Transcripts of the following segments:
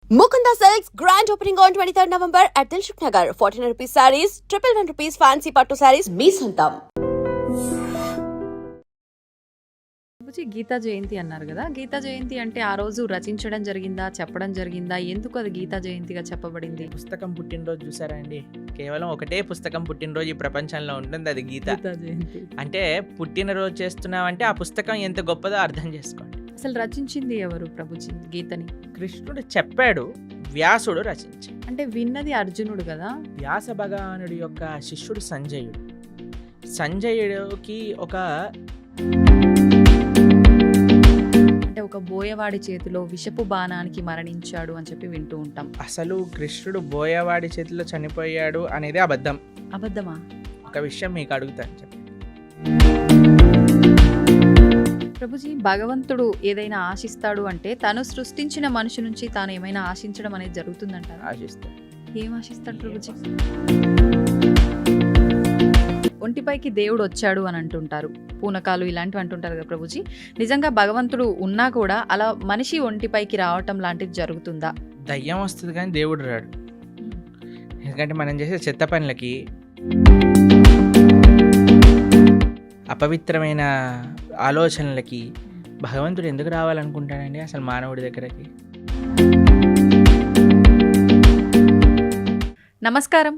Mukunda Silks grand opening on 23rd November at Dilshuk Nagar. 1400 rupees sarees, 111 rupees fancy pattu sarees, మీ సొంతం. గీతా జయంతి అన్నారు కదా, గీతా జయంతి అంటే ఆ రోజు రచించడం జరిగిందా, చెప్పడం జరిగిందా, ఎందుకు అది గీతా జయంతిగా చెప్పబడింది? పుస్తకం పుట్టినరోజు చూసారా అండి? కేవలం ఒకటే పుస్తకం పుట్టినరోజు ఈ ప్రపంచంలో ఉంటుంది, అది గీతా జయంతి. అంటే పుట్టినరోజు చేస్తున్నామంటే ఆ పుస్తకం ఎంత గొప్పదో అర్థం చేసుకోండి. అసలు రచించింది ఎవరు ప్రభుజీ గీతని? కృష్ణుడు చెప్పాడు, వ్యాసుడు రచించాడు. అంటే విన్నది అర్జునుడు కదా. వ్యాస భగవానుడి యొక్క శిష్యుడు సంజయుడు. సంజయుడికి అంటే ఒక బోయవాడి చేతిలో విషపు బాణానికి మరణించాడు అని చెప్పి వింటూ ఉంటాం. అసలు కృష్ణుడు బోయవాడి చేతిలో చనిపోయాడు అనేది అబద్ధం. అబద్ధమా? ఒక విషయం మీకు అడుగుతాను చెప్పండి. ప్రభుజీ, భగవంతుడు ఏదైనా ఆశిస్తాడు అంటే తను సృష్టించిన మనిషి నుంచి తాను ఏమైనా ఆశించడం అనేది జరుగుతుందంటారా? ఆశిస్తాడు. ఏం ఆశిస్తాడు ప్రభుజీ? ఒంటిపైకి దేవుడు వచ్చాడు అని అంటుంటారు, పూనకాలు ఇలాంటివి అంటుంటారు కదా ప్రభుజీ. నిజంగా భగవంతుడు ఉన్నా కూడా అలా మనిషి ఒంటిపైకి రావటం లాంటిది జరుగుతుందా? దయ్యం వస్తుంది కానీ దేవుడు రాడు. ఎందుకంటే మనం చేసే చెత్త పనులకి, అపవిత్రమైన ఆలోచనలకి భగవంతుడు ఎందుకు రావాలనుకుంటాడండి అసలు మానవుడి దగ్గరకి? నమస్కారం,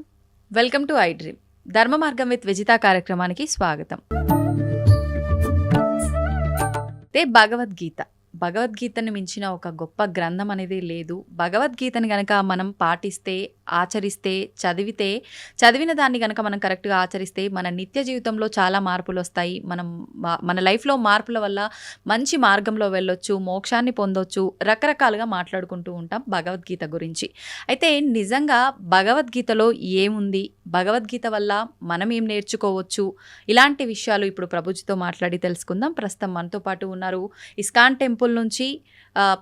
వెల్కమ్ టు ఐ డ్రీమ్. ధర్మ మార్గం విత్ విజిత కార్యక్రమానికి స్వాగతం. భగవద్గీతని మించిన ఒక గొప్ప గ్రంథం అనేది లేదు. భగవద్గీతని గనక మనం పాటిస్తే, ఆచరిస్తే, చదివిన దాన్ని గనక మనం కరెక్ట్గా ఆచరిస్తే మన నిత్య జీవితంలో చాలా మార్పులు వస్తాయి. మన లైఫ్లో మార్పుల వల్ల మంచి మార్గంలో వెళ్ళొచ్చు, మోక్షాన్ని పొందొచ్చు. రకరకాలుగా మాట్లాడుకుంటూ ఉంటాం భగవద్గీత గురించి. అయితే నిజంగా భగవద్గీతలో ఏముంది, భగవద్గీత వల్ల మనం ఏం నేర్చుకోవచ్చు, ఇలాంటి విషయాలు ఇప్పుడు ప్రభుజీతో మాట్లాడి తెలుసుకుందాం. ప్రస్తుతం మనతో పాటు ఉన్నారు ఇస్కాన్ టెంపుల్ నుంచి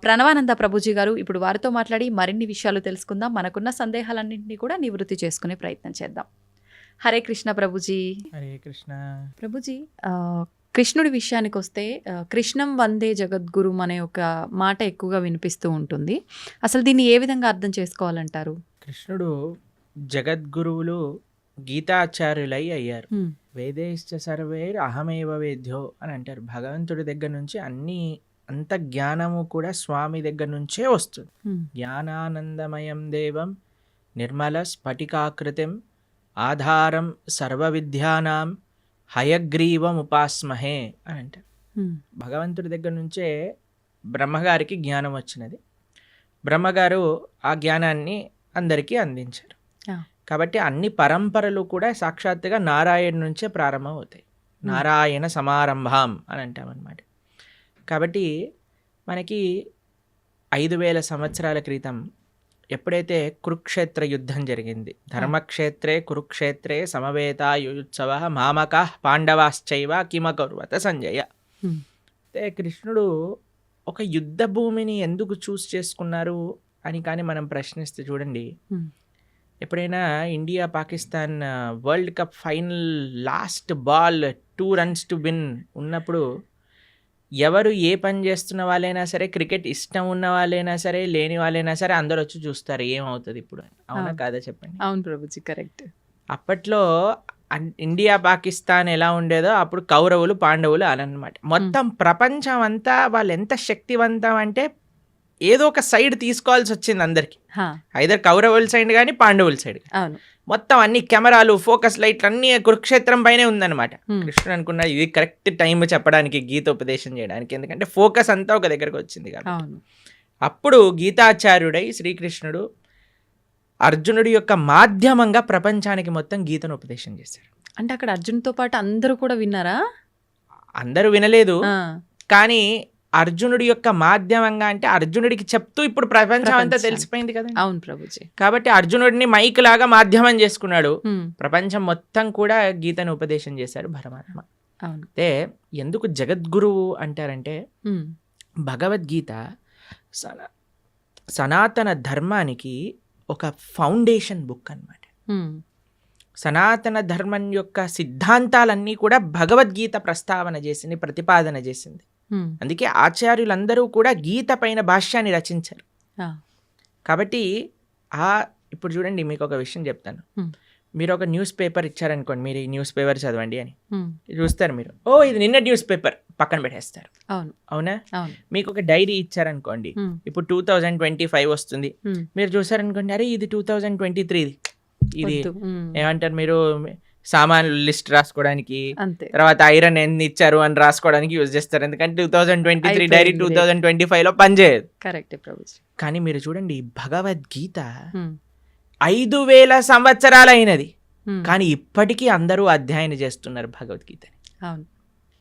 ప్రణవానంద ప్రభుజీ గారు. ఇప్పుడు వారితో మాట్లాడి మరిన్ని విషయాలు తెలుసుకుందాం. మనకున్న సందేహాలన్నింటినీ కూడా నివృత్తి చేసుకునే ప్రయత్నం చేద్దాం. హరే కృష్ణ ప్రభుజీ. హరే కృష్ణ ప్రభుజీ. కృష్ణుడి విషయానికి వస్తే కృష్ణం వందే జగద్గురు అనే ఒక మాట ఎక్కువగా వినిపిస్తూ ఉంటుంది. అసలు దీన్ని ఏ విధంగా అర్థం చేసుకోవాలంటారు? కృష్ణుడు జగద్గురువులు గీతాచార్యులై అయ్యారు. వేదేశ్చ సర్వేర్ అహమేవ వేద్యో అని అంటారు. భగవంతుడి దగ్గర నుంచి అంత జ్ఞానము కూడా స్వామి దగ్గర నుంచే వస్తుంది. జ్ఞానానందమయం దేవం నిర్మల స్ఫటికాకృతిం ఆధారం సర్వ విద్యానాం హయగ్రీవం ఉపాస్మహే అని అంటారు. భగవంతుడి దగ్గర నుంచే బ్రహ్మగారికి జ్ఞానం వచ్చినది. బ్రహ్మగారు ఆ జ్ఞానాన్ని అందరికీ అందించారు. కాబట్టి అన్ని పరంపరలు కూడా సాక్షాత్తుగా నారాయణ నుంచే ప్రారంభం అవుతాయి. నారాయణ సమారంభం అని అంటామన్నమాట. కాబట్టి మనకి 5000 సంవత్సరాల క్రితం ఎప్పుడైతే కురుక్షేత్ర యుద్ధం జరిగింది, ధర్మక్షేత్రే కురుక్షేత్రే సమవేతాయుత్సవ మామకః పాండవాశ్చైవ కిమకర్వత సంజయ. అయితే కృష్ణుడు ఒక యుద్ధ భూమిని ఎందుకు చూస్ చేసుకున్నారు అని కానీ మనం ప్రశ్నిస్తే చూడండి, ఎప్పుడైనా India Pakistan world cup final last ball 2 runs to win ఉన్నప్పుడు ఎవరు ఏ పని చేస్తున్న వాళ్ళైనా సరే, క్రికెట్ ఇష్టం ఉన్న వాళ్ళైనా సరే, లేని వాళ్ళైనా సరే అందరు వచ్చి చూస్తారు ఏమవుతుంది ఇప్పుడు. అవునా కాదా చెప్పండి? అవును ప్రభుజీ, కరెక్ట్. అప్పట్లో ఇండియా పాకిస్తాన్ ఎలా ఉండేదో అప్పుడు కౌరవులు పాండవులు అలన్నమాట. మొత్తం ప్రపంచం అంతా వాళ్ళు ఎంత శక్తివంతం అంటే ఏదో ఒక సైడ్ తీసుకోవాల్సి వచ్చింది అందరికి. ఐదర్ కౌరవుల సైడ్ కానీ పాండవుల సైడ్. మొత్తం అన్ని కెమెరాలు, ఫోకస్ లైట్లు అన్ని కురుక్షేత్రం పైనే ఉందన్నమాట. కృష్ణుడు అనుకున్నా ఇది కరెక్ట్ టైం చెప్పడానికి, గీతోపదేశం చేయడానికి, ఎందుకంటే ఫోకస్ అంతా ఒక దగ్గరకు వచ్చింది కాబట్టి. అప్పుడు గీతాచార్యుడై శ్రీకృష్ణుడు అర్జునుడి యొక్క మాధ్యమంగా ప్రపంచానికి మొత్తం గీతను ఉపదేశం చేశాడు. అంటే అక్కడ అర్జునుడితో పాటు అందరూ కూడా విన్నారా? అందరూ వినలేదు, కానీ అర్జునుడి యొక్క మాధ్యమంగా, అంటే అర్జునుడికి చెప్తూ ఇప్పుడు ప్రపంచం అంతా తెలిసిపోయింది కదా. అవును ప్రభుజీ. కాబట్టి అర్జునుడిని మైక్ లాగా మాధ్యమం చేసుకున్నాడు. ప్రపంచం మొత్తం కూడా గీతను ఉపదేశం చేశారు పరమాత్మ. అయితే ఎందుకు జగద్గురువు అంటారంటే, భగవద్గీత సనాతన ధర్మానికి ఒక ఫౌండేషన్ బుక్ అన్నమాట. సనాతన ధర్మం యొక్క సిద్ధాంతాలన్నీ కూడా భగవద్గీత ప్రస్తావన చేసింది, ప్రతిపాదన చేసింది. అందుకే ఆచార్యులందరూ కూడా గీత పైన భాష్యాన్ని రచించారు. కాబట్టి ఇప్పుడు చూడండి, మీకు ఒక విషయం చెప్తాను. మీరు ఒక న్యూస్ పేపర్ ఇచ్చారనుకోండి, మీరు ఈ న్యూస్ పేపర్ చదవండి అని చూస్తారు మీరు, ఇది నిన్న న్యూస్ పేపర్ పక్కన పెట్టేస్తారు. అవునా? మీకు ఒక డైరీ ఇచ్చారనుకోండి, ఇప్పుడు 2025 వస్తుంది, మీరు చూసారనుకోండి, అరే ఇది 2023, ఇది ఏమంటారు మీరు, సామాన్లు లిస్ట్ రాసుకోవడానికి, తర్వాత ఐరన్ ఎన్ని ఇచ్చారు అని రాసుకోవడానికి యూజ్ చేస్తారు. ఎందుకంటే 2023 డైరీ 2025లో పనిచేయదు. కానీ మీరు చూడండి, భగవద్గీత 5000 సంవత్సరాలు అయినది, కానీ ఇప్పటికీ అందరూ అధ్యయనం చేస్తున్నారు భగవద్గీతని.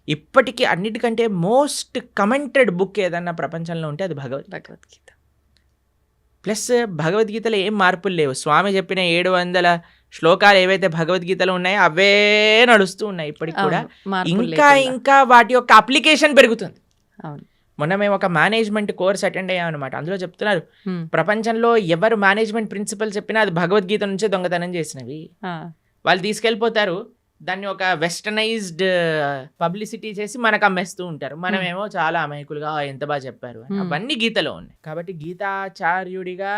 ఇప్పటికీ అన్నిటికంటే మోస్ట్ కమెంటెడ్ బుక్ ఏదన్నా ప్రపంచంలో ఉంటే అది భగవద్గీత. ప్లస్ భగవద్గీతలో ఏం మార్పులు లేవు. స్వామి చెప్పిన 700 శ్లోకాలు ఏవైతే భగవద్గీతలో ఉన్నాయో అవే నడుస్తూ ఉన్నాయి ఇప్పటికి కూడా. ఇంకా వాటి యొక్క అప్లికేషన్ పెరుగుతుంది. మొన్న మేము ఒక మేనేజ్మెంట్ కోర్స్ అటెండ్ అయ్యామన్నమాట. అందులో చెప్తున్నారు, ప్రపంచంలో ఎవరు మేనేజ్మెంట్ ప్రిన్సిపల్ చెప్పినా అది భగవద్గీత నుంచే దొంగతనం చేసినవి. వాళ్ళు తీసుకెళ్ళిపోతారు, దాన్ని ఒక వెస్టర్నైజ్డ్ పబ్లిసిటీ చేసి మనకు అమ్మేస్తూ ఉంటారు. మనమేమో చాలా అమాయకులుగా ఎంత బాగా చెప్పారు అని. అవన్నీ గీతలో ఉన్నాయి. కాబట్టి గీతాచార్యుడిగా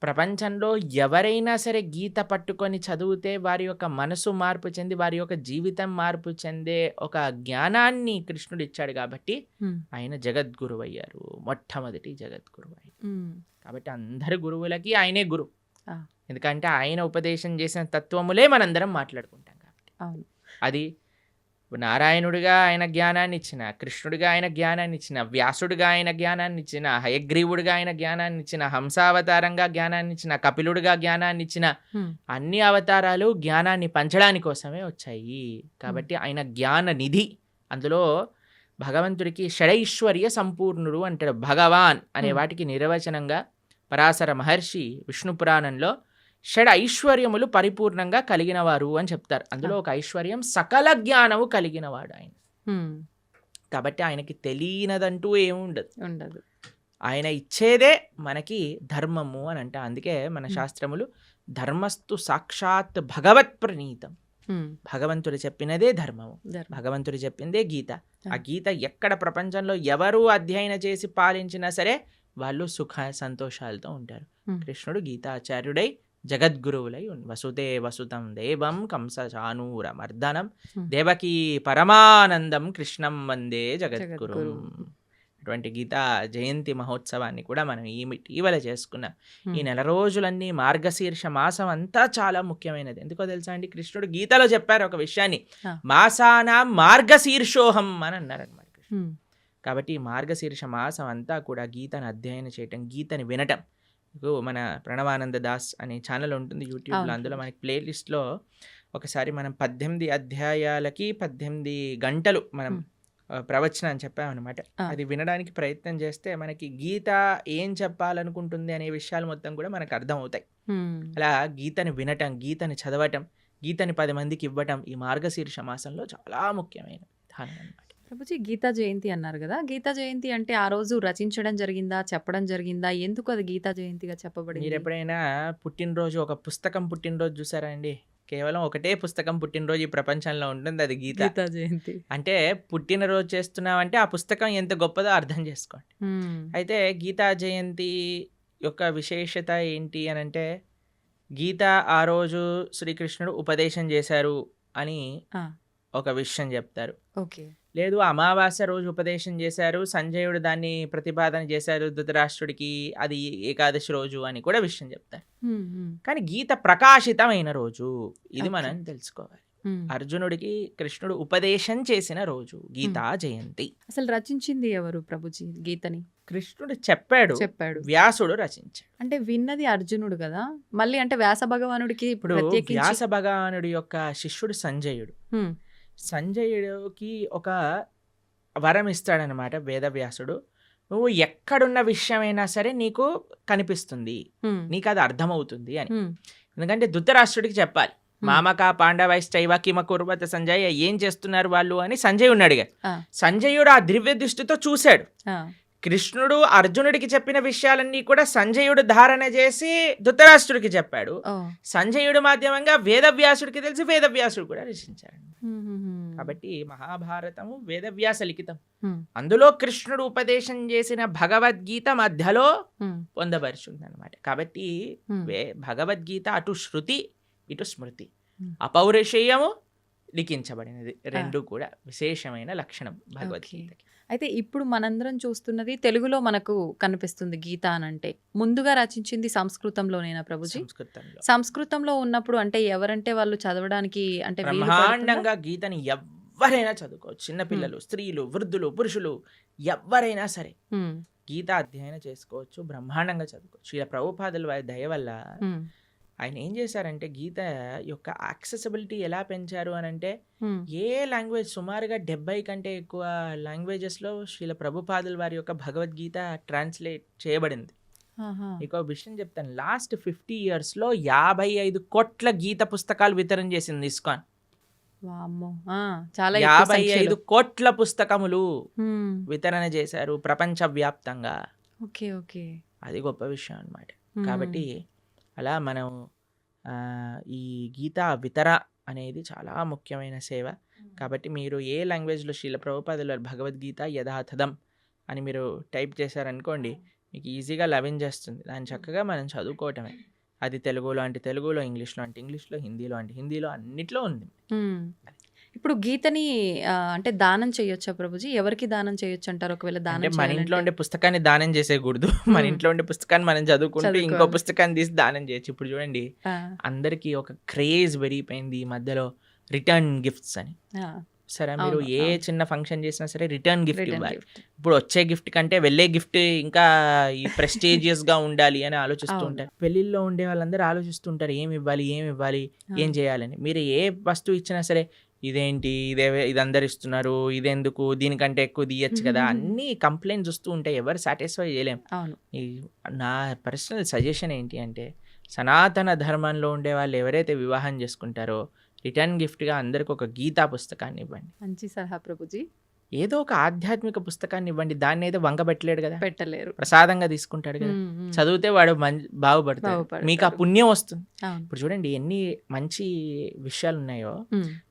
ప్రపంచంలో ఎవరైనా సరే గీత పట్టుకొని చదివితే వారి యొక్క మనసు మార్పు చెంది, వారి యొక్క జీవితం మార్పు చెందే ఒక జ్ఞానాన్ని కృష్ణుడు ఇచ్చాడు. కాబట్టి ఆయన జగద్గురువు అయ్యారు, మొట్టమొదటి జగద్గురువు అయ్యారు. కాబట్టి అందరి గురువులకి ఆయనే గురువు. ఎందుకంటే ఆయన ఉపదేశం చేసిన తత్వములే మనందరం మాట్లాడుకుంటాం కాబట్టి. అది నారాయణుడిగా ఆయన జ్ఞానాన్ని ఇచ్చిన, కృష్ణుడిగా ఆయన జ్ఞానాన్ని ఇచ్చిన, వ్యాసుడిగా ఆయన జ్ఞానాన్ని ఇచ్చిన, హయగ్రీవుడిగా ఆయన జ్ఞానాన్ని ఇచ్చిన, హంసావతారంగా జ్ఞానాన్ని ఇచ్చిన, కపిలుడిగా జ్ఞానాన్ని ఇచ్చిన, అన్ని అవతారాలు జ్ఞానాన్ని పంచడానికి కోసమే వచ్చాయి. కాబట్టి ఆయన జ్ఞాన నిధి. అందులో భగవంతుడికి షడైశ్వర్య సంపూర్ణుడు అంటాడు. భగవాన్ అనే వాటికి నిర్వచనంగా పరాశర మహర్షి విష్ణు పురాణంలో షడ్ ఐశ్వర్యములు పరిపూర్ణంగా కలిగినవారు అని చెప్తారు. అందులో ఒక ఐశ్వర్యం సకల జ్ఞానము కలిగినవాడు ఆయన. కాబట్టి ఆయనకి తెలియనదంటూ ఏముండదు. ఆయన ఇచ్చేదే మనకి ధర్మము అని అంట. అందుకే మన శాస్త్రములు ధర్మస్తు సాక్షాత్ భగవత్ ప్రణీతం. భగవంతుడు చెప్పినదే ధర్మము, భగవంతుడు చెప్పిందే గీత. ఆ గీత ఎక్కడ ప్రపంచంలో ఎవరు అధ్యయనం చేసి పాలించినా సరే వాళ్ళు సుఖ సంతోషాలతో ఉంటారు. కృష్ణుడు గీతాచార్యుడై జగద్గురువులై వసుదే వసుతం దేవం కంస చానూర మర్దనం దేవకీ పరమానందం కృష్ణం వందే జగద్గురు. అటువంటి గీతా జయంతి మహోత్సవాన్ని కూడా మనం ఇటీవల చేసుకున్నాం. ఈ నెల రోజులన్నీ మార్గశీర్ష మాసం అంతా చాలా ముఖ్యమైనది. ఎందుకో తెలుసా అండి, కృష్ణుడు గీతలో చెప్పారు ఒక విషయాన్ని, మాసానా మార్గశీర్షోహం అని అన్నారనమాట కృష్ణుడు. కాబట్టి ఈ మార్గశీర్ష మాసం అంతా కూడా గీతను అధ్యయనం చేయటం, గీతని వినటం. మన ప్రణవానంద దాస్ అనే ఛానల్ ఉంటుంది యూట్యూబ్లో. అందులో మనకి ప్లేలిస్ట్లో ఒకసారి మనం 18 అధ్యాయాలకి 18 గంటలు మనం ప్రవచనం అని చెప్పామన్నమాట. అది వినడానికి ప్రయత్నం చేస్తే మనకి గీత ఏం చెప్పాలనుకుంటుంది అనే విషయాలు మొత్తం కూడా మనకు అర్థమవుతాయి. అలా గీతని వినటం, గీతని చదవటం, గీతని 10 మందికి ఇవ్వటం ఈ మార్గశీర్ష మాసంలో చాలా ముఖ్యమైన విధానం అన్నమాట. ప్రభుజీ, గీతా జయంతి అన్నారు కదా, గీతా జయంతి అంటే ఆ రోజు రచించడం జరిగిందా, చెప్పడం జరిగిందా, ఎందుకు అది గీతా జయంతిగా చెప్పబడింది? మీరు ఎప్పుడైనా పుట్టినరోజు, ఒక పుస్తకం పుట్టినరోజు చూసారా అండి? కేవలం ఒకటే పుస్తకం పుట్టినరోజు ఈ ప్రపంచంలో ఉంటుంది, అది గీతా జయంతి. అంటే పుట్టినరోజు చేస్తున్నామంటే ఆ పుస్తకం ఎంత గొప్పదో అర్థం చేసుకోండి. అయితే గీతా జయంతి యొక్క విశేషత ఏంటి అని అంటే, గీత ఆ రోజు శ్రీకృష్ణుడు ఉపదేశం చేశారు అని ఒక విషయం చెప్తారు. లేదు, అమావాస్య రోజు ఉపదేశం చేశారు, సంజయుడు దాన్ని ప్రతిపాదన చేశారు ధృతరాష్ట్రుడికి, అది ఏకాదశి రోజు అని కూడా విషయం చెప్తారు. కానీ గీత ప్రకాశితమైన రోజు ఇది మనం తెలుసుకోవాలి. అర్జునుడికి కృష్ణుడు ఉపదేశం చేసిన రోజు గీతా జయంతి. అసలు రచించింది ఎవరు ప్రభుజీ గీతని? కృష్ణుడు చెప్పాడు, వ్యాసుడు రచించాడు. అంటే విన్నది అర్జునుడు కదా, మళ్ళీ అంటే వ్యాస భగవానుడికి ఇప్పుడు వ్యాస భగవానుడి యొక్క శిష్యుడు సంజయుడు. సంజయుడికి ఒక వరం ఇస్తాడనమాట వేదవ్యాసుడు. నువ్వు ఎక్కడున్న విషయమైనా సరే నీకు కనిపిస్తుంది, నీకు అది అర్థమవుతుంది అని. ఎందుకంటే ధృతరాష్ట్రుడికి చెప్పాలి, మామక పాండవైశ్చైవ కిమ కుర్వత సంజయ్, ఏం చేస్తున్నారు వాళ్ళు అని సంజయుడిని అడిగాడు. సంజయుడు ఆ దివ్య దృష్టితో చూశాడు. కృష్ణుడు అర్జునుడికి చెప్పిన విషయాలన్నీ కూడా సంజయుడు ధారణ చేసి ధృతరాష్ట్రుడికి చెప్పాడు. సంజయుడు మాధ్యమంగా వేదవ్యాసుడికి తెలిసి వేదవ్యాసుడు కూడా రచించాడు. కాబట్టి మహాభారతము వేదవ్యాస లిఖితం. Hmm. అందులో కృష్ణుడు ఉపదేశం చేసిన భగవద్గీత మధ్యలో పొందపరుచుంది అనమాట. కాబట్టి భగవద్గీత అటు శృతి ఇటు స్మృతి అపౌరుషేయము లిఖించబడినది. రెండు కూడా విశేషమైన లక్షణం భగవద్గీతకి. అయితే ఇప్పుడు మనందరం చూస్తున్నది తెలుగులో మనకు కనిపిస్తుంది గీత అనంటే. ముందుగా రచించింది సంస్కృతంలోనేనా ప్రభుజీ? సంస్కృతంలో ఉన్నప్పుడు అంటే ఎవరంటే వాళ్ళు చదవడానికి అంటే బ్రహ్మాండంగా గీతని ఎవరైనా చదువుకోవచ్చు. చిన్నపిల్లలు, స్త్రీలు, వృద్ధులు, పురుషులు ఎవరైనా సరే గీత అధ్యయనం చేసుకోవచ్చు, బ్రహ్మాండంగా చదువుకోవచ్చు. ఇలా ప్రభుపాదుల వారి దయ వల్ల ఆయన ఏం చేశారంటే గీత యొక్క యాక్సెసిబిలిటీ ఎలా పెంచారు అని అంటే ఏ లాంగ్వేజ్ సుమారుగా 70 కంటే ఎక్కువ లాంగ్వేజెస్లో శ్రీల ప్రభుపాదుల వారి యొక్క భగవద్గీత ట్రాన్స్లేట్ చేయబడింది. ఇంకో విషయం చెప్తాను, లాస్ట్ 50 yearsలో 55 కోట్ల గీత పుస్తకాలు వితరణ చేసింది ఇస్కాన్. 55 కోట్ల పుస్తకములు వితరణ చేశారు ప్రపంచవ్యాప్తంగా. అది గొప్ప విషయం అన్నమాట. కాబట్టి అలా మనం ఈ గీతా వితర అనేది చాలా ముఖ్యమైన సేవ. కాబట్టి మీరు ఏ లాంగ్వేజ్లో శ్రీల ప్రభుపాదుల భగవద్గీత యథాతథం అని మీరు టైప్ చేశారనుకోండి, మీకు ఈజీగా లభించేస్తుంది. దాన్ని చక్కగా మనం చదువుకోవటమే. అది తెలుగులో అంటే తెలుగులో, ఇంగ్లీష్లో అంటే ఇంగ్లీష్లో, హిందీలో అంటే హిందీలో, అన్నిట్లో ఉంది. ఇప్పుడు గీతని అంటే దానం చేయొచ్చా ప్రభుజీ? ఎవరికి దానం చేయొచ్చు అంటారు? ఒకవేళ దానం మన ఇంట్లో ఉండే పుస్తకాన్ని దానం చేసేయకూడదు. మన ఇంట్లో ఉండే పుస్తకాన్ని మనం చదువుకుంటూ ఇంకో పుస్తకాన్ని తీసి దానం చేయొచ్చు. ఇప్పుడు చూడండి, అందరికి ఒక క్రేజ్ పెరిగిపోయింది ఈ మధ్యలో రిటర్న్ గిఫ్ట్స్ అని. సరే, మీరు ఏ చిన్న ఫంక్షన్ చేసినా సరే రిటర్న్ గిఫ్ట్ ఇవ్వాలి. ఇప్పుడు వచ్చే గిఫ్ట్ కంటే వెళ్ళే గిఫ్ట్ ఇంకా ఈ ప్రెస్టీజియస్ గా ఉండాలి అని ఆలోచిస్తూ ఉంటారు. పెళ్లిల్లో ఉండే వాళ్ళందరూ ఆలోచిస్తుంటారు ఏమి ఇవ్వాలి, ఏం చేయాలని. మీరు ఏ వస్తువు ఇచ్చినా సరే ఇదేంటి, ఇది అందరు ఇస్తున్నారు, ఇదెందుకు, దీనికంటే ఎక్కువ తీయచ్చు కదా, అన్ని కంప్లైంట్స్ వస్తూ ఉంటాయి. ఎవరు సాటిస్ఫై చేయలేం. నా పర్సనల్ సజెషన్ ఏంటి అంటే, సనాతన ధర్మంలో ఉండే వాళ్ళు ఎవరైతే వివాహం చేసుకుంటారో రిటర్న్ గిఫ్ట్గా అందరికి ఒక గీతా పుస్తకాన్ని ఇవ్వండి. మంచి సలహా ప్రభుజీ. ఏదో ఒక ఆధ్యాత్మిక పుస్తకాన్ని ఇవ్వండి. దాన్ని ఏదో వంక పెట్టలేడు కదా, పెట్టలేరు, ప్రసాదంగా తీసుకుంటాడు కదా. చదివితే వాడు బాగుపడతాడు, మీకు ఆ పుణ్యం వస్తుంది. ఇప్పుడు చూడండి ఎన్ని మంచి విషయాలు ఉన్నాయో.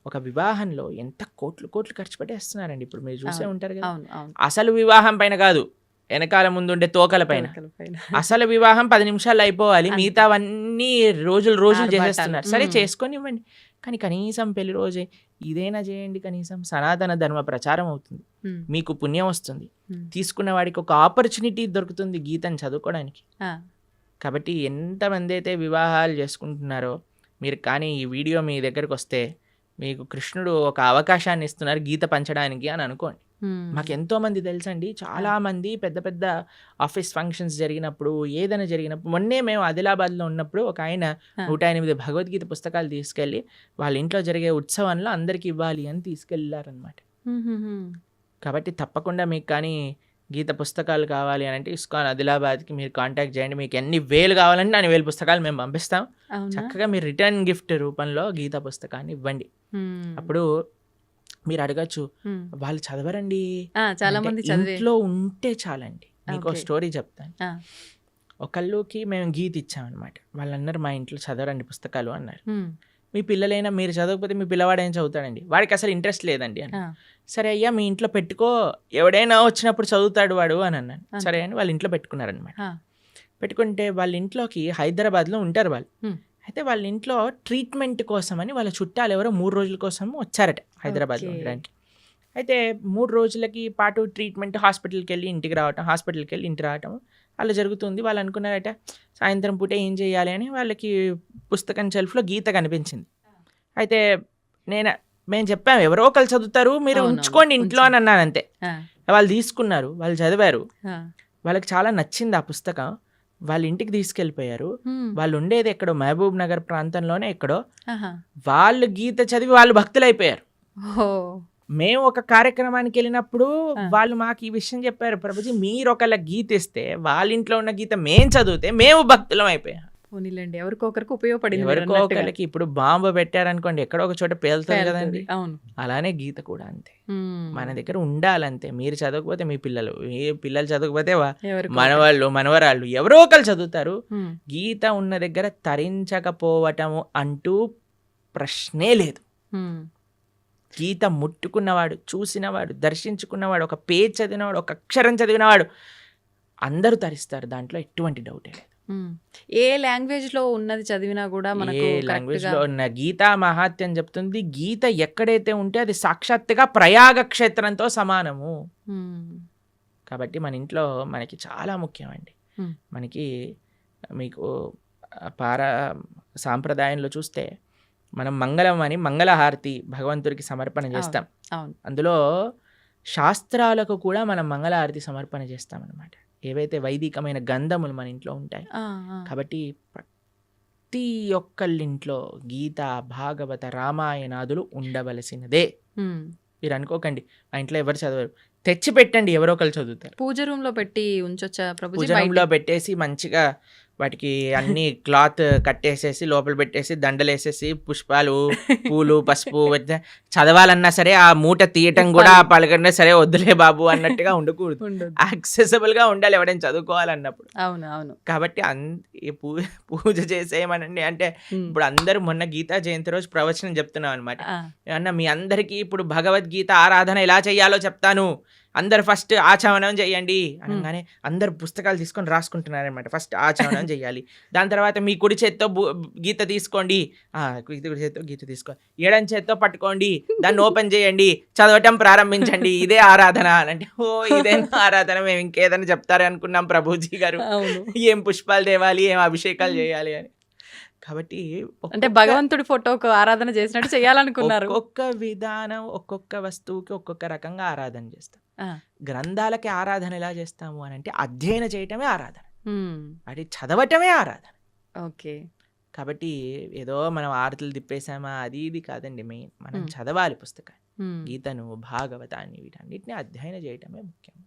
ఒక వివాహంలో ఎంత కోట్లు ఖర్చు పెట్టేస్తున్నారండి. ఇప్పుడు మీరు చూసే ఉంటారు కదా. అసలు వివాహం పైన కాదు, వెనకాల ముందుండే తోకల పైన. అసలు వివాహం 10 నిమిషాలు అయిపోవాలి, మిగతావన్నీ రోజులు చేసేస్తున్నారు. సరే చేసుకొని ఇవ్వండి, కానీ కనీసం పెళ్లి రోజే ఇదైనా చేయండి. కనీసం సనాతన ధర్మ ప్రచారం అవుతుంది, మీకు పుణ్యం వస్తుంది, తీసుకున్న వాడికి ఒక ఆపర్చునిటీ దొరుకుతుంది గీతను చదువుకోవడానికి. కాబట్టి ఎంతమంది అయితే వివాహాలు చేసుకుంటున్నారో మీరు, కానీ ఈ వీడియో మీ దగ్గరకు వస్తే మీకు కృష్ణుడు ఒక అవకాశాన్ని ఇస్తున్నారు గీత పంచడానికి అని అనుకోండి. మాకు ఎంతో మంది తెలుసండి, చాలా మంది పెద్ద పెద్ద ఆఫీస్ ఫంక్షన్స్ జరిగినప్పుడు, ఏదైనా జరిగినప్పుడు, మొన్నే మేము ఆదిలాబాద్లో ఉన్నప్పుడు ఒక ఆయన 108 భగవద్గీత పుస్తకాలు తీసుకెళ్ళి వాళ్ళ ఇంట్లో జరిగే ఉత్సవంలో అందరికి ఇవ్వాలి అని తీసుకెళ్ళారనమాట. కాబట్టి తప్పకుండా మీకు కానీ గీత పుస్తకాలు కావాలి అని అంటే ఇస్కాన్ ఆదిలాబాద్కి మీరు కాంటాక్ట్ చేయండి. మీకు ఎన్ని వేలు కావాలంటే అన్ని 1000 పుస్తకాలు మేము పంపిస్తాం. చక్కగా మీరు రిటర్న్ గిఫ్ట్ రూపంలో గీత పుస్తకాన్ని ఇవ్వండి. అప్పుడు మీరు అడగచ్చు, వాళ్ళు చదవరండి, చాలా మంది ఇంట్లో ఉంటే చాలండి. మీకు స్టోరీ చెప్తాను. ఒకళ్ళకి మేము గీత ఇచ్చామన్నమాట. వాళ్ళు అన్నారు మా ఇంట్లో చదవరండి పుస్తకాలు అన్నారు. మీ పిల్లలైనా మీరు చదవకపోతే మీ పిల్లవాడు ఏం చదువుతాడండి, వాడికి అసలు ఇంట్రెస్ట్ లేదండి అని. సరే అయ్యా మీ ఇంట్లో పెట్టుకో, ఎవడైనా వచ్చినప్పుడు చదువుతాడు వాడు అని అన్నాను. సరే అని వాళ్ళ ఇంట్లో పెట్టుకున్నారనమాట. పెట్టుకుంటే వాళ్ళ ఇంట్లోకి హైదరాబాద్లో ఉంటారు వాళ్ళు. అయితే వాళ్ళ ఇంట్లో ట్రీట్మెంట్ కోసం అని వాళ్ళ చుట్టాలు ఎవరో 3 రోజుల కోసం వచ్చారట హైదరాబాద్లో ఉండడానికి. అయితే 3 రోజులకి పాటు ట్రీట్మెంట్, హాస్పిటల్కి వెళ్ళి ఇంటికి రావటం అలా జరుగుతుంది. వాళ్ళు అనుకున్నారట సాయంత్రం పూట ఏం చేయాలి అని. వాళ్ళకి పుస్తకం షెల్ఫ్లో గీత కనిపించింది. అయితే మేము చెప్పాము ఎవరో ఒకరు చదువుతారు, మీరు ఉంచుకోండి ఇంట్లో అని అన్నాను. అంతే. వాళ్ళు తీసుకున్నారు, వాళ్ళు చదివారు, వాళ్ళకి చాలా నచ్చింది ఆ పుస్తకం. వాళ్ళ ఇంటికి తీసుకెళ్ళిపోయారు. వాళ్ళు ఉండేది ఎక్కడో మహబూబ్ నగర్ ప్రాంతంలోనే ఎక్కడో. వాళ్ళు గీత చదివి వాళ్ళు భక్తులు అయిపోయారు. మేము ఒక కార్యక్రమానికి వెళ్ళినప్పుడు వాళ్ళు మాకు ఈ విషయం చెప్పారు, ప్రభుజీ మీరు ఒకళ్ళ గీత ఇస్తే వాళ్ళ ఇంట్లో ఉన్న గీత మేము చదివితే మేము భక్తులం అయిపోయాం. ఎవరికొకరికి ఉపయోగపడింది. ఎవరికొకరికి ఇప్పుడు బాంబు పెట్టారనుకోండి ఎక్కడో ఒక చోట పేలుతుంది కదండి. అలానే గీత కూడా అంతే, మన దగ్గర ఉండాలంతే. మీరు చదవకపోతే మీ పిల్లలు చదవకపోతే మనవాళ్ళు మనవరాళ్ళు ఎవరో ఒకరు చదువుతారు. గీత ఉన్న దగ్గర తరించకపోవటము అంటూ ప్రశ్నే లేదు. గీత ముట్టుకున్నవాడు, చూసినవాడు, దర్శించుకున్నవాడు, ఒక పేజ్ చదివినవాడు, ఒక అక్షరం చదివినవాడు అందరూ తరిస్తారు. దాంట్లో ఎటువంటి డౌటే లేదు. ఏ లాంగ్వేజ్ లో ఉన్నది చదివినా కూడా మనకు ఏ లాంగ్వేజ్ లో ఉన్న గీతా మహాత్యం చెప్తుంది. గీత ఎక్కడైతే ఉంటే అది సాక్షాత్తుగా ప్రయాగ క్షేత్రంతో సమానము. కాబట్టి మన ఇంట్లో మనకి చాలా ముఖ్యమండి. మనకి మీకు సాంప్రదాయంలో చూస్తే మనం మంగళం అని మంగళహారతి భగవంతుడికి సమర్పణ చేస్తాం. అందులో శాస్త్రాలకు కూడా మనం మంగళహారతి సమర్పణ చేస్తాం అన్నమాట. ఏవైతే వైదికమైన గంధములు మన ఇంట్లో ఉంటాయి. కాబట్టి ప్రతి ఒక్కళ్ళింట్లో గీత, భాగవత, రామాయణాదులు ఉండవలసినదే. మీరు అనుకోకండి మా ఇంట్లో ఎవరు చదవరు, తెచ్చి పెట్టండి, ఎవరో ఒకరు చదువుతారు. పూజ రూమ్ లో పెట్టి ఉంచొచ్చా ప్రభుజీ? పూజ రూమ్ లో పెట్టేసి మంచిగా వాటికి అన్ని క్లాత్ కట్టేసేసి లోపల పెట్టేసి దండలేసేసి పుష్పాలు, పూలు, పసుపు చదవాలన్నా సరే ఆ మూట తీయటం కూడా పలకన్నా సరే వద్దులే బాబు అన్నట్టుగా ఉండకూడదు. యాక్సెసిబుల్ గా ఉండాలి ఎవరైనా చదువుకోవాలన్నప్పుడు. అవును. కాబట్టి పూజ చేసేయమనండి. అంటే ఇప్పుడు అందరూ మొన్న గీతా జయంతి రోజు ప్రవచనం చెప్తున్నాం అనమాట. ఏమన్నా మీ అందరికీ ఇప్పుడు భగవద్గీత ఆరాధన ఎలా చేయాలో చెప్తాను, అందరు ఫస్ట్ ఆచమనం చేయండి అనగానే అందరు పుస్తకాలు తీసుకొని రాసుకుంటున్నారనమాట. ఫస్ట్ ఆచమనం చేయాలి, దాని తర్వాత మీ కుడి చేత్తో గీత తీసుకోండి, కుడి చేత్తో గీత తీసుకో, ఎడం చేత్తో పట్టుకోండి, దాన్ని ఓపెన్ చేయండి, చదవటం ప్రారంభించండి, ఇదే ఆరాధన అంటే ఇదేనా ఆరాధన, మేము ఇంకేదైనా చెప్తారు అనుకున్నాం ప్రభుజీ గారు, ఏం పుష్పాలు తేవాలి, ఏం అభిషేకాలు చేయాలి అని. కాబట్టి అంటే భగవంతుడి ఫోటోకు ఆరాధన చేసినట్టు చేయాలనుకున్నారు. ఒక్కొక్క విధానం ఒక్కొక్క వస్తువుకి ఒక్కొక్క రకంగా ఆరాధన చేస్తాం. గ్రంథాలకి ఆరాధన ఎలా చేస్తాము అని అంటే అధ్యయనం చేయటమే ఆరాధన, అది చదవటమే ఆరాధన. ఓకే. కాబట్టి ఏదో మనం ఆరతులు తిప్పేసామా అది ఇది కాదండి. మెయిన్ మనం చదవాలి పుస్తకాన్ని, గీతను, భాగవతాన్ని, వీటన్నిటిని అధ్యయనం చేయటమే ముఖ్యం.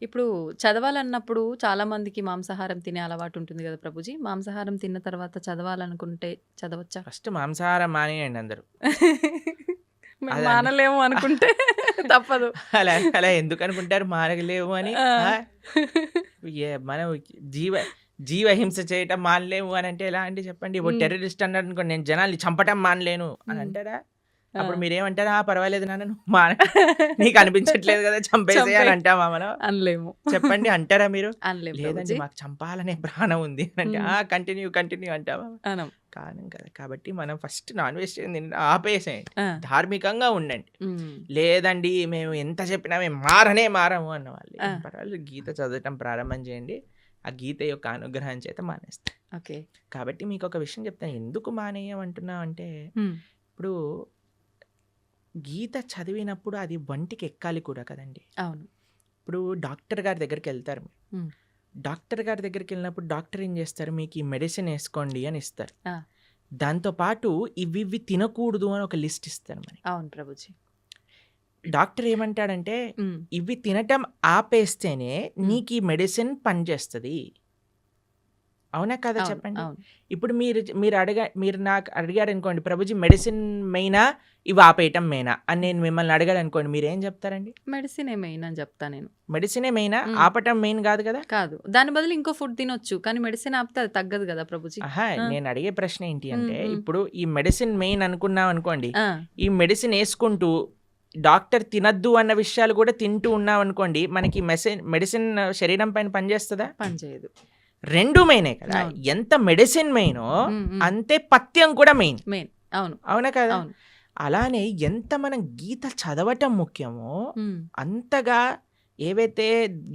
ఇప్పుడు చదవాలన్నప్పుడు చాలా మందికి మాంసాహారం తినే అలవాటు ఉంటుంది కదా ప్రభుజీ. మాంసాహారం తిన్న తర్వాత చదవాలనుకుంటే చదవచ్చా? ఫస్ట్ మాంసాహారం మానేయండి అందరూ. మానలేము అనుకుంటే తప్పదు. అలా ఎందుకు అనుకుంటారు మానలేము అని? మనం జీవహింస చేయటం మానలేము అని అంటే ఎలా అంటే చెప్పండి. ఇప్పుడు టెర్రరిస్ట్ అన్నారు అనుకోండి, నేను జనాల్ని చంపటం మానలేను అని అంటారా? అప్పుడు మీరేమంటారా? పర్వాలేదు నాన్న, నీకు అనిపించట్లేదు కదా చంపేసే అని అంటామా మనం? అనలేము. చెప్పండి, అంటారా మీరు? లేదండి మాకు చంపాలనే ప్రాణం ఉంది అంటే కంటిన్యూ అంటామా? కాను కదా. కాబట్టి మనం ఫస్ట్ నాన్ వెజ్ ఆపేసేయండి, ధార్మికంగా ఉండండి. లేదండి మేము ఎంత చెప్పినా మేము మారము అన్న వాళ్ళు పర్వాలేదు, గీత చదవటం ప్రారంభం చేయండి, ఆ గీత యొక్క అనుగ్రహం చేత మానేస్తాం. ఓకే. కాబట్టి మీకు ఒక విషయం చెప్తాను, ఎందుకు మానేయమంటున్నా అంటే ఇప్పుడు గీత చదివినప్పుడు అది వంటికి ఎక్కాలి కూడా కదండి. అవును. ఇప్పుడు డాక్టర్ గారి దగ్గరికి వెళ్తారు మీరు, డాక్టర్ గారి దగ్గరికి వెళ్ళినప్పుడు డాక్టర్ ఏం చేస్తారు, మీకు ఈ మెడిసిన్ వేసుకోండి అని ఇస్తారు. దాంతోపాటు ఇవి తినకూడదు అని ఒక లిస్ట్ ఇస్తారు మరి. అవును ప్రభుజీ. డాక్టర్ ఏమంటాడంటే ఇవి తినటం ఆపేస్తేనే నీకు ఈ మెడిసిన్ పనిచేస్తుంది. అవునా కదా చెప్పండి. ఇప్పుడు మీరు నాకు అడిగారు అనుకోండి, ప్రభుజీ మెడిసిన్ మెయినా ఇవి ఆపేయటం మెయినా అని నేను మిమ్మల్ని అడిగాడు అనుకోండి, మీరేం చెప్తారండి? మెడిసినే మెయిన్ అని చెప్తా నేను. మెడిసినే మెయినా, ఆపటం మెయిన్ కాదు కదా? కాదు, దాని బదులు ఇంకో ఫుడ్ తినొచ్చు, కానీ మెడిసిన్ ఆపితే అది తగ్గదు కదా ప్రభుజీ. నేను అడిగే ప్రశ్న ఏంటి అంటే, ఇప్పుడు ఈ మెడిసిన్ మెయిన్ అనుకున్నాం అనుకోండి, ఈ మెడిసిన్ వేసుకుంటూ డాక్టర్ తినద్దు అన్న విషయాలు కూడా తింటూ ఉన్నాం అనుకోండి, మనకి మెడిసిన్ శరీరం పైన పనిచేస్తుందా? పనిచేయదు. రెండు మెయినే కదా. ఎంత మెడిసిన్ మెయినో అంతే పథ్యం కూడా మెయిన్. అవునా కదా? అలానే ఎంత మనం గీత చదవటం ముఖ్యమో అంతగా ఏవైతే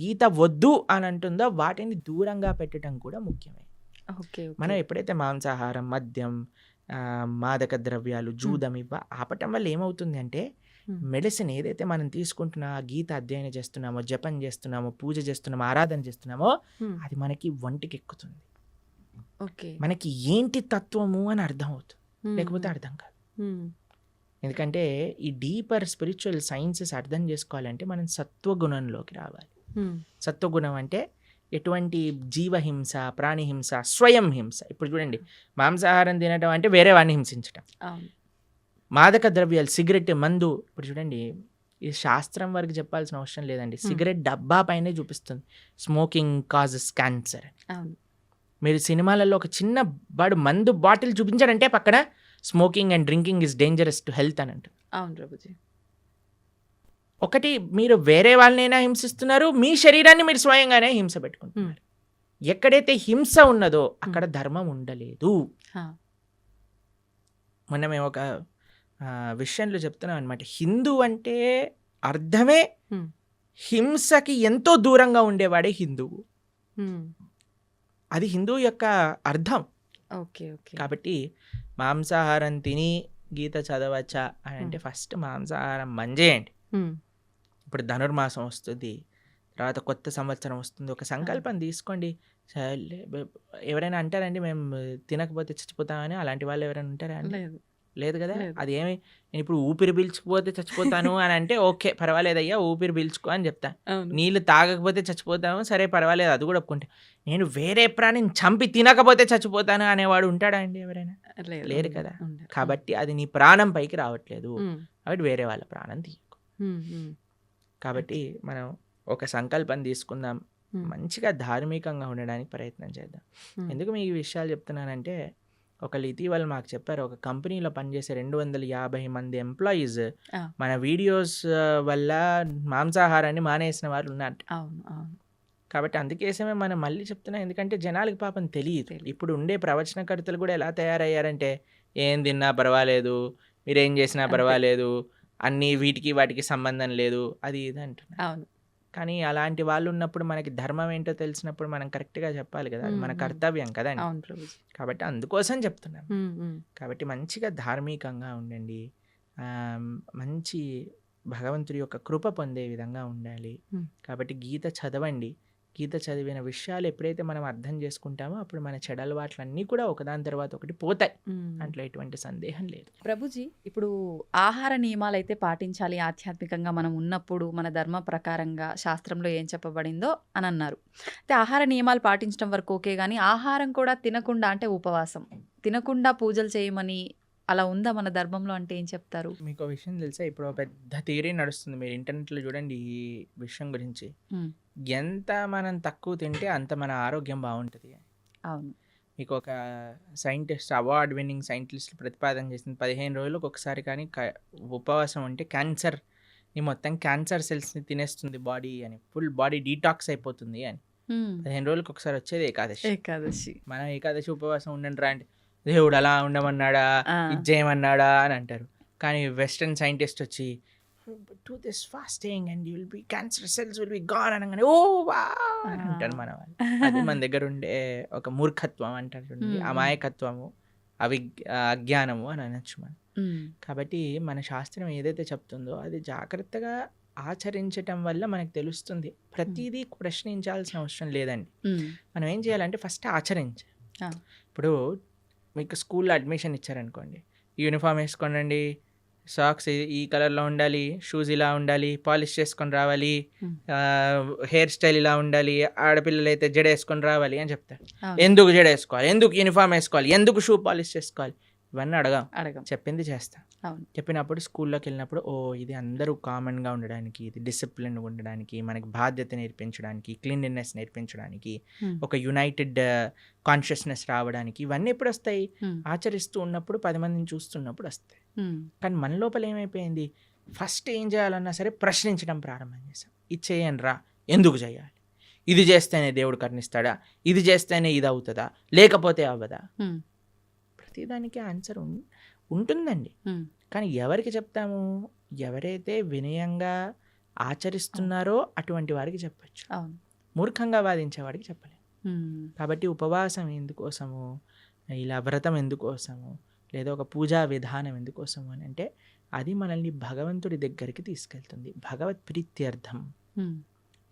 గీత వద్దు అని అంటుందో వాటిని దూరంగా పెట్టడం కూడా ముఖ్యమే. మనం ఎప్పుడైతే మాంసాహారం, మద్యం, మాదక ద్రవ్యాలు, జూదం ఆపటం వల్ల ఏమవుతుంది అంటే మెడిసిన్ ఏదైతే మనం తీసుకుంటున్నా, గీత అధ్యయనం చేస్తున్నామో, జపం చేస్తున్నామో, పూజ చేస్తున్నామో, ఆరాధన చేస్తున్నామో అది మనకి వంటికి ఎక్కుతుంది. మనకి ఏంటి తత్వము అని అర్థం అవుతుంది, లేకపోతే అర్థం కాదు. ఎందుకంటే ఈ డీపర్ స్పిరిచువల్ సైన్సెస్ అర్థం చేసుకోవాలంటే మనం సత్వగుణంలోకి రావాలి. సత్వగుణం అంటే ఎటువంటి జీవహింస, ప్రాణిహింస, స్వయం హింస. ఇప్పుడు చూడండి, మాంసాహారం తినడం అంటే వేరే వాడిని హింసించటం. మాదక ద్రవ్యాలు, సిగరెట్, మందు, ఇప్పుడు చూడండి ఈ శాస్త్రం వరకు చెప్పాల్సిన అవసరం లేదండి, సిగరెట్ డబ్బా పైనే చూపిస్తుంది స్మోకింగ్ కాజెస్ క్యాన్సర్. మీరు సినిమాలలో ఒక చిన్న మందు బాటిల్ చూపించారంటే పక్కన smoking and drinking is dangerous to health అని అంటారు. అవును ప్రభుజీ. ఒకటి మీరు వేరే వాళ్ళనైనా హింసిస్తున్నారు, మీ శరీరాన్ని మీరు స్వయంగానే హింస పెట్టుకుంటున్నారు. ఎక్కడైతే హింస ఉన్నదో అక్కడ ధర్మం ఉండలేదు. మొన్న మేము ఒక విషయంలో చెప్తున్నాం అనమాట. హిందూ అంటే అర్థమే హింసకి ఎంతో దూరంగా ఉండేవాడే హిందువు. అది హిందువు యొక్క అర్థం. Okay okay. కాబట్టి మాంసాహారం తిని గీత చదవచ్చా అని అంటే ఫస్ట్ మాంసాహారం మంజేయండి. ఇప్పుడు ధనుర్మాసం వస్తుంది, తర్వాత కొత్త సంవత్సరం వస్తుంది, ఒక సంకల్పం తీసుకోండి. ఎవరైనా అంటారండి మేము తినకపోతే చచ్చిపోతామని? అలాంటి వాళ్ళు ఎవరైనా ఉంటారా అండి? లేదు కదా. అది ఏమి నేను ఇప్పుడు ఊపిరి పీల్చుకుపోతే చచ్చిపోతాను అని అంటే ఓకే పర్వాలేదయ్యా, ఊపిరి పీల్చుకో అని చెప్తా. నీళ్ళు తాగకపోతే చచ్చిపోతాను, సరే పర్వాలేదు, అది కూడా ఒప్పుకుంటా. నేను వేరే ప్రాణిని చంపి తినకపోతే చచ్చిపోతాను అనేవాడు ఉంటాడా అండి ఎవరైనా? లేరు కదా. కాబట్టి అది నీ ప్రాణం పైకి రావట్లేదు, కాబట్టి వేరే వాళ్ళ ప్రాణం తీయకు. కాబట్టి మనం ఒక సంకల్పం తీసుకుందాం, మంచిగా ధార్మికంగా ఉండడానికి ప్రయత్నం చేద్దాం. ఎందుకు మీకు ఈ విషయాలు చెప్తున్నానంటే, ఒకళ్ళు ఇటీవల మాకు చెప్పారు, ఒక కంపెనీలో పనిచేసే 250 మంది ఎంప్లాయీస్ మన వీడియోస్ వల్ల మాంసాహారాన్ని మానేసిన వారు ఉన్నారు. కాబట్టి అందుకేసమే మనం మళ్ళీ చెప్తున్నాం, ఎందుకంటే జనాలకి పాపం తెలియదు. ఇప్పుడు ఉండే ప్రవచనకర్తలు కూడా ఎలా తయారయ్యారంటే, ఏం తిన్నా పర్వాలేదు, మీరేం చేసినా పర్వాలేదు, అన్నీ వీటికి వాటికి సంబంధం లేదు, అది ఇది అంటున్నారు. కానీ అలాంటి వాళ్ళు ఉన్నప్పుడు మనకి ధర్మం ఏంటో తెలిసినప్పుడు మనం కరెక్ట్గా చెప్పాలి కదా, అది మన కర్తవ్యం కదండి. కాబట్టి అందుకోసం చెప్తున్నాం. కాబట్టి మంచిగా ధార్మికంగా ఉండండి, మంచి భగవంతుడి యొక్క కృప పొందే విధంగా ఉండాలి. కాబట్టి గీత చదవండి. గీత చదివిన విషయాలు ఎప్పుడైతే మనం అర్థం చేసుకుంటామో అప్పుడు మన చెడు అలవాట్లన్నీ కూడా ఒకదాని తర్వాత ఒకటి పోతాయి, దాంట్లో ఎటువంటి సందేహం లేదు. ప్రభుజీ, ఇప్పుడు ఆహార నియమాలు అయితే పాటించాలి ఆధ్యాత్మికంగా మనం ఉన్నప్పుడు, మన ధర్మ ప్రకారంగా శాస్త్రంలో ఏం చెప్పబడిందో అని అన్నారు. అయితే ఆహార నియమాలు పాటించడం వరకు ఓకే, కానీ ఆహారం కూడా తినకుండా, అంటే ఉపవాసం తినకుండా పూజలు చేయమని అలా ఉందా మన ధర్మంలో? అంటే ఏం చెప్తారు? మీకు విషయం తెలుసా, ఇప్పుడు పెద్ద థియరీ నడుస్తుంది, మీరు ఇంటర్నెట్లో చూడండి ఈ విషయం గురించి. ఎంత మనం తక్కువ తింటే అంత మన ఆరోగ్యం బాగుంటుంది. అవును. మీకు ఒక సైంటిస్ట్, అవార్డ్ విన్నింగ్ సైంటిస్ట్ ప్రతిపాదన చేసింది, 15 రోజులకు ఒకసారి కానీ ఉపవాసం ఉంటే క్యాన్సర్ని మొత్తం క్యాన్సర్ సెల్స్ని తినేస్తుంది బాడీ అని, ఫుల్ బాడీ డీటాక్స్ అయిపోతుంది అని. 15 రోజులకు ఒకసారి వచ్చేది ఏకాదశి. మనం ఏకాదశి ఉపవాసం ఉండండి రా అంటే దేవుడు అలా ఉండమన్నాడా, ఇది చేయమన్నాడా అని అంటారు. కానీ వెస్టర్న్ సైంటిస్ట్ వచ్చి do this fasting and you will be cancer cells will be gone అనగానే ఓ వా అని అంటారు మన వాళ్ళు. అది మన దగ్గర ఉండే ఒక మూర్ఖత్వం అంటారు చూడండి, అమాయకత్వము, అజ్ఞానము అని అనొచ్చు మనం. కాబట్టి మన శాస్త్రం ఏదైతే చెప్తుందో అది జాగ్రత్తగా ఆచరించటం వల్ల మనకు తెలుస్తుంది. ప్రతిదీ ప్రశ్నించాల్సిన అవసరం లేదండి. మనం ఏం చేయాలంటే ఫస్ట్ ఆచరించాలి. ఇప్పుడు మీకు స్కూల్లో అడ్మిషన్ ఇచ్చారనుకోండి, యూనిఫామ్ వేసుకోండి, సాక్స్ ఈ కలర్లో ఉండాలి, షూస్ ఇలా ఉండాలి, పాలిష్ చేసుకొని రావాలి, హెయిర్ స్టైల్ ఇలా ఉండాలి, ఆడపిల్లలు అయితే జడ వేసుకొని రావాలి అని చెప్తారు. ఎందుకు జడ వేసుకోవాలి, ఎందుకు యూనిఫామ్ వేసుకోవాలి, ఎందుకు షూ పాలిష్ చేసుకోవాలి, ఇవన్నీ అడగం, చెప్పింది చేస్తాం. చెప్పినప్పుడు స్కూల్లోకి వెళ్ళినప్పుడు ఓ ఇది అందరూ కామన్గా ఉండడానికి, ఇది డిసిప్లిన్ ఉండడానికి, మనకి బాధ్యత నేర్పించడానికి, క్లీన్లీనెస్ నేర్పించడానికి, ఒక యునైటెడ్ కాన్షియస్నెస్ రావడానికి, ఇవన్నీ ఎప్పుడు వస్తాయి? ఆచరిస్తూ ఉన్నప్పుడు, 10 మందిని చూస్తున్నప్పుడు వస్తాయి. కానీ మన లోపల ఏమైపోయింది, ఫస్ట్ ఏం చేయాలన్నా సరే ప్రశ్నించడం ప్రారంభం చేసాం. ఇది చేయండి రా, ఎందుకు చేయాలి, ఇది చేస్తేనే దేవుడు కరుణిస్తాడా, ఇది చేస్తేనే ఇది అవుతుందా, లేకపోతే అవ్వదా? ప్రతిదానికి ఆన్సర్ ఉంటుందండి. కానీ ఎవరికి చెప్తాము? ఎవరైతే వినయంగా ఆచరిస్తున్నారో అటువంటి వారికి చెప్పచ్చు, మూర్ఖంగా వాదించే వాడికి చెప్పలేము. కాబట్టి ఉపవాసం ఎందుకోసము, ఇలా వ్రతం ఎందుకోసము, లేదా ఒక పూజా విధానం ఎందుకోసము అని అంటే అది మనల్ని భగవంతుడి దగ్గరికి తీసుకెళ్తుంది, భగవత్ ప్రీత్యర్థం.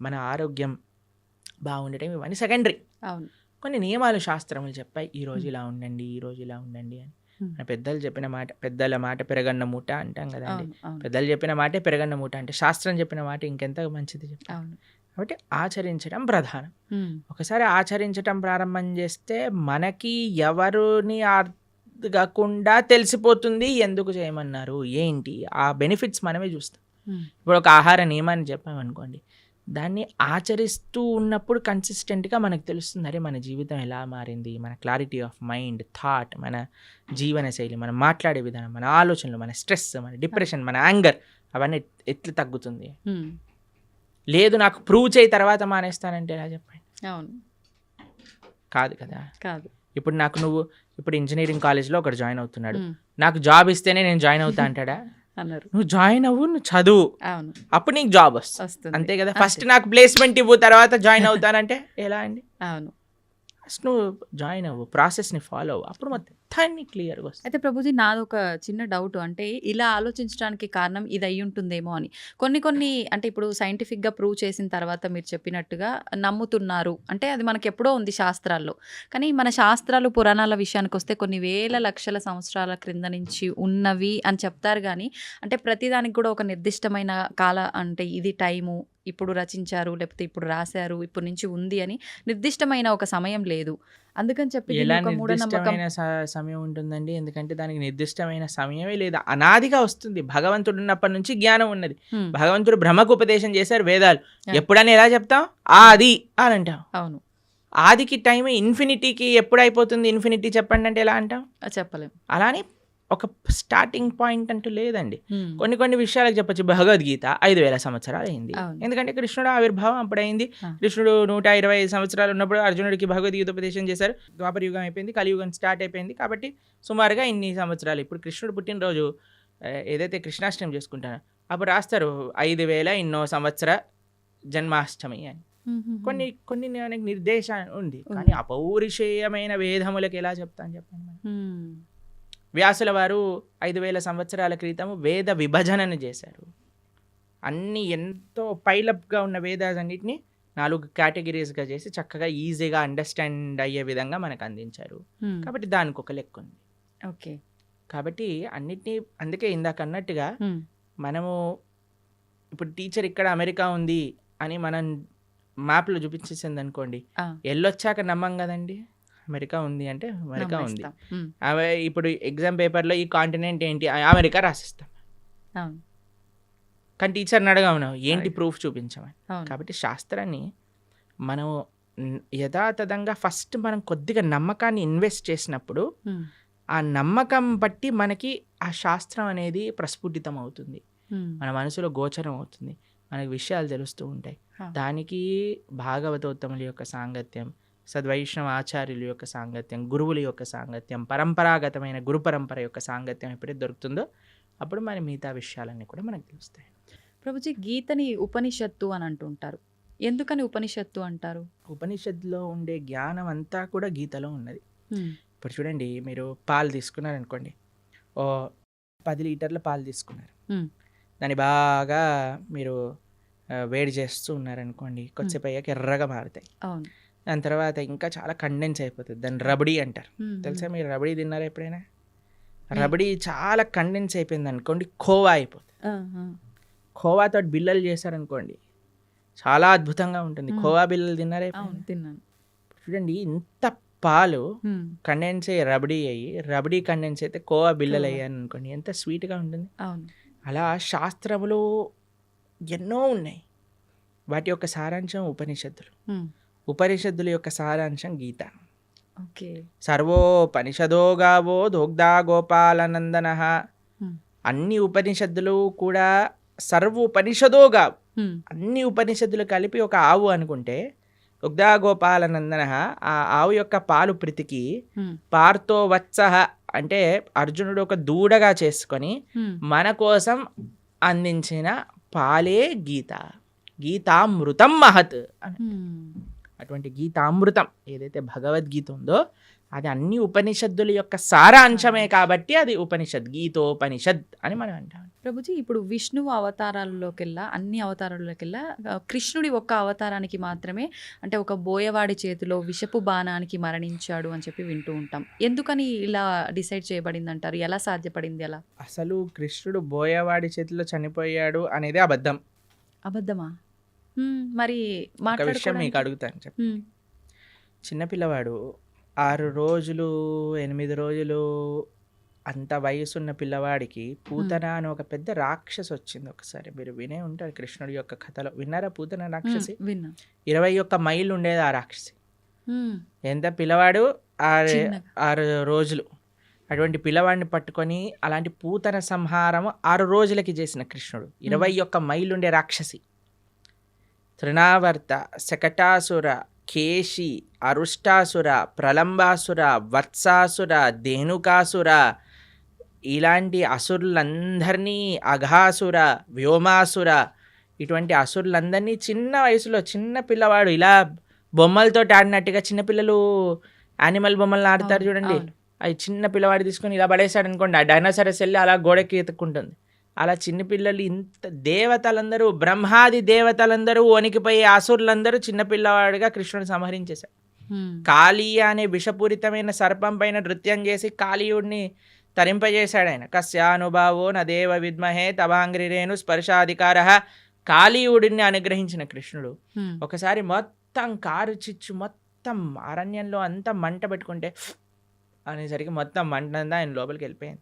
మన ఆరోగ్యం బాగుండటం ఇవన్నీ సెకండరీ. కొన్ని నియమాలు శాస్త్రములు చెప్పాయి, ఈరోజు ఇలా ఉండండి, ఈరోజు ఇలా ఉండండి అని. మన పెద్దలు చెప్పిన మాట, పెద్దల మాట పెరగన్న మూట అంటాం కదండి. పెద్దలు చెప్పిన మాటే పెరగన్న మూట అంటే శాస్త్రం చెప్పిన మాట ఇంకెంత మంచిది చెప్పాలి. కాబట్టి ఆచరించడం ప్రధానం. ఒకసారి ఆచరించడం ప్రారంభం చేస్తే మనకి ఎవరిని అడగకుండా తెలిసిపోతుంది ఎందుకు చేయమన్నారు ఏంటి, ఆ బెనిఫిట్స్ మనమే చూస్తాం. ఇప్పుడు ఒక ఆహార నియమాన్ని చెప్పామనుకోండి, దాన్ని ఆచరిస్తూ ఉన్నప్పుడు కన్సిస్టెంట్గా మనకు తెలుస్తుంది, అరే మన జీవితం ఎలా మారింది, మన క్లారిటీ ఆఫ్ మైండ్, థాట్, మన జీవన శైలి, మనం మాట్లాడే విధానం, మన ఆలోచనలు, మన స్ట్రెస్, మన డిప్రెషన్, మన యాంగర్, అవన్నీ ఎట్లా తగ్గుతుంది? ఉమ్, లేదు నాకు ప్రూవ్ చేయి తర్వాత మానేస్తానంటే ఎలా చెప్పండి? అవును, కాదు కదా. కాదు. ఇప్పుడు నువ్వు ఇప్పుడు ఇంజనీరింగ్ కాలేజ్లో ఒకటి జాయిన్ అవుతున్నాడు, ఉమ్, నాకు జాబ్ ఇస్తేనే నేను జాయిన్ అవుతా అంటాడా? అన్నారు. నువ్వు జాయిన్ అవ్వు, నువ్వు చదువు, అవును, అప్పుడు నీకు జాబ్ వస్తుంది. వస్తుంది. అంతే కదా. ఫస్ట్ నాకు ప్లేస్మెంట్ ఇవ్వు తర్వాత జాయిన్ అవుతానంటే ఎలా అండి? అవును. ఫస్ట్ నువ్వు జాయిన్ అవ్వు, ప్రాసెస్ని ఫాలో అవ్వు, అప్పుడు మొత్తాన్ని క్లియర్గా వస్తుంది. అయితే ప్రభుజీ నాది ఒక చిన్న డౌట్. అంటే ఇలా ఆలోచించడానికి కారణం ఇది అయి ఉంటుందేమో అని. కొన్ని అంటే ఇప్పుడు సైంటిఫిక్గా ప్రూవ్ చేసిన తర్వాత మీరు చెప్పినట్టుగా నమ్ముతున్నారు అంటే అది మనకి ఎప్పుడో ఉంది శాస్త్రాల్లో. కానీ మన శాస్త్రాలు పురాణాల విషయానికి వస్తే కొన్ని వేల లక్షల సంవత్సరాల క్రింద నుంచి ఉన్నవి అని చెప్తారు. కానీ అంటే ప్రతిదానికి కూడా ఒక నిర్దిష్టమైన అంటే ఇది టైము, ఇప్పుడు రచించారు లేకపోతే ఇప్పుడు రాశారు, ఇప్పుడు నుంచి ఉంది అని నిర్దిష్టమైన ఒక సమయం లేదు. అందుకని చెప్పి దీన్ని ఎలా ఒక మూఢనమ్మకం. నిర్దిష్టమైన సమయం ఉంటుందండి? ఎందుకంటే దానికి నిర్దిష్టమైన సమయమే లేదు, అనాదిగా వస్తుంది. భగవంతుడు ఉన్నప్పటి నుంచి జ్ఞానం ఉన్నది. హ్మ్. భగవంతుడు బ్రహ్మకు ఉపదేశం చేశారు వేదాలు. Yeah. ఎప్పుడని ఎలా చెప్తాం? ఆది అని అంటాం. అవును, ఆదికి టైం ఇన్ఫినిటీకి ఎప్పుడు అయిపోతుంది? ఇన్ఫినిటీ చెప్పండి అంటే ఎలా అంటాం? చెప్పలేం. అలానే ఒక స్టార్టింగ్ పాయింట్ అంటూ లేదండి. హ్మ్. కొన్ని విషయాలకు చెప్పొచ్చు. భగవద్గీత 5,000 సంవత్సరాలు అయింది. అవును. ఎందుకంటే కృష్ణుడు ఆవిర్భావం అప్పుడైంది. ఆ. కృష్ణుడు 125 సంవత్సరాలు ఉన్నప్పుడు అర్జునుడికి భగవద్గీత ఉపదేశం చేశారు. ద్వాపర యుగం అయిపోయింది, కలియుగం స్టార్ట్ అయిపోయింది. కాబట్టి సుమారుగా ఇన్ని సంవత్సరాలు. ఇప్పుడు కృష్ణుడు పుట్టినరోజు ఏదైతే కృష్ణాష్టమి చేసుకుంటారో అప్పుడు రాస్తారు 5,000 ఇన్నో సంవత్సర జన్మాష్టమి అని. కొన్ని నిర్దేశం ఉంది. కానీ అపౌరుషేయమైన వేదములకు ఎలా చెప్తాను చెప్పండి మనం? హ్మ్. వ్యాసుల వారు 5,000 సంవత్సరాల క్రితం వేద విభజనను చేశారు. అన్ని ఎంతో పైలప్గా ఉన్న వేదాలన్నింటినీ 4 కేటగిరీస్గా చేసి చక్కగా ఈజీగా అండర్స్టాండ్ అయ్యే విధంగా మనకు అందించారు. హ్మ్. కాబట్టి దానికి ఒక లెక్క ఉంది. ఓకే. కాబట్టి అన్నిటినీ అందుకే ఇందాక అన్నట్టుగా హ్మ్. మనము ఇప్పుడు టీచర్ ఇక్కడ అమెరికా ఉంది అని మనం మ్యాప్లో చూపించేసింది అనుకోండి, ఆ. వెళ్ళొచ్చాక నమ్మం కదండి. అమెరికా ఉంది అంటే అమెరికా ఉంది. నమ్మేస్తాం. హ్మ్. అవి ఇప్పుడు ఎగ్జామ్ పేపర్లో ఈ కాంటినెంట్ ఏంటి అమెరికా రాసిస్తాం. అవును, కానీ టీచర్ని అడగమను ఏంటి అడగ. ప్రూఫ్ చూపించమని. అవును. కాబట్టి శాస్త్రాన్ని మనం యథాతథంగా ఫస్ట్ మనం కొద్దిగా నమ్మకాన్ని ఇన్వెస్ట్ చేసినప్పుడు హ్మ్. ఆ నమ్మకం బట్టి మనకి ఆ శాస్త్రం అనేది ప్రస్ఫుటితం అవుతుంది, హ్మ్. మన మనసులో గోచరం అవుతుంది, మనకి విషయాలు తెలుస్తూ ఉంటాయి. హా. దానికి భాగవతోత్తముల యొక్క సాంగత్యం, సద్వైష్ణవ ఆచార్యుల యొక్క సాంగత్యం, గురువుల యొక్క సాంగత్యం, పరంపరాగతమైన గురు పరంపర యొక్క సాంగత్యం ఎప్పుడైతే దొరుకుతుందో అప్పుడు మన మిగతా విషయాలన్నీ కూడా మనకు తెలుస్తాయి. ప్రభుజీ గీతని ఉపనిషత్తు అని అంటుంటారు. ఎందుకని ఉపనిషత్తు అంటారు? ఉపనిషత్తులో ఉండే జ్ఞానం అంతా కూడా గీతలో ఉన్నది. హ్మ్. ఇప్పుడు చూడండి, మీరు పాలు తీసుకున్నారనుకోండి, ఓ 10 లీటర్ల పాలు తీసుకున్నారు. హ్మ్. దాన్ని బాగా మీరు వేడి చేస్తూ ఉన్నారనుకోండి, కొద్దిసేపు అయ్యాక ఎర్రగా మారుతాయి. అవును. దాని తర్వాత ఇంకా చాలా కండెన్స్ అయిపోతుంది. దాన్ని రబడీ అంటారు. హ్మ్. తెలుసా మీరు రబడీ తిన్నారా ఎప్పుడైనా? రబడీ చాలా కండెన్స్ అయిపోయింది అనుకోండి, ఖోవా అయిపోతుంది. ఆహా. ఖోవాతో బిల్లలు చేశారనుకోండి, చాలా అద్భుతంగా ఉంటుంది. ఖోవా బిల్లలు తిన్నారా అవును, ఎప్పుడైనా? తిన్నాను. చూడండి, ఇంత పాలు హ్మ్. కండెన్స్ అయ్యి రబడీ అయ్యి, రబడీ కండెన్స్ అయితే కోవా బిల్లలు కోవా. అయ్యాను అనుకోండి, ఎంత స్వీట్గా ఉంటుంది. అవును. అలా శాస్త్రములు ఎన్నో ఉన్నాయి. వాటి యొక్క సారాంశం ఉపనిషత్తులు. హ్మ్. ఉపనిషత్తుల యొక్క సారాంశం గీత. ఓకే. సర్వోపనిషదో గావో దోగ్ధా గోపాలనందన. హ్మ్. అన్ని ఉపనిషత్తులు కూడా సర్వోపనిషదో గావు, హ్మ్. అన్ని ఉపనిషత్తులు కలిపి ఒక ఆవు అనుకుంటే, దుగ్ధా గోపాలనందన ఆ ఆవు యొక్క పాలు ప్రీతికి హ్మ్. పార్థో వత్సః అంటే అర్జునుడు ఒక దూడగా చేసుకొని హ్మ్. మన కోసం అందించిన పాలే గీత. గీతామృతం మహత్ అని. హ్మ్. అటువంటి గీతామృతం ఏదైతే భగవద్గీత ఉందో అది అన్ని ఉపనిషత్తుల యొక్క సారాంశమే కాబట్టి అది ఉపనిషత్, గీతోపనిషద్ అని మనం అంటాం. ప్రభుజీ ఇప్పుడు విష్ణువు అవతారాల్లోకెల్లా అన్ని అవతారాల్లోకెల్లా కృష్ణుడి ఒక్క అవతారానికి మాత్రమే అంటే ఒక బోయవాడి చేతిలో విషపు బాణానికి మరణించాడు అని చెప్పి వింటూ ఉంటాం. ఎందుకని ఇలా డిసైడ్ చేయబడింది అంటారు? ఎలా సాధ్యపడింది అలా? అసలు కృష్ణుడు బోయవాడి చేతిలో చనిపోయాడు అనేది అబద్ధం. అబద్ధమా? మరి ఒక విషయం మీకు అడుగుతాను చెప్పి. చిన్నపిల్లవాడు 6 రోజులు 8 రోజులు అంత వయసున్న పిల్లవాడికి పూతన అని ఒక పెద్ద రాక్షసి వచ్చింది. ఒకసారి మీరు వినే ఉంటారు కృష్ణుడి యొక్క కథలో. విన్నారా పూతన రాక్షసి? విన్నా. 21 మైళ్ళు ఉండేది ఆ రాక్షసి. ఎంత పిల్లవాడు 6 రోజులు అటువంటి పిల్లవాడిని పట్టుకొని అలాంటి పూతన సంహారం 6 రోజులకి చేసిన కృష్ణుడు. 21 మైలుండే రాక్షసి తృణావర్త, శకటాసుర, కేశి, అరుష్టాసుర, ప్రలంబాసుర, వత్సాసుర, ధేనుకాసుర, ఇలాంటి అసురులందరినీ, అఘాసుర, వ్యోమాసుర, ఇటువంటి అసురులందరినీ చిన్న వయసులో చిన్న పిల్లవాడు ఇలా బొమ్మలతో ఆడినట్టుగా, చిన్నపిల్లలు యానిమల్ బొమ్మలను ఆడతారు చూడండి, అవి చిన్న పిల్లవాడు తీసుకొని ఇలా పడేశాడు అనుకోండి, ఆ డైనోసారస్ వెళ్ళి అలా గోడకి ఎత్తుక్కుంటుంది. అలా చిన్నపిల్లలు ఇంత దేవతలందరూ, బ్రహ్మాది దేవతలందరూ వణికిపోయి అసురులందరూ చిన్నపిల్లవాడిగా కృష్ణుడు సంహరించేశాడు. కాళీయ అనే విషపూరితమైన సర్పం పైన నృత్యం చేసి కాళీయుడిని తరింపజేశాడు ఆయన. కస్యానుభావో నదేవ విద్మహే తవాంగ్రిరేణు స్పర్శాధికార. కాళీయుడిని అనుగ్రహించిన కృష్ణుడు ఒకసారి మొత్తం కారు చిచ్చు మొత్తం అరణ్యంలో అంతా మంట పెట్టుకుంటే అనేసరికి మొత్తం మంటంతా ఆయన లోపలికి వెళ్ళిపోయింది.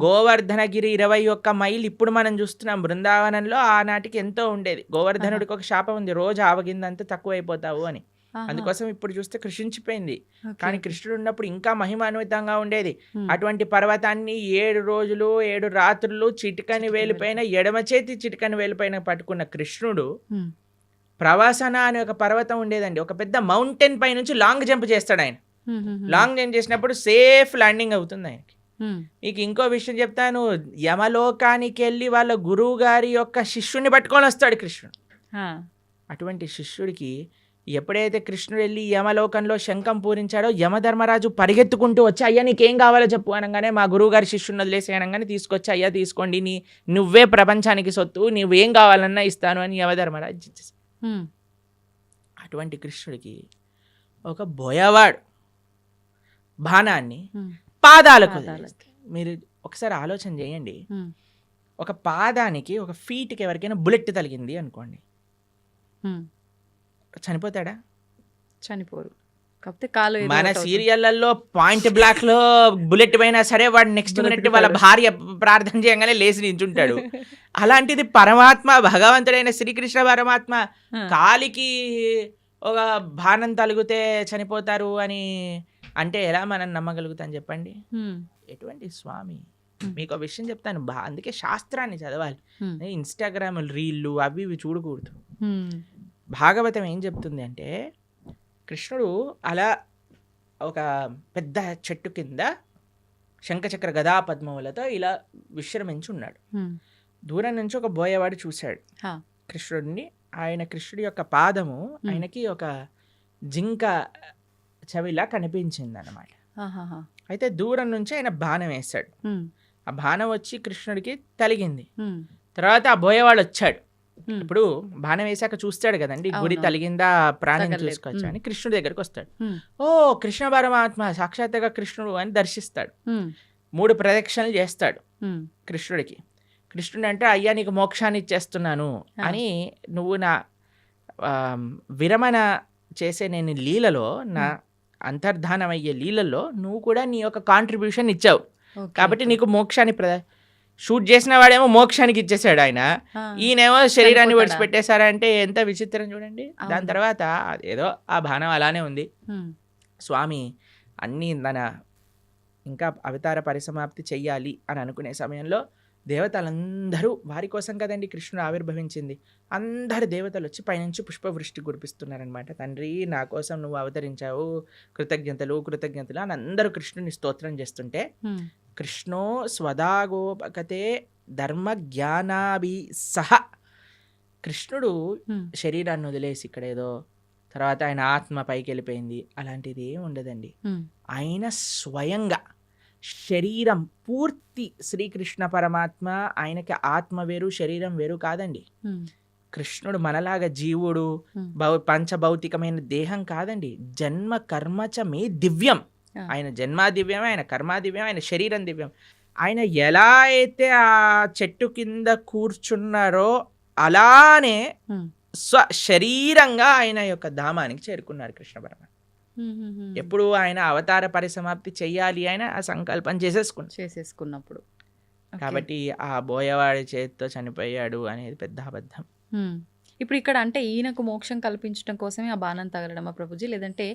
గోవర్ధనగిరి 21 మైల్ ఇప్పుడు మనం చూస్తున్నాం. బృందావనంలో ఆనాటికి ఎంతో ఉండేది. గోవర్ధనుడికి ఒక శాపం ఉంది, రోజు ఆవగిందంతా తక్కువ అయిపోతావు అని. అందుకోసం ఇప్పుడు చూస్తే కృషించిపోయింది. కానీ కృష్ణుడు ఉన్నప్పుడు ఇంకా మహిమాన్వితంగా ఉండేది. అటువంటి పర్వతాన్ని 7 రోజులు 7 రాత్రులు చిటికని వేలిపైన, ఎడమ చేతి చిటికని వేలిపైన పట్టుకున్న కృష్ణుడు ప్రవాసన అనే ఒక పర్వతం ఉండేదండి. ఒక పెద్ద మౌంటైన్ పై నుంచి లాంగ్ జంప్ చేస్తాడు ఆయన. లాంగ్ జంప్ చేసినప్పుడు సేఫ్ ల్యాండింగ్ అవుతుంది ఆయనకి. మీకు ఇంకో విషయం చెప్తాను. యమలోకానికి వెళ్ళి వాళ్ళ గురువు గారి యొక్క శిష్యుని పట్టుకొని వస్తాడు కృష్ణుడు. అటువంటి శిష్యుడికి ఎప్పుడైతే కృష్ణుడు వెళ్ళి యమలోకంలో శంఖం పూరించాడో, యమధర్మరాజు పరిగెత్తుకుంటూ వచ్చి, అయ్యా నీకేం కావాలో చెప్పు అనగానే, మా గురువు గారి శిష్యుని వదిలేసి అనగానే తీసుకొచ్చి, అయ్యా తీసుకోండి, నువ్వే ప్రపంచానికి సొత్తు, నువ్వేం కావాలన్నా ఇస్తాను అని యమధర్మరాజు ఇచ్చేసి. అటువంటి కృష్ణుడికి ఒక బోయవాడు బాణాన్ని పాదాలకు మీరు ఒకసారి ఆలోచన చేయండి. ఒక పాదానికి, ఒక ఫీట్కి ఎవరికైనా బుల్లెట్ తగిలింది అనుకోండి, చనిపోతాడా? చనిపోరు. కాకపోతే కాలు మన సీరియళ్లలో పాయింట్ బ్లాక్ లో బుల్లెట్ పోయినా సరే వాడు నెక్స్ట్ మినిట్ వాళ్ళ భార్య ప్రార్థన చేయగానే లేచి నించుంటాడు. అలాంటిది పరమాత్మ, భగవంతుడైన శ్రీకృష్ణ పరమాత్మ కాలికి ఒక బాణం తలిగితే చనిపోతారు అని అంటే ఎలా మనం నమ్మగలుగుతాం చెప్పండి? ఎటువంటి స్వామి. మీకు విషయం చెప్తాను, అందుకే శాస్త్రాన్ని చదవాలి. ఇన్స్టాగ్రామ్ రీళ్ళు అవి ఇవి చూడకూడదు. భాగవతం ఏం చెప్తుంది అంటే, కృష్ణుడు అలా ఒక పెద్ద చెట్టు కింద శంఖచక్ర గదా పద్మములతో ఇలా విశ్రమించి ఉన్నాడు. దూరం నుంచి ఒక బోయవాడు చూశాడు కృష్ణుడిని. కృష్ణుడి యొక్క పాదము ఆయనకి ఒక జింక చెవిలా కనిపించింది అన్నమాట. అయితే దూరం నుంచి ఆయన బాణం వేశాడు. ఆ బాణం వచ్చి కృష్ణుడికి తలిగింది. తర్వాత ఆ బోయవాడు వచ్చాడు. ఇప్పుడు బాణం వేసాక చూస్తాడు కదండి, గురి తలిగిందా, ప్రాణం చూసుకోవచ్చు అని కృష్ణుడి దగ్గరికి వస్తాడు. ఓ కృష్ణ పరమాత్మ సాక్షాత్తుగా కృష్ణుడు అని దర్శిస్తాడు. 3 ప్రదక్షిణలు చేస్తాడు కృష్ణుడికి. కృష్ణుడు అంటే, అయ్యా నీకు మోక్షాన్ని ఇచ్చేస్తున్నాను అని, నువ్వు నా విరమణ చేసే నేను లీలలో, నా అంతర్ధానం అయ్యే లీలలో నువ్వు కూడా నీ యొక్క కాంట్రిబ్యూషన్ ఇచ్చావు కాబట్టి నీకు మోక్షాన్ని షూట్ చేసిన వాడేమో మోక్షానికి ఇచ్చేసాడు ఆయన, ఈయనేమో శరీరాన్ని విడిచిపెట్టేశారంటే ఎంత విచిత్రం చూడండి. దాని తర్వాత ఏదో ఆ బాణం అలానే ఉంది. స్వామి అన్నీ తన ఇంకా అవతార పరిసమాప్తి చెయ్యాలి అని అనుకునే సమయంలో దేవతలందరూ, వారి కోసం కదండి కృష్ణుడు ఆవిర్భవించింది, అందరు దేవతలు వచ్చి పైనుంచి పుష్పవృష్టి కురిపిస్తున్నారనమాట. తండ్రి నా కోసం నువ్వు అవతరించావు, కృతజ్ఞతలు కృతజ్ఞతలు అని అందరూ కృష్ణుని స్తోత్రం చేస్తుంటే, కృష్ణో స్వదాగోపకతే ధర్మ జ్ఞానాభి సహ, కృష్ణుడు శరీరాన్ని వదిలేసి ఇక్కడ ఏదో తర్వాత ఆయన ఆత్మ పైకి వెళ్ళిపోయింది అలాంటిది ఏం ఉండదండి. ఆయన స్వయంగా శరీరం పూర్తి శ్రీకృష్ణ పరమాత్మ, ఆయనకి ఆత్మ వేరు శరీరం వేరు కాదండి. కృష్ణుడు మనలాగా జీవుడు పంచభౌతికమైన దేహం కాదండి. జన్మ కర్మచ మే దివ్యం. ఆయన జన్మా దివ్యం, ఆయన కర్మా దివ్యం, ఆయన శరీరం దివ్యం. ఆయన ఎలా అయితే ఆ చెట్టు కింద కూర్చున్నారో అలానే శరీరంగా ఆయన యొక్క ధామానికి చేరుకున్నారు కృష్ణ పరమాత్మ. ఎప్పుడు ఆయన అవతార పరిసమాప్తి చెయ్యాలి ఆయన ఆ సంకల్పం చేసేసుకున్నప్పుడు. కాబట్టి ఆ బోయవాడి చేతితో చనిపోయాడు అనేది పెద్ద అబద్ధం. ఇప్పుడు ఇక్కడ అంటే ఈయనకు మోక్షం కల్పించడం కోసమే ఆ బాణం తగలడమా ప్రభుజీ? లేదంటే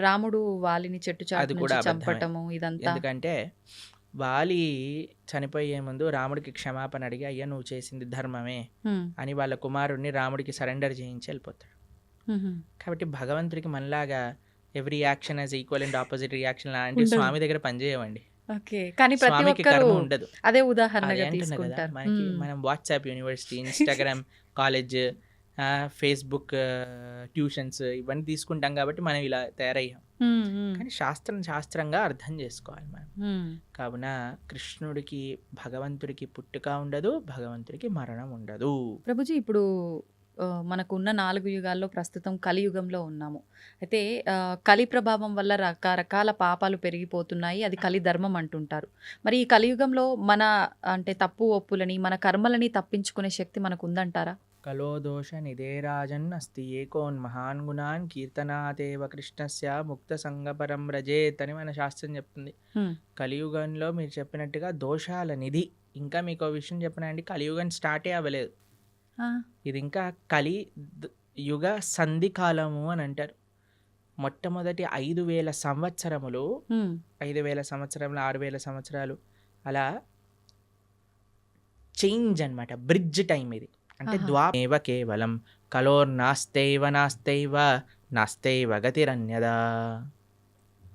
రాముడు వాలిని చెట్టు చాటు అది నుంచి కూడా అబద్ధమే. చంపటము ఇదంతా? ఎందుకంటే వాలి చనిపోయే ముందు రాముడికి క్షమాపణ అడిగి అయ్యా నువ్వు చేసింది ధర్మమే హ్మ్. అని వాళ్ళ కుమారుడిని రాముడికి సరెండర్ చేయించి వెళ్ళిపోతాడు. హుహు. కాబట్టి భగవంతుడికి మనలాగా every action as equal and opposite reaction లాంటి ఉండదు. స్వామి దగ్గర పనిచేయవండి. ఓకే. కానీ ప్రతి స్వామికి ఒక్కరు కర్మ ఉండదు. అదే అదే ఉదాహరణగా అంటున్నా కదా, తీసుకుంటారు. మనకి హ్మ్. మనం WhatsApp university, Instagram college, Facebook tuitions ఇవన్నీ తీసుకుంటాం కాబట్టి మనం ఇలా తయారయ్యాం. హ్మ్. హ్మ్. కానీ శాస్త్రంగా అర్థం చేసుకోవాలి మనం. హ్మ్. కావున కృష్ణుడికి భగవంతుడికి పుట్టుక ఉండదు, భగవంతుడికి మరణం ఉండదు. ప్రభుజీ ఇప్పుడు మనకున్న 4 యుగాల్లో ప్రస్తుతం కలియుగంలో ఉన్నాము. అయితే కలి ప్రభావం వల్ల రకరకాల పాపాలు పెరిగిపోతున్నాయి. అది కలి ధర్మం అంటుంటారు. మరి ఈ కలియుగంలో మన అంటే తప్పు ఒప్పులని, మన కర్మలని తప్పించుకునే శక్తి మనకుందంటారా? కలో దోష నిధేరాజన్ అస్తి ఏకోన్ మహాన్ గుణాన్ కీర్తనాదేవ కృష్ణస్య ముక్త సంగపరం రజేత్ అని మన శాస్త్రం చెప్తుంది. హ్మ్. కలియుగంలో మీరు చెప్పినట్టుగా దోషాల నిధి. ఇంకా మీకు ఒక విషయం చెప్పనండి, కలియుగం స్టార్టే అవ్వలేదు. ఆ! ఇది ఇంకా యుగ సంధి కాలము అని అంటారు. మొట్టమొదటి 5,000 సంవత్సరములు, హ్మ్. 5,000 సంవత్సరములు, 6,000 సంవత్సరాలు అలా చేంజ్ అన్నమాట. బ్రిడ్జ్ టైం ఇది. అంటే ఆహా. ద్వాపేవ కేవలం కలోర్నాస్తైవ నాస్తైవ నాస్తైవ గతిరన్యదా.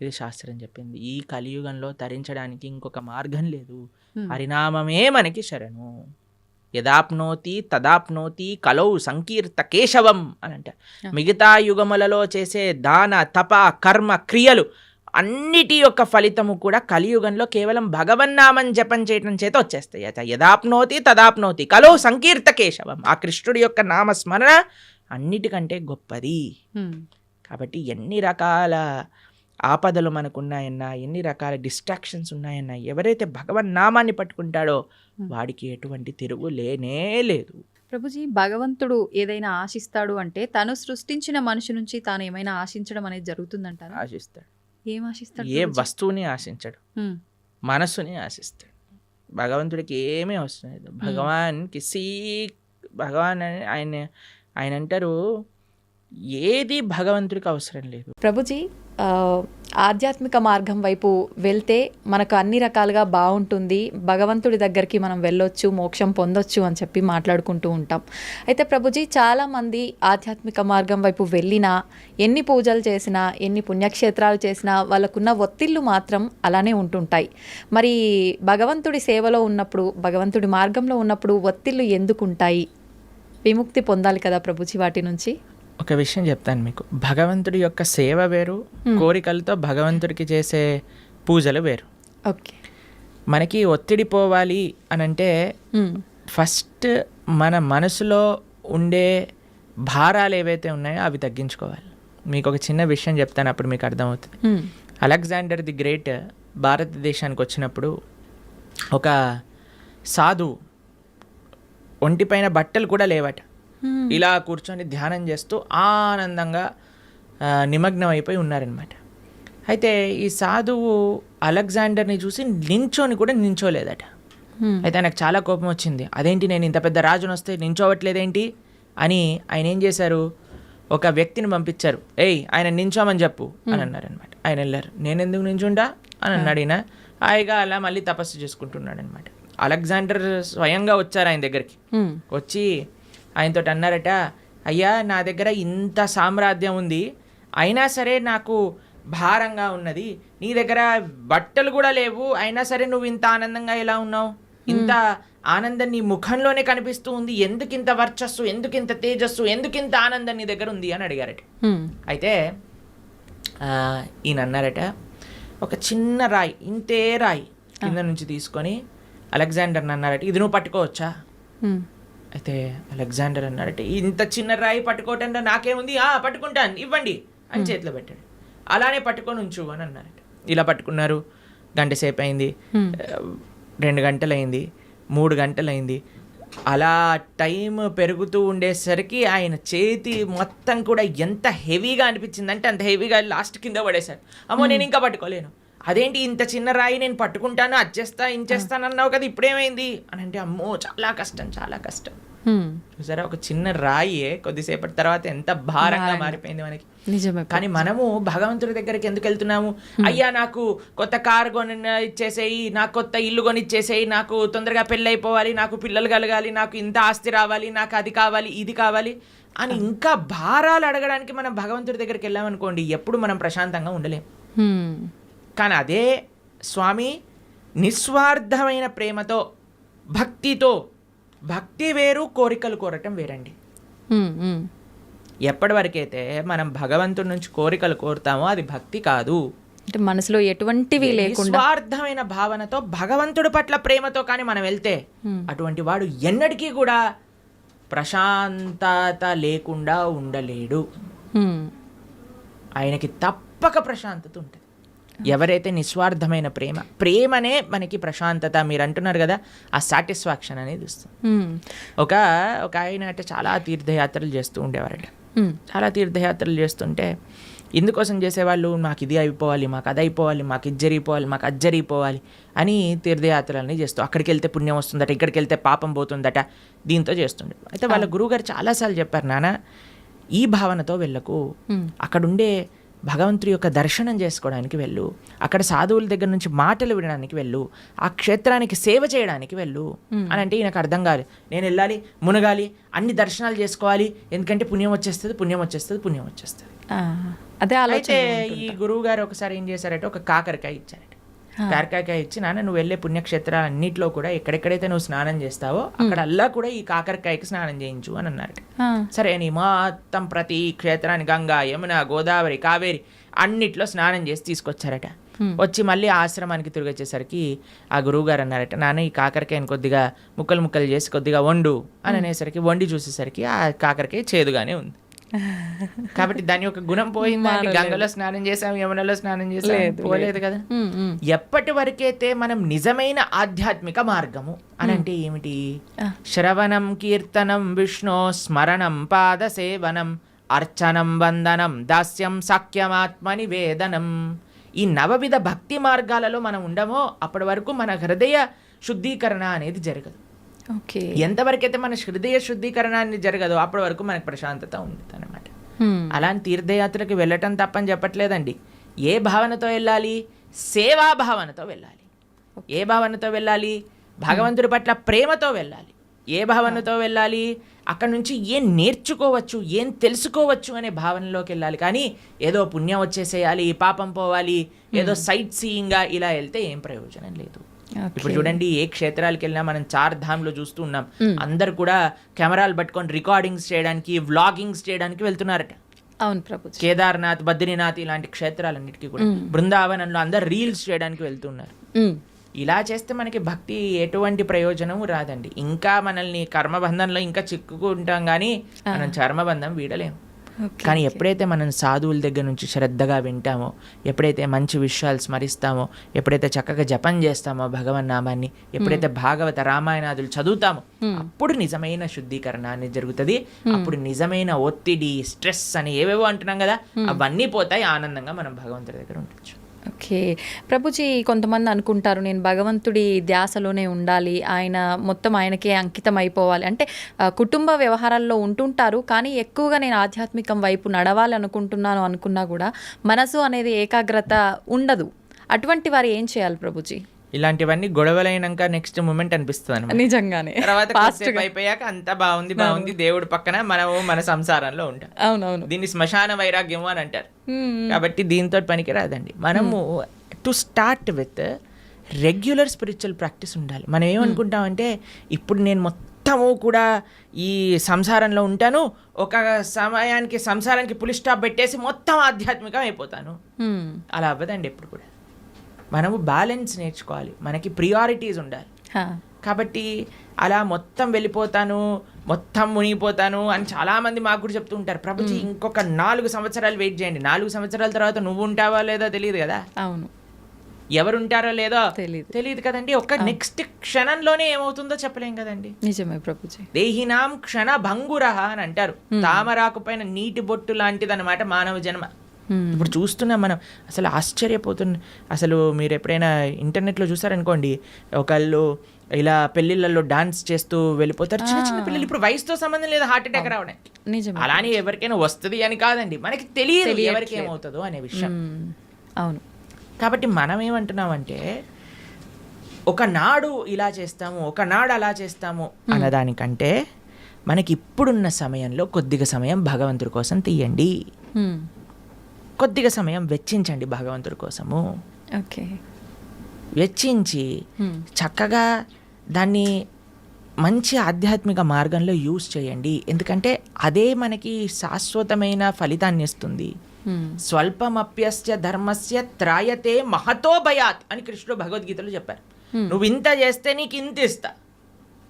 ఇది శాస్త్రం చెప్పింది. ఈ కలియుగంలో తరించడానికి ఇంకొక మార్గం లేదు. హ్మ్. హరినామమే మనకి శరణు. యదాప్నోతి తదాప్నోతి కలౌ సంకీర్త కేశవం అని అంట. ఆ. మిగతా యుగములలో చేసే దాన తప కర్మ క్రియలు అన్నిటి యొక్క ఫలితము కూడా కలియుగంలో కేవలం భగవన్నామం జపం చేయటం చేత వచ్చేస్తాయి. యదాప్నోతి తదాప్నోతి కలౌ సంకీర్త కేశవం. ఆ కృష్ణుడి యొక్క నామస్మరణ అన్నిటికంటే గొప్పది. హ్మ్. కాబట్టి ఎన్ని రకాల ఆపదలు మనకున్నాయన్నా, ఎన్ని రకాల డిస్ట్రాక్షన్స్ ఉన్నాయన్నా, ఎవరైతే భగవన్నామాన్ని పట్టుకుంటాడో వాడికి ఎటువంటి తిరుగు లేనే లేదు. ప్రభుజీ భగవంతుడు ఏదైనా ఆశిస్తాడు అంటే తను సృష్టించిన మనిషి నుంచి తాను ఏమైనా ఆశించడం అనేది జరుగుతుందంటారా? ఆశిస్తాడు. ఏం ఆశిస్తాడు ఏ ప్రభుజీ? వస్తువుని ఆశించడు, హ్మ్. మనస్సుని ఆశిస్తాడు. భగవంతుడికి ఏమీ అవసరం లేదు. భగవాన్ అని ఆయన అంటారు, ఏది భగవంతుడికి అవసరం లేదు. ప్రభుజీ ఆధ్యాత్మిక మార్గం వైపు వెళ్తే మనకు అన్ని రకాలుగా బాగుంటుంది, భగవంతుడి దగ్గరికి మనం వెళ్ళొచ్చు, మోక్షం పొందొచ్చు అని చెప్పి మాట్లాడుకుంటూ ఉంటాం. అయితే ప్రభుజీ చాలామంది ఆధ్యాత్మిక మార్గం వైపు వెళ్ళినా, ఎన్ని పూజలు చేసినా, ఎన్ని పుణ్యక్షేత్రాలు చేసినా వాళ్ళకున్న ఒత్తిళ్ళు మాత్రం అలానే ఉంటుంటాయి. మరి భగవంతుడి సేవలో ఉన్నప్పుడు, భగవంతుడి మార్గంలో ఉన్నప్పుడు ఒత్తిళ్ళు ఎందుకుంటాయి? విముక్తి పొందాలి కదా ప్రభుజీ వాటి నుంచి. ఒక విషయం చెప్తాను మీకు. భగవంతుడి యొక్క సేవ వేరు, కోరికలతో భగవంతుడికి చేసే పూజలు వేరు. ఓకే. మనకి ఒత్తిడి పోవాలి అని అంటే ఫస్ట్ మన మనసులో ఉండే భారాలు ఏవైతే ఉన్నాయో అవి తగ్గించుకోవాలి. మీకు ఒక చిన్న విషయం చెప్తాను, అప్పుడు మీకు అర్థమవుతుంది. అలెగ్జాండర్ ది గ్రేట్ భారతదేశానికి వచ్చినప్పుడు ఒక సాధువు ఒంటిపైన బట్టలు కూడా లేవట, ఇలా కూర్చొని ధ్యానం చేస్తూ ఆనందంగా నిమగ్నం అయిపోయి ఉన్నారనమాట. అయితే ఈ సాధువు అలెగ్జాండర్ని చూసి నించోని కూడా నించోలేదట. అయితే ఆయనకు చాలా కోపం వచ్చింది. అదేంటి, నేను ఇంత పెద్ద రాజును వస్తే నించోవట్లేదేంటి అని ఆయన ఏం చేశారు, ఒక వ్యక్తిని పంపించారు. ఆయన నించోమని చెప్పు అని అన్నారనమాట. ఆయన వెళ్ళారు. నేను ఎందుకు నించుంటా అని అన్నాడు. ఈయన హాయిగా అలా మళ్ళీ తపస్సు చేసుకుంటున్నాడు అనమాట. అలెగ్జాండర్ స్వయంగా వచ్చారు ఆయన దగ్గరికి. వచ్చి ఆయనతో అన్నారట, అయ్యా నా దగ్గర ఇంత సామ్రాజ్యం ఉంది, అయినా సరే నాకు భారంగా ఉన్నది, నీ దగ్గర బట్టలు కూడా లేవు, అయినా సరే నువ్వు ఇంత ఆనందంగా ఎలా ఉన్నావు, ఇంత ఆనందం నీ ముఖంలోనే కనిపిస్తూ ఉంది, ఎందుకింత వర్చస్సు, ఎందుకింత తేజస్సు, ఎందుకింత ఆనందం నీ దగ్గర ఉంది అని అడిగారట. అయితే ఈయన అన్నారట, ఒక చిన్న రాయి, ఇంతే రాయి కింద నుంచి తీసుకొని అలెగ్జాండర్ని అన్నారట, ఇది నువ్వు పట్టుకోవచ్చా? అయితే అలెగ్జాండర్ అన్నారట, ఇంత చిన్న రాయి పట్టుకోవటంలో నాకేముంది, పట్టుకుంటాను, ఇవ్వండి అని చేతిలో పెట్టాడు. అలానే పట్టుకొని ఉంచు అని అన్నారట. ఇలా పట్టుకున్నారు. గంట సేపు అయింది, 2 గంటలు అయింది, 3 గంటలు అయింది. అలా టైం పెరుగుతూ ఉండేసరికి ఆయన చేతి మొత్తం కూడా ఎంత హెవీగా అనిపించిందంటే అంత హెవీగా లాస్ట్ కింద పడేశారు. అమ్మో నేను ఇంకా పట్టుకోలేను, అదేంటి ఇంత చిన్న రాయి నేను పట్టుకుంటాను, అది చేస్తా ఇంచేస్తాను అన్నావు కదా, ఇప్పుడేమైంది అని అంటే, అమ్మో చాలా కష్టం, చాలా కష్టం. సరే ఒక చిన్న రాయే కొద్దిసేపటి తర్వాత ఎంత భారంగా మారిపోయింది మనకి. నిజమే. కానీ మనము భగవంతుడి దగ్గరికి ఎందుకు వెళ్తున్నాము? అయ్యా నాకు కొత్త కారు కొని ఇచ్చేసేయి, నాకు కొత్త ఇల్లు కొని ఇచ్చేసేయి, నాకు తొందరగా పెళ్ళి అయిపోవాలి, నాకు పిల్లలు కలగాలి, నాకు ఇంత ఆస్తి రావాలి, నాకు అది కావాలి ఇది కావాలి అని ఇంకా భారాలు అడగడానికి మనం భగవంతుడి దగ్గరికి వెళ్ళామనుకోండి, ఎప్పుడు మనం ప్రశాంతంగా ఉండలేం. కానీ అదే స్వామి నిస్వార్థమైన ప్రేమతో భక్తితో, భక్తి వేరు కోరికలు కోరటం వేరండి. ఎప్పటి వరకైతే మనం భగవంతుడి నుంచి కోరికలు కోరుతామో అది భక్తి కాదు. అంటే మనసులో ఎటువంటివి లేకుండా నిస్వార్థమైన భావనతో భగవంతుడి పట్ల ప్రేమతో కానీ మనం వెళ్తే అటువంటి వాడు ఎన్నటికీ కూడా ప్రశాంతత లేకుండా ఉండలేడు. ఆయనకి తప్పక ప్రశాంతత ఉంటుంది. ఎవరైతే నిస్వార్థమైన ప్రేమనే మనకి ప్రశాంతత, మీరు అంటున్నారు కదా, ఆ సాటిస్ఫాక్షన్ అనేది వస్తుంది. ఒక ఆయన అంటే చాలా తీర్థయాత్రలు చేస్తూ ఉండేవారట. చాలా తీర్థయాత్రలు చేస్తుంటే ఎందుకోసం చేసేవాళ్ళు, మాకు ఇది అయిపోవాలి, మాకు అది అయిపోవాలి, మాకు ఇది జరిగిపోవాలి, మాకు అది జరిగిపోవాలి అని తీర్థయాత్రలని చేస్తూ, అక్కడికి వెళ్తే పుణ్యం వస్తుందట, ఇక్కడికి వెళ్తే పాపం పోతుందట, దీంతో చేస్తుండే. అయితే వాళ్ళ గురువుగారు చాలాసార్లు చెప్పారు, నాన్న ఈ భావనతో వెళ్ళకు, అక్కడుండే భగవంతుడి యొక్క దర్శనం చేసుకోవడానికి వెళ్ళు, అక్కడ సాధువుల దగ్గర నుంచి మాటలు వినడానికి వెళ్ళు, ఆ క్షేత్రానికి సేవ చేయడానికి వెళ్ళు అని అంటే ఈయనకు అర్థం కాదు. నేను వెళ్ళాలి, మునగాలి, అన్ని దర్శనాలు చేసుకోవాలి, ఎందుకంటే పుణ్యం వచ్చేస్తుంది, పుణ్యం వచ్చేస్తుంది, పుణ్యం వచ్చేస్తుంది. అదే అయితే ఈ గురువు గారు ఒకసారి ఏం చేశారంటే ఒక కాకరకాయ ఇచ్చారట. కాకరకాయ ఇచ్చి, నాన్న నువ్వు వెళ్ళే పుణ్యక్షేత్రాలన్నింటిలో కూడా ఎక్కడెక్కడైతే నువ్వు స్నానం చేస్తావో అక్కడల్లా కూడా ఈ కాకరకాయకి స్నానం చేయించు అని అన్నారట. సరే అని మొత్తం ప్రతి క్షేత్రాన్ని గంగా, యమున, గోదావరి, కావేరి అన్నిట్లో స్నానం చేసి తీసుకొచ్చారట. వచ్చి మళ్ళీ ఆశ్రమానికి తిరిగి వచ్చేసరికి ఆ గురువు గారు అన్నారట, నాన్న ఈ కాకరకాయని కొద్దిగా ముక్కలు ముక్కలు చేసి కొద్దిగా వండు అని అనేసరికి వండి చూసేసరికి ఆ కాకరకాయ చేదుగానే ఉంది. కాబట్టి దాని యొక్క గుణం పోయిందా? గంగలో స్నానం చేసాం, యమునలో స్నానం చేసాం, పోలేదు కదా. ఎప్పటి వరకైతే మనం నిజమైన ఆధ్యాత్మిక మార్గము అని అంటే ఏమిటి? శ్రవణం, కీర్తనం, విష్ణు స్మరణం, పాద సేవనం, అర్చనం, వందనం, దాస్యం, సాఖ్యమాత్మ నివేదనం, ఈ నవవిధ భక్తి మార్గాలలో మనం ఉండమో అప్పటి వరకు మన హృదయ శుద్ధీకరణ అనేది జరగదు. ఎంతవరకైతే మన హృదయ శుద్ధీకరణ అనేది జరగదో అప్పటి వరకు మనకు ప్రశాంతత ఉంటుంది అనమాట. అలాంటి తీర్థయాత్రకి వెళ్ళటం తప్పని చెప్పట్లేదండి. ఏ భావనతో వెళ్ళాలి? సేవా భావనతో వెళ్ళాలి. ఏ భావనతో వెళ్ళాలి? భగవంతుడి పట్ల ప్రేమతో వెళ్ళాలి. ఏ భావనతో వెళ్ళాలి? అక్కడ నుంచి ఏం నేర్చుకోవచ్చు, ఏం తెలుసుకోవచ్చు అనే భావనలోకి వెళ్ళాలి. కానీ ఏదో పుణ్యం వచ్చేసేయాలి, పాపం పోవాలి, ఏదో సైట్ సీయింగ్గా ఇలా వెళ్తే ఏం ప్రయోజనం లేదు. ఇప్పుడు చూడండి, ఏ క్షేత్రాలకు వెళ్ళినా మనం 4 ధామ్లో చూస్తూ ఉన్నాం, అందరు కూడా కెమెరాలు పట్టుకొని రికార్డింగ్స్ చేయడానికి, వ్లాగింగ్స్ చేయడానికి వెళ్తున్నారట. అవును ప్రభు. కేదార్నాథ్, బద్రీనాథ్ ఇలాంటి క్షేత్రాలన్నిటికీ కూడా, బృందావనంలో అందరు రీల్స్ చేయడానికి వెళ్తున్నారు. ఇలా చేస్తే మనకి భక్తి ఎటువంటి ప్రయోజనం రాదండి. ఇంకా మనల్ని కర్మబంధంలో ఇంకా చిక్కుకుంటాం, కానీ మనం చర్మబంధం వీడలేము. కానీ ఎప్పుడైతే మనం సాధువుల దగ్గర నుంచి శ్రద్ధగా వింటామో, ఎప్పుడైతే మంచి విషయాలు స్మరిస్తామో, ఎప్పుడైతే చక్కగా జపం చేస్తామో భగవన్నామాన్ని, ఎప్పుడైతే భాగవత రామాయణాదులు చదువుతామో అప్పుడు నిజమైన శుద్ధీకరణ అనేది జరుగుతుంది. అప్పుడు నిజమైన ఒత్తిడి, స్ట్రెస్ అని ఏవేవో అంటున్నాం కదా, అవన్నీ పోతాయి. ఆనందంగా మనం భగవంతుడి దగ్గర ఉండొచ్చు. ఓకే ప్రభుజీ, కొంతమంది అనుకుంటారు నేను భగవంతుడి ధ్యాసలోనే ఉండాలి, ఆయన మొత్తం ఆయనకే అంకితం అయిపోవాలి అంటే కుటుంబ వ్యవహారాల్లో ఉంటుంటారు, కానీ ఎక్కువగా నేను ఆధ్యాత్మికం వైపు నడవాలి అనుకుంటున్నాను అనుకున్నా కూడా మనసు అనేది ఏకాగ్రత ఉండదు. అటువంటి వారు ఏం చేయాలి ప్రభుజీ? ఇలాంటివన్నీ గొడవలైనాక నెక్స్ట్ మూమెంట్ అనిపిస్తుంది నిజంగానే. తర్వాత అయిపోయాక అంత బాగుంది దేవుడి పక్కన మనము మన సంసారంలో ఉంటాం. అవునవును, దీన్ని శ్మశాన వైరాగ్యము అని అంటారు. కాబట్టి దీంతో పనికి రాదండి. మనము to start with regular spiritual practice ఉండాలి. మనం ఏమనుకుంటామంటే, ఇప్పుడు నేను మొత్తము కూడా ఈ సంసారంలో ఉంటాను, ఒక సమయానికి సంసారానికి పులి స్టాప్ పెట్టేసి మొత్తం ఆధ్యాత్మికం అయిపోతాను, అలా అవ్వదండి. ఎప్పుడు కూడా మనము బ్యాలెన్స్ నేర్చుకోవాలి, మనకి ప్రియారిటీస్ ఉండాలి. కాబట్టి అలా మొత్తం వెళ్ళిపోతాను, మొత్తం మునిగిపోతాను అని చాలామంది మాకు కూడా చెప్తూ ఉంటారు. ప్రభుజీ ఇంకొక 4 సంవత్సరాలు వెయిట్ చేయండి, 4 సంవత్సరాల తర్వాత నువ్వు ఉంటావా లేదో తెలియదు కదా. అవును, ఎవరు ఉంటారో లేదో తెలియదు కదండి. ఒక నెక్స్ట్ క్షణంలోనే ఏమవుతుందో చెప్పలేం కదండి. నిజమే ప్రభుజీ. దేహినాం క్షణ భంగురహ అని అంటారు. తామరాకు పైన నీటి బొట్టు లాంటిది అనమాట మానవ జన్మ. ఇప్పుడు చూస్తున్నాం మనం, అసలు ఆశ్చర్యపోతున్న. అసలు మీరు ఎప్పుడైనా ఇంటర్నెట్లో చూసారనుకోండి, ఒకళ్ళు ఇలా పెళ్ళిళ్ళల్లో డాన్స్ చేస్తూ వెళ్ళిపోతారు, చిన్న చిన్న పిల్లలు. ఇప్పుడు వయసుతో సంబంధం లేదు హార్ట్ అటాక్ రావడం. నిజం. అలానే ఎవరికైనా వస్తుంది అని కాదండి, మనకి తెలియదు ఎవరికి ఏమవుతుందో అనే విషయం. అవును. కాబట్టి మనం ఏమంటున్నామంటే, ఒకనాడు ఇలా చేస్తాము, ఒకనాడు అలా చేస్తాము అన్నదానికంటే మనకి ఇప్పుడున్న సమయంలో కొద్దిగా సమయం భగవంతుడి కోసం తీయండి, కొద్దిగా సమయం వెచ్చించండి భగవంతుడి కోసము. ఓకే. వెచ్చించి చక్కగా దాన్ని మంచి ఆధ్యాత్మిక మార్గంలో యూజ్ చేయండి. ఎందుకంటే అదే మనకి శాశ్వతమైన ఫలితాన్ని ఇస్తుంది. స్వల్పమప్యస్య ధర్మస్య త్రాయతే మహతో భయాత్ అని కృష్ణుడు భగవద్గీతలో చెప్పారు. నువ్వు ఇంత చేస్తే నీకు ఇంత ఇస్తా,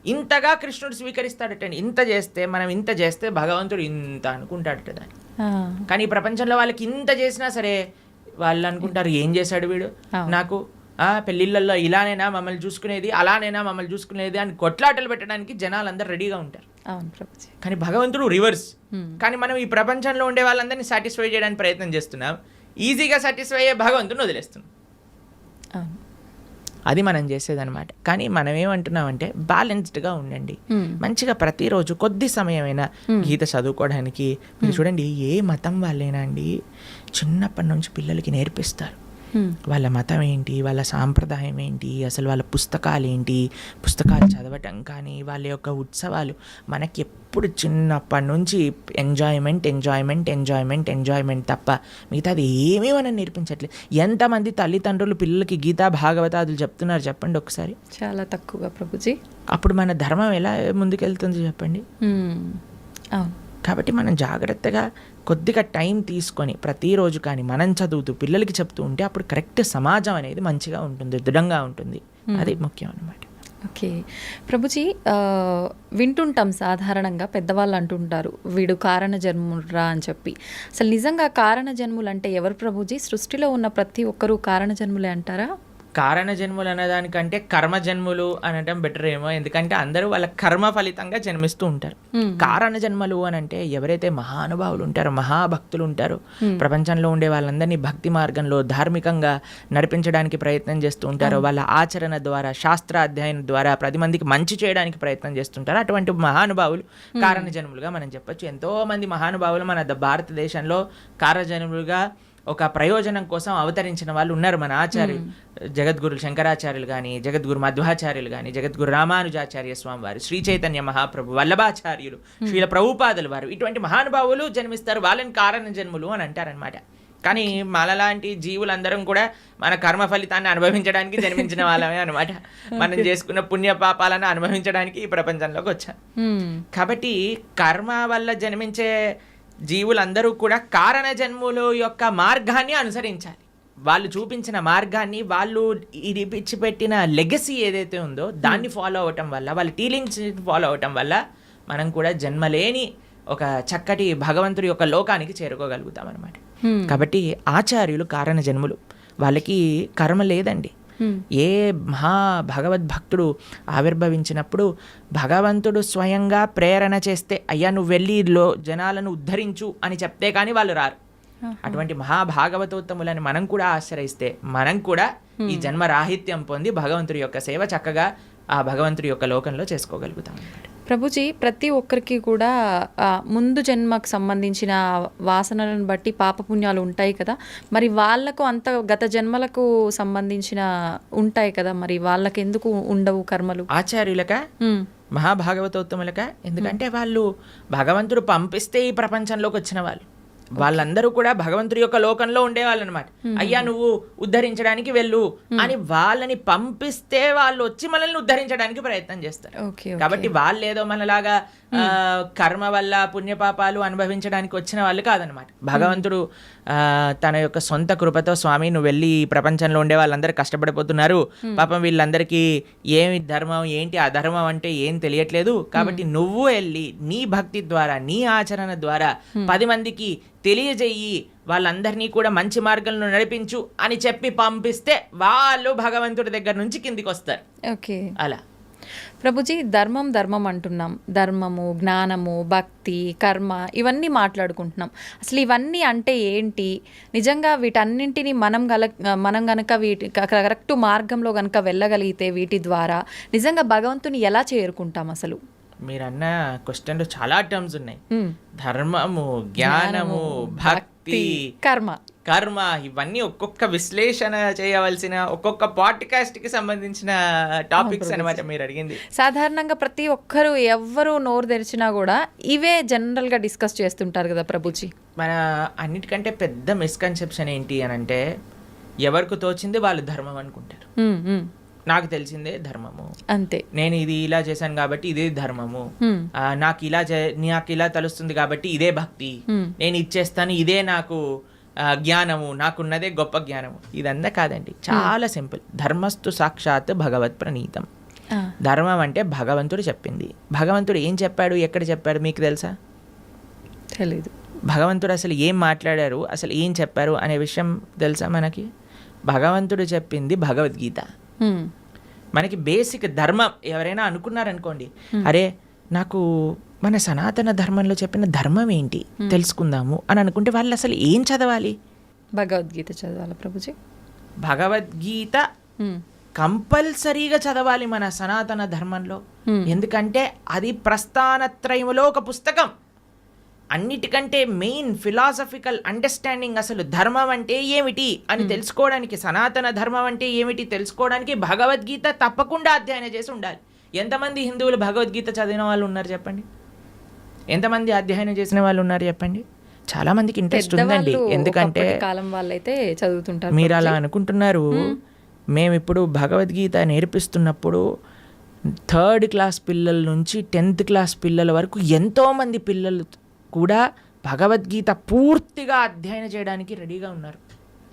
ఇంతగా కృష్ణుడు స్వీకరిస్తాడటండి. ఇంత చేస్తే, మనం ఇంత చేస్తే భగవంతుడు ఇంత అనుకుంటాడట దాన్ని. కానీ ఈ ప్రపంచంలో వాళ్ళకి ఇంత చేసినా సరే వాళ్ళు అనుకుంటారు, ఏం చేశాడు వీడు నాకు, పెళ్ళిళ్ళల్లో ఇలానైనా మమ్మల్ని చూసుకునేది, అలానైనా మమ్మల్ని చూసుకునేది అని కొట్లాటలు పెట్టడానికి జనాలందరూ రెడీగా ఉంటారు. కానీ భగవంతుడు రివర్స్. కానీ మనం ఈ ప్రపంచంలో ఉండే వాళ్ళందరినీ సాటిస్ఫై చేయడానికి ప్రయత్నం చేస్తున్నాం, ఈజీగా సాటిస్ఫై అయ్యే భగవంతుడిని వదిలేస్తున్నాం. అది మనం చేసేదన్నమాట. కానీ మనం ఏమంటున్నామంటే బ్యాలెన్స్డ్గా ఉండండి, మంచిగా ప్రతిరోజు కొద్ది సమయమైనా గీత చదువుకోవడానికి. మీరు చూడండి, ఏ మతం వాళ్ళైనా అండి చిన్నప్పటి నుంచి పిల్లలకి నేర్పిస్తారు వాళ్ళ మతం ఏంటి, వాళ్ళ సాంప్రదాయం ఏంటి, అసలు వాళ్ళ పుస్తకాలు ఏంటి, పుస్తకాలు చదవటం కానీ వాళ్ళ యొక్క ఉత్సవాలు. మనకి ఎప్పుడు చిన్నప్పటి నుంచి ఎంజాయ్మెంట్ ఎంజాయ్మెంట్ ఎంజాయ్మెంట్ ఎంజాయ్మెంట్ తప్ప మిగతాది ఏమీ మనం నేర్పించట్లేదు. ఎంతమంది తల్లిదండ్రులు పిల్లలకి గీతా భాగవతాదులు చెప్తున్నారు చెప్పండి ఒకసారి? చాలా తక్కువగా ప్రభుజీ. అప్పుడు మన ధర్మం ఎలా ముందుకెళ్తుంది చెప్పండి? కాబట్టి మనం జాగ్రత్తగా కొద్దిగా టైం తీసుకొని ప్రతిరోజు కానీ మనం చదువుతూ పిల్లలకి చెప్తూ ఉంటే అప్పుడు కరెక్ట్ సమాజం అనేది మంచిగా ఉంటుంది, దృఢంగా ఉంటుంది. అది ముఖ్యం అన్నమాట. ఓకే ప్రభుజీ, వింటుంటాం సాధారణంగా పెద్దవాళ్ళు అంటుంటారు, వీడు కారణ జన్మురా అని చెప్పి. అసలు నిజంగా కారణ జన్ములు అంటే ఎవరు ప్రభుజీ? సృష్టిలో ఉన్న ప్రతి ఒక్కరూ కారణ జన్ములే అంటారా? కారణ జన్ములు అనేదానికంటే కర్మ జన్ములు అనడం బెటర్ ఏమో, ఎందుకంటే అందరూ వాళ్ళ కర్మ ఫలితంగా జన్మిస్తూ ఉంటారు. కారణ జన్మలు అని అంటే ఎవరైతే మహానుభావులు ఉంటారో, మహాభక్తులు ఉంటారో, ప్రపంచంలో ఉండే వాళ్ళందరినీ భక్తి మార్గంలో ధార్మికంగా నడిపించడానికి ప్రయత్నం చేస్తూ ఉంటారో, వాళ్ళ ఆచరణ ద్వారా, శాస్త్ర అధ్యయనం ద్వారా 10 మందికి మంచి చేయడానికి ప్రయత్నం చేస్తుంటారు. అటువంటి మహానుభావులు కారణ జన్ములుగా మనం చెప్పొచ్చు. ఎంతో మంది మహానుభావులు మన భారతదేశంలో కారణ జన్ములుగా ఒక ప్రయోజనం కోసం అవతరించిన వాళ్ళు ఉన్నారు. మన ఆచార్యులు జగద్గురు శంకరాచార్యులు కానీ, జగద్గురు మధ్వాచార్యులు కానీ, జగద్గురు రామానుజాచార్య స్వామి వారు, శ్రీ చైతన్య మహాప్రభు, వల్లభాచార్యులు, శ్రీల ప్రభుపాదులు వారు, ఇటువంటి మహానుభావులు జన్మిస్తారు. వాళ్ళని కారణ జన్ములు అని అంటారనమాట. కానీ మనలాంటి జీవులందరం కూడా మన కర్మ ఫలితాన్ని అనుభవించడానికి జన్మించిన వాళ్ళమే అనమాట. మనం చేసుకున్న పుణ్య పాపాలను అనుభవించడానికి ఈ ప్రపంచంలోకి వచ్చాం. కాబట్టి కర్మ వల్ల జన్మించే జీవులందరూ కూడా కారణ జన్ముల యొక్క మార్గాన్ని అనుసరించాలి. వాళ్ళు చూపించిన మార్గాన్ని, వాళ్ళు ఇడిపిచ్చిపెట్టిన లెగసీ ఏదైతే ఉందో దాన్ని ఫాలో అవటం వల్ల, వాళ్ళ టీలింగ్స్ ఫాలో అవటం వల్ల మనం కూడా జన్మలేని ఒక చక్కటి భగవంతుడి యొక్క లోకానికి చేరుకోగలుగుతాం అనమాట. కాబట్టి ఆచార్యులు కారణ జన్ములు, వాళ్ళకి కర్మ లేదండి. ఏ మహా భగవద్భక్తుడు ఆవిర్భవించినప్పుడు భగవంతుడు స్వయంగా ప్రేరణ చేస్తే, అయ్యా నువ్వు వెళ్ళి జనాలను ఉద్ధరించు అని చెప్తే కానీ వాళ్ళు రారు. అటువంటి మహాభాగవతోత్తములని మనం కూడా ఆశ్రయిస్తే మనం కూడా ఈ జన్మ రాహిత్యం పొంది భగవంతుడి యొక్క సేవ చక్కగా ఆ భగవంతుడి యొక్క లోకంలో చేసుకోగలుగుతాం. ప్రభుజీ, ప్రతి ఒక్కరికి కూడా ముందు జన్మకు సంబంధించిన వాసనలను బట్టి పాపపుణ్యాలు ఉంటాయి కదా, మరి వాళ్ళకు అంత గత జన్మలకు సంబంధించిన ఉంటాయి కదా, మరి వాళ్ళకి ఎందుకు ఉండవు కర్మలు? ఆచార్యులక, మహాభాగవతోత్తములక, ఎందుకంటే వాళ్ళు భగవంతుడు పంపిస్తే ఈ ప్రపంచంలోకి వచ్చిన వాళ్ళు. వాళ్ళందరూ కూడా భగవంతుడి యొక్క లోకంలో ఉండేవాళ్ళు అనమాట. అయ్యా నువ్వు ఉద్ధరించడానికి వెళ్ళు అని వాళ్ళని పంపిస్తే వాళ్ళు వచ్చి మనల్ని ఉద్ధరించడానికి ప్రయత్నం చేస్తారు. కాబట్టి వాళ్ళు ఏదో మనలాగా కర్మ వల్ల పుణ్యపాపాలు అనుభవించడానికి వచ్చిన వాళ్ళు కాదనమాట. భగవంతుడు తన యొక్క సొంత కృపతో, స్వామి నువ్వు వెళ్ళి ఈ ప్రపంచంలో ఉండే వాళ్ళందరూ కష్టపడిపోతున్నారు, పాపం వీళ్ళందరికీ ఏమి ధర్మం ఏంటి అధర్మం అంటే ఏం తెలియట్లేదు, కాబట్టి నువ్వు వెళ్ళి నీ భక్తి ద్వారా, నీ ఆచరణ ద్వారా 10 మందికి తెలియజేయి, వాళ్ళందరినీ కూడా మంచి మార్గంలో నడిపించు అని చెప్పి పంపిస్తే వాళ్ళు భగవంతుడి దగ్గర నుంచి కిందికి వస్తారు. ఓకే, అలా ప్రభుజీ ధర్మం ధర్మం అంటున్నాం. ధర్మము, జ్ఞానము, భక్తి, కర్మ ఇవన్నీ మాట్లాడుకుంటున్నాం. అసలు ఇవన్నీ అంటే ఏంటి? నిజంగా వీటన్నింటినీ మనం గనక వీటి కరెక్ట్ మార్గంలో గనక వెళ్ళగలిగితే వీటి ద్వారా నిజంగా భగవంతుని ఎలా చేరుకుంటాం అసలు? మీరన్న క్వశ్చన్లో చాలా టర్మ్స్ ఉన్నాయి. ధర్మము, జ్ఞానము, భక్తి, కర్మ ఇవన్నీ ఒక్కొక్క విశ్లేషణ చేయవలసిన ఒక్కొక్క పాడ్కాస్ట్ కి సంబంధించిన టాపిక్స్ అనమాట మీరు అడిగింది. సాధారణంగా ప్రతి ఒక్కరు ఎవ్వరు నోరు తెరిచినా కూడా ఇవే జనరల్ గా డిస్కస్ చేస్తుంటారు కదా ప్రభుజీ. మన అన్నిటికంటే పెద్ద మిస్కన్సెప్షన్ ఏంటి అని అంటే, ఎవరికి తోచింది వాళ్ళు ధర్మం అనుకుంటారు. నాకు తెలిసిందే ధర్మము, అంతే. నేను ఇది ఇలా చేశాను కాబట్టి ఇదే ధర్మము, నాకు ఇలా తెలుస్తుంది కాబట్టి ఇదే భక్తి, నేను ఇచ్చేస్తాను ఇదే నాకు జ్ఞానము, నాకున్నదే గొప్ప జ్ఞానము. ఇదంతా కాదండి, చాలా సింపుల్. ధర్మస్తు సాక్షాత్ భగవత్ ప్రణీతం. ధర్మం అంటే భగవంతుడు చెప్పింది. భగవంతుడు ఏం చెప్పాడు, ఎక్కడ చెప్పాడు మీకు తెలుసా? తెలీదు. భగవంతుడు అసలు ఏం మాట్లాడారు, అసలు ఏం చెప్పారు అనే విషయం తెలుసా మనకి? భగవంతుడు చెప్పింది భగవద్గీత. మనకి బేసిక్ ధర్మం ఎవరైనా అనుకున్నారనుకోండి, అరే నాకు మన సనాతన ధర్మంలో చెప్పిన ధర్మం ఏంటి తెలుసుకుందాము అని అనుకుంటే వాళ్ళు అసలు ఏం చదవాలి? భగవద్గీత చదవాలి ప్రభుజీ. భగవద్గీత కంపల్సరీగా చదవాలి మన సనాతన ధర్మంలో. ఎందుకంటే అది ప్రస్థానత్రయములో ఒక పుస్తకం. అన్నిటికంటే మెయిన్ ఫిలాసఫికల్ అండర్స్టాండింగ్, అసలు ధర్మం అంటే ఏమిటి అని తెలుసుకోవడానికి, సనాతన ధర్మం అంటే ఏమిటి తెలుసుకోవడానికి భగవద్గీత తప్పకుండా అధ్యయనం చేసి ఉండాలి. ఎంతమంది హిందువులు భగవద్గీత చదివిన వాళ్ళు ఉన్నారు చెప్పండి? ఎంతమంది అధ్యయనం చేసిన వాళ్ళు ఉన్నారు చెప్పండి? చాలా మందికి ఇంట్రెస్ట్ ఉందండి. ఎందుకంటే కాలం వాళ్ళైతే చదువుతుంటారు. మీరు అలా అనుకుంటున్నారు. మేము ఇప్పుడు భగవద్గీత నేర్పిస్తున్నప్పుడు 3rd క్లాస్ పిల్లల నుంచి 10th క్లాస్ పిల్లల వరకు ఎంతోమంది పిల్లలు కూడా భగవద్గీత పూర్తిగా అధ్యయనం చేయడానికి రెడీగా ఉన్నారు,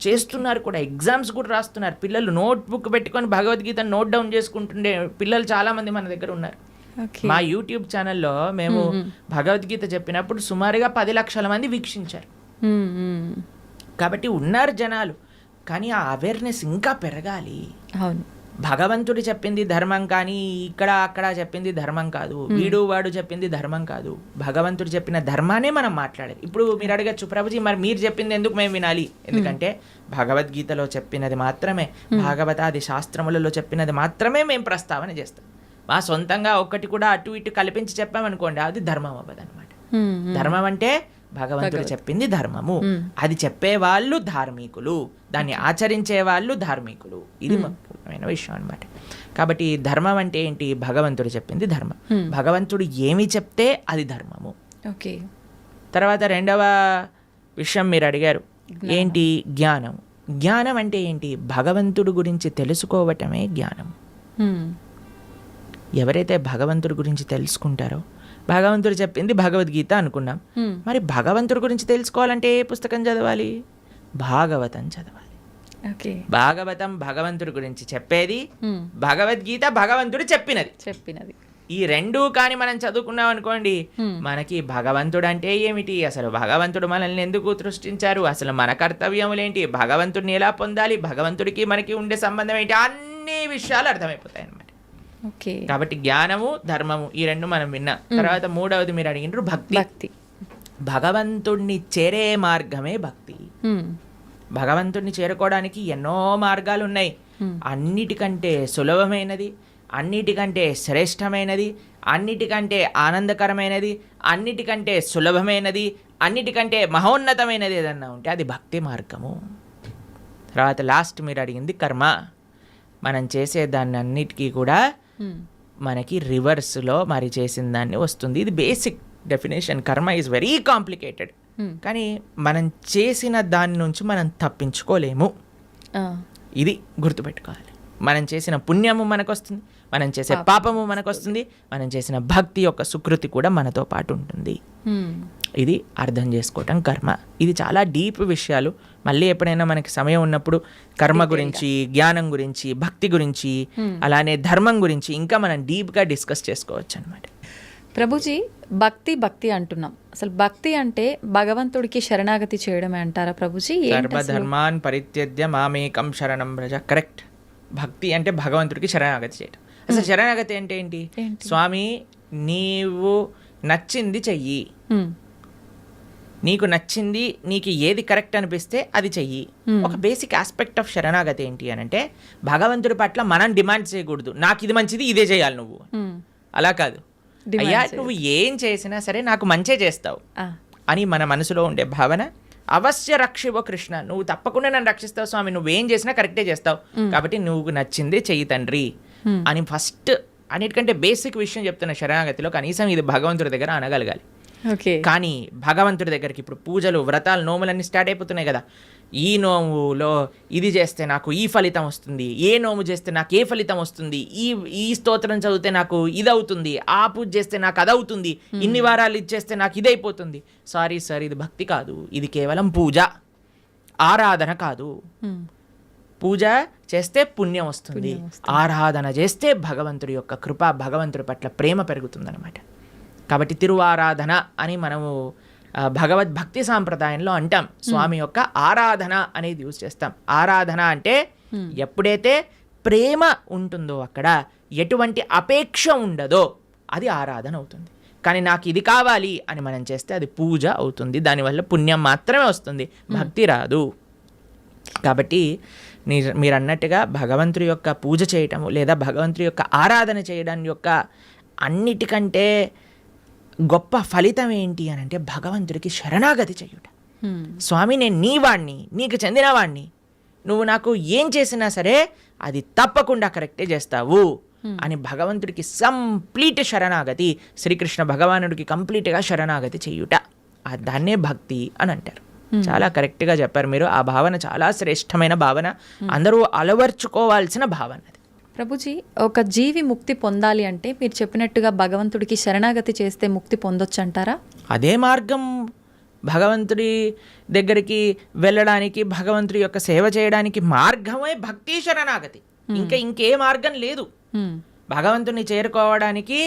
చేస్తున్నారు కూడా, ఎగ్జామ్స్ కూడా రాస్తున్నారు. పిల్లలు నోట్బుక్ పెట్టుకొని భగవద్గీత నోట్ డౌన్ చేసుకుంటుండే పిల్లలు చాలామంది మన దగ్గర ఉన్నారు. మా యూట్యూబ్ ఛానల్లో మేము భగవద్గీత చెప్పినప్పుడు సుమారుగా 10 లక్షల మంది వీక్షించారు. కాబట్టి ఉన్నారు జనాలు, కానీ ఆ అవేర్నెస్ ఇంకా పెరగాలి. అవును, భగవంతుడు చెప్పింది ధర్మం కానీ ఇక్కడ అక్కడ చెప్పింది ధర్మం కాదు, వీడు వాడు చెప్పింది ధర్మం కాదు. భగవంతుడు చెప్పిన ధర్మానే మనం మాట్లాడాలి. ఇప్పుడు మీరు అడగచ్చు, ప్రభుజీ మరి మీరు చెప్పింది ఎందుకు మేము వినాలి? ఎందుకంటే భగవద్గీతలో చెప్పినది మాత్రమే, భాగవతాది శాస్త్రములలో చెప్పినది మాత్రమే మేము ప్రస్తావన చేస్తాం. మా సొంతంగా ఒక్కటి కూడా అటు ఇటు కల్పించి చెప్పామనుకోండి, అది ధర్మం అవ్వదు అనమాట. ధర్మం అంటే భగవంతుడు చెప్పింది ధర్మము, అది చెప్పే వాళ్ళు ధార్మికులు, దాన్ని ఆచరించే వాళ్ళు ధార్మికులు. ఇది ముఖ్యమైన విషయం అనమాట. కాబట్టి ధర్మం అంటే ఏంటి? భగవంతుడు చెప్పింది ధర్మం. భగవంతుడు ఏమి చెప్తే అది ధర్మము. ఓకే. తర్వాత రెండవ విషయం మీరు అడిగారు ఏంటి? జ్ఞానం. జ్ఞానం అంటే ఏంటి? భగవంతుడు గురించి తెలుసుకోవటమే జ్ఞానం. ఎవరైతే భగవంతుడి గురించి తెలుసుకుంటారో, భగవంతుడు చెప్పింది భగవద్గీత అనుకున్నాం, మరి భగవంతుడి గురించి తెలుసుకోవాలంటే ఏ పుస్తకం చదవాలి? భాగవతం చదవాలి. భాగవతం భగవంతుడి గురించి చెప్పేది, భగవద్గీత భగవంతుడు చెప్పినది. ఈ రెండూ కానీ మనం చదువుకున్నాం అనుకోండి, మనకి భగవంతుడు అంటే ఏమిటి, అసలు భగవంతుడు మనల్ని ఎందుకు సృష్టించారు, అసలు మన కర్తవ్యములేంటి, భగవంతుడిని ఎలా పొందాలి, భగవంతుడికి మనకి ఉండే సంబంధం ఏంటి, అన్ని విషయాలు అర్థమైపోతాయి అన్నమాట. కాబట్టి జ్ఞానము, ధర్మము ఈ రెండు మనం విన్నాం. తర్వాత మూడవది మీరు అడిగినారు భక్తి. భగవంతుడిని చేరే మార్గమే భక్తి. భగవంతుడిని చేరుకోవడానికి ఎన్నో మార్గాలు ఉన్నాయి. అన్నిటికంటే సులభమైనది, అన్నిటికంటే శ్రేష్టమైనది, అన్నిటికంటే ఆనందకరమైనది, అన్నిటికంటే సులభమైనది, అన్నిటికంటే మహోన్నతమైనది ఏదన్నా ఉంటే అది భక్తి మార్గము. తర్వాత లాస్ట్ మీరు అడిగింది కర్మ. మనం చేసే దాన్ని అన్నిటికీ కూడా మనకి రివర్స్లో మరి చేసిన దాన్ని వస్తుంది. ఇది బేసిక్ డెఫినేషన్. కర్మ ఈజ్ వెరీ కాంప్లికేటెడ్, కానీ మనం చేసిన దాని నుంచి మనం తప్పించుకోలేము. ఇది గుర్తుపెట్టుకోవాలి. మనం చేసిన పుణ్యము మనకు వస్తుంది, మనం చేసే పాపము మనకు వస్తుంది, మనం చేసిన భక్తి యొక్క సుకృతి కూడా మనతో పాటు ఉంటుంది. ఇది అర్థం చేసుకోవటం కర్మ. ఇది చాలా డీప్ విషయాలు. మళ్ళీ ఎప్పుడైనా మనకి సమయం ఉన్నప్పుడు కర్మ గురించి, జ్ఞానం గురించి, భక్తి గురించి, అలానే ధర్మం గురించి ఇంకా మనం డీప్గా డిస్కస్ చేసుకోవచ్చు అనమాట. ప్రభుజీ, భక్తి అంటున్నాం. అసలు భక్తి అంటే భగవంతుడికి శరణాగతి చేయడమే అంటారా ప్రభుజీ? సర్వధర్మాన్ పరిత్యజ్య మామేకం శరణం వ్రజ. కరెక్ట్. భక్తి అంటే భగవంతుడికి శరణాగతి చేయటం. అసలు శరణాగతి అంటే ఏంటి? స్వామి నీవు నచ్చింది చెయ్యి, నీకు నచ్చింది, నీకు ఏది కరెక్ట్ అనిపిస్తే అది చెయ్యి. ఒక బేసిక్ ఆస్పెక్ట్ ఆఫ్ శరణాగతి ఏంటి అని అంటే భగవంతుడి పట్ల మనం డిమాండ్ చేయకూడదు, నాకు ఇది మంచిది ఇదే చేయాలి నువ్వు, అలా కాదు. అయ్యా నువ్వు ఏం చేసినా సరే నాకు మంచే చేస్తావు అని మన మనసులో ఉండే భావన. అవశ్య రక్షివో కృష్ణ, నువ్వు తప్పకుండా నన్ను రక్షిస్తావు స్వామి, నువ్వేం చేసినా కరెక్టే చేస్తావు, కాబట్టి నువ్వు నచ్చిందే చెయ్యి తండ్రి అని ఫస్ట్ అన్నిటికంటే బేసిక్ విషయం చెప్తున్న శరణాగతిలో కనీసం ఇది భగవంతుడి దగ్గర అనగలగాలి. కానీ భగవంతుడి దగ్గరికి ఇప్పుడు పూజలు, వ్రతాలు, నోములన్నీ స్టార్ట్ అయిపోతున్నాయి కదా. ఈ నోములో ఇది చేస్తే నాకు ఈ ఫలితం వస్తుంది, ఏ నోము చేస్తే నాకు ఏ ఫలితం వస్తుంది, ఈ స్తోత్రం చదివితే నాకు ఇది అవుతుంది, ఆ పూజ చేస్తే నాకు అది అవుతుంది, ఇన్ని వారాలు ఇది చేస్తే నాకు ఇది అయిపోతుంది. సారీ సార్, ఇది భక్తి కాదు, ఇది కేవలం పూజ, ఆరాధన కాదు. పూజ చేస్తే పుణ్యం వస్తుంది, ఆరాధన చేస్తే భగవంతుడి యొక్క కృప, భగవంతుడి పట్ల ప్రేమ పెరుగుతుందన్నమాట. కాబట్టి తిరువారాధన అని మనము భగవద్భక్తి సాంప్రదాయంలో అంటాం. స్వామి యొక్క ఆరాధన అనేది యూజ్ చేస్తాం. ఆరాధన అంటే ఎప్పుడైతే ప్రేమ ఉంటుందో, అక్కడ ఎటువంటి అపేక్ష ఉండదో అది ఆరాధన అవుతుంది. కానీ నాకు ఇది కావాలి అని మనం చేస్తే అది పూజ అవుతుంది, దానివల్ల పుణ్యం మాత్రమే వస్తుంది, భక్తి రాదు. కాబట్టి మీరు అన్నట్టుగా భగవంతుడి యొక్క పూజ చేయటము లేదా భగవంతుడి యొక్క ఆరాధన చేయడం యొక్క అన్నిటికంటే గొప్ప ఫలితం ఏంటి అని అంటే భగవంతుడికి శరణాగతి చేయుట. స్వామి నేను నీ వాణ్ణి, నీకు చెందిన వాణ్ణి, నువ్వు నాకు ఏం చేసినా సరే అది తప్పకుండా కరెక్టే చేస్తావు అని భగవంతుడికి కంప్లీట్ శరణాగతి, శ్రీకృష్ణ భగవానుడికి కంప్లీట్గా శరణాగతి చేయుట, దాన్నే భక్తి అని అంటారు. చాలా కరెక్ట్గా చెప్పారు మీరు. ఆ భావన చాలా శ్రేష్టమైన భావన, అందరూ అలవర్చుకోవాల్సిన భావన అది. ప్రభుజీ, ఒక జీవి ముక్తి పొందాలి అంటే మీరు చెప్పినట్టుగా భగవంతుడికి శరణాగతి చేస్తే ముక్తి పొందొచ్చు అంటారా? అదే మార్గం భగవంతుడి దగ్గరికి వెళ్ళడానికి, భగవంతుడి యొక్క సేవ చేయడానికి మార్గమే భక్తి శరణాగతి. ఇంకే మార్గం లేదు. భగవంతుని చేరుకోవడానికి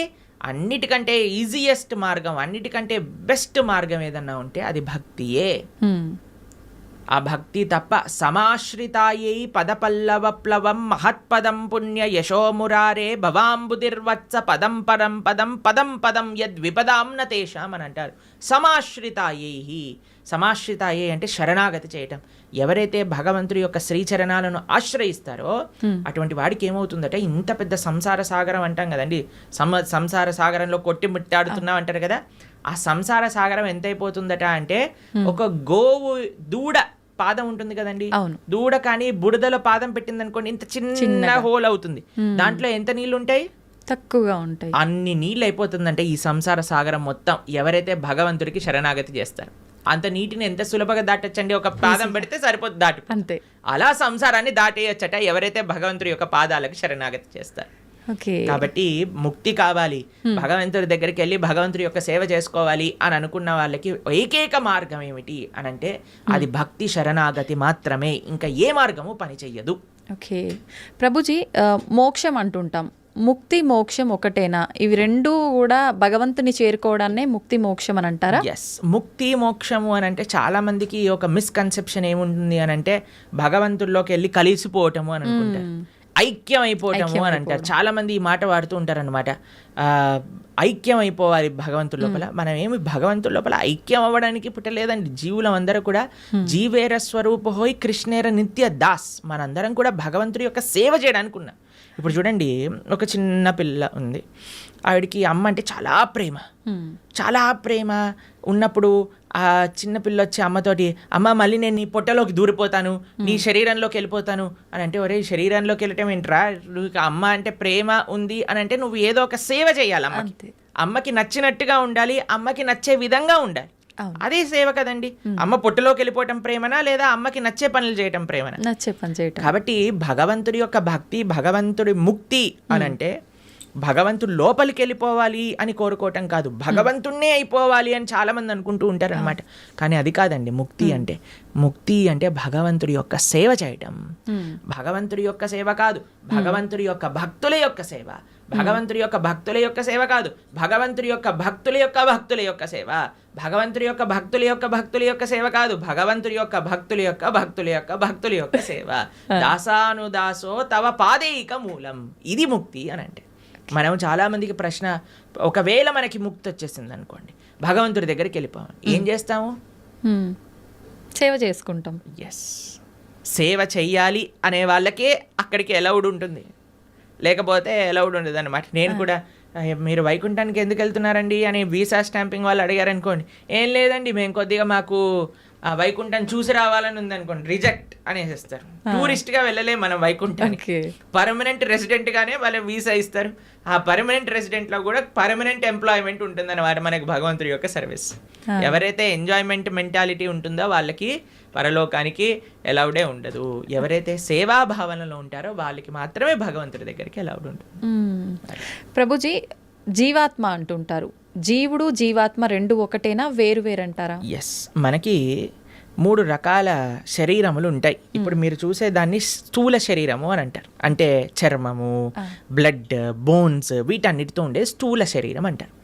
అన్నిటికంటే ఈజియెస్ట్ మార్గం, అన్నిటికంటే బెస్ట్ మార్గం ఏదన్నా ఉంటే అది భక్తియే. ఆ భక్తి తప్ప సమాశ్రితాయై పదపల్లవప్లవం మహత్పదం పుణ్య యశోమురారే భవాంబుదిర్వత్స పదం పరం పదం పదం పదం యద్విపదాం న తేషాం అని అంటారు. సమాశ్రితాయై అంటే శరణాగతి చేయటం. ఎవరైతే భగవంతుడి యొక్క శ్రీచరణాలను ఆశ్రయిస్తారో అటువంటి వాడికి ఏమవుతుందట, ఇంత పెద్ద సంసార సాగరం అంటాం కదండి, సంసార సాగరంలో కొట్టి ముట్టాడుతున్నాం అంటారు కదా, ఆ సంసార సాగరం ఎంత అయిపోతుందట అంటే ఒక గోవు దూడ పాదం ఉంటుంది కదండి, దూడ కానీ బురదలో పాదం పెట్టింది అనుకోండి, ఇంత చిన్న హోల్ అవుతుంది, దాంట్లో ఎంత నీళ్లు ఉంటాయి? తక్కువగా ఉంటాయి. అన్ని నీళ్ళు అయిపోతుందంటే ఈ సంసార సాగరం మొత్తం ఎవరైతే భగవంతుడికి శరణాగతి చేస్తారు. అంత నీటిని ఎంత సులభంగా దాటొచ్చండి, ఒక పాదం పెడితే సరిపోతుంది, దాటి అంతే. అలా సంసారాన్ని దాటేయచ్చట ఎవరైతే భగవంతుడి యొక్క పాదాలకు శరణాగతి చేస్తారు. కాబట్టి ముక్తి కావాలి, భగవంతుడి దగ్గరికి వెళ్ళి భగవంతుడి యొక్క సేవ చేసుకోవాలి అని అనుకున్న వాళ్ళకి ఏకైక మార్గం ఏమిటి అని అంటే అది భక్తి శరణాగతి మాత్రమే, ఇంకా ఏ మార్గము పని చెయ్యదు. ఓకే ప్రభుజీ, మోక్షం అంటుంటాం, ముక్తి మోక్షం ఒకటేనా? ఇవి రెండు కూడా భగవంతుని చేరుకోవడాన్నే ముక్తి మోక్షం అని అంటారా? ఎస్, ముక్తి మోక్షము అని అంటే చాలా మందికి ఒక మిస్కన్సెప్షన్ ఏముంటుంది అని అంటే భగవంతుల్లోకి వెళ్ళి కలిసిపోవటము అని అనుకుంటారు, ఐక్యం అయిపోవటము అని అంటారు. చాలా మంది ఈ మాట వాడుతూ ఉంటారు అనమాట. ఐక్యం అయిపోవాలి భగవంతుడి లోపల. మనం ఏమి భగవంతుడి లోపల ఐక్యం అవ్వడానికి పుట్టలేదండి. జీవులం అందరూ కూడా జీవేర స్వరూప హోయ్ కృష్ణేర నిత్య దాస్, మనందరం కూడా భగవంతుడి యొక్క సేవ చేయడానికి ఉన్నాం. ఇప్పుడు చూడండి, ఒక చిన్న పిల్ల ఉంది, ఆవిడికి అమ్మ అంటే చాలా ప్రేమ ఉన్నప్పుడు ఆ చిన్న పిల్ల వచ్చి అమ్మతోటి, అమ్మ మళ్ళీ నేను నీ పొట్టలోకి దూరిపోతాను, నీ శరీరంలోకి వెళ్ళిపోతాను అని అంటే, ఒరే శరీరంలోకి వెళ్ళటం ఏంట్రా, నువ్వు అమ్మ అంటే ప్రేమ ఉంది అని అంటే నువ్వు ఏదో ఒక సేవ చేయాలి, అమ్మకి నచ్చినట్టుగా ఉండాలి, అమ్మకి నచ్చే విధంగా ఉండాలి, అదే సేవ కదండి. అమ్మ పొట్టలోకి వెళ్ళిపోవటం ప్రేమనా లేదా అమ్మకి నచ్చే పనులు చేయటం ప్రేమనా? నచ్చే పని చేయటం. కాబట్టి భగవంతుడి యొక్క భక్తి, భగవంతుడి ముక్తి అని అంటే భగవంతుడు లోపలికి వెళ్ళిపోవాలి అని కోరుకోవటం కాదు, భగవంతుణ్ణే అయిపోవాలి అని చాలా మంది అనుకుంటూ ఉంటారు అనమాట. కానీ అది కాదండి ముక్తి అంటే. ముక్తి అంటే భగవంతుడి యొక్క సేవ చేయటం. భగవంతుడి యొక్క సేవ కాదు, భగవంతుడి యొక్క భక్తుల యొక్క సేవ. భగవంతుడి యొక్క భక్తుల యొక్క సేవ కాదు, భగవంతుడి యొక్క భక్తుల యొక్క భక్తుల యొక్క సేవ. భగవంతుడి యొక్క భక్తుల యొక్క భక్తుల యొక్క సేవ కాదు, భగవంతుడి యొక్క భక్తుల యొక్క భక్తుల యొక్క భక్తుల యొక్క సేవ. దాసానుదాసో తవ పాదేయిక మూలం. ఇది ముక్తి అని అంటే. మనం చాలా మందికి ప్రశ్న, ఒకవేళ మనకి ముక్తి వచ్చేసింది అనుకోండి, భగవంతుడి దగ్గరికి వెళ్ళిపోవాలి, ఏం చేస్తాము? సేవ చేసుకుంటాం. ఎస్, సేవ చెయ్యాలి అనే వాళ్ళకే అక్కడికి అలౌడ్ ఉంటుంది, లేకపోతే అలౌడ్ ఉండదు అనమాట. నేను కూడా మీరు వైకుంఠానికి ఎందుకు వెళ్తున్నారండి అని వీసా స్టాంపింగ్ వాళ్ళు అడిగారు అనుకోండి, ఏం లేదండి మేము కొద్దిగా మాకు వైకుంఠం చూసి రావాలని ఉంది అనుకోండి, రిజెక్ట్ అనేసిస్తారు. టూరిస్ట్గా వెళ్ళలే మనం వైకుంఠానికి, పర్మనెంట్ రెసిడెంట్ గానే వాళ్ళు వీసా ఇస్తారు. ఆ పర్మనెంట్ రెసిడెంట్లో కూడా పర్మనెంట్ ఎంప్లాయ్మెంట్ ఉంటుందన్నమాట మనకి భగవంతుడి యొక్క సర్వీస్. ఎవరైతే ఎంజాయ్మెంట్ మెంటాలిటీ ఉంటుందో వాళ్ళకి పరలోకానికి అలౌడే ఉండదు. ఎవరైతే సేవా భావనలో ఉంటారో వాళ్ళకి మాత్రమే భగవంతుడి దగ్గరికి అలౌడ్ ఉంటుంది. ప్రభుజీ, జీవాత్మ అంటుంటారు, జీవుడు జీవాత్మ రెండు ఒకటేనా, వేరు వేరంటారా? ఎస్, మనకి 3 రకాల శరీరములు ఉంటాయి. ఇప్పుడు మీరు చూసే దాన్ని స్థూల శరీరము అని అంటారు. అంటే చర్మము, బ్లడ్, బోన్స్ వీటన్నిటితో ఉండే స్థూల శరీరం అంటారు.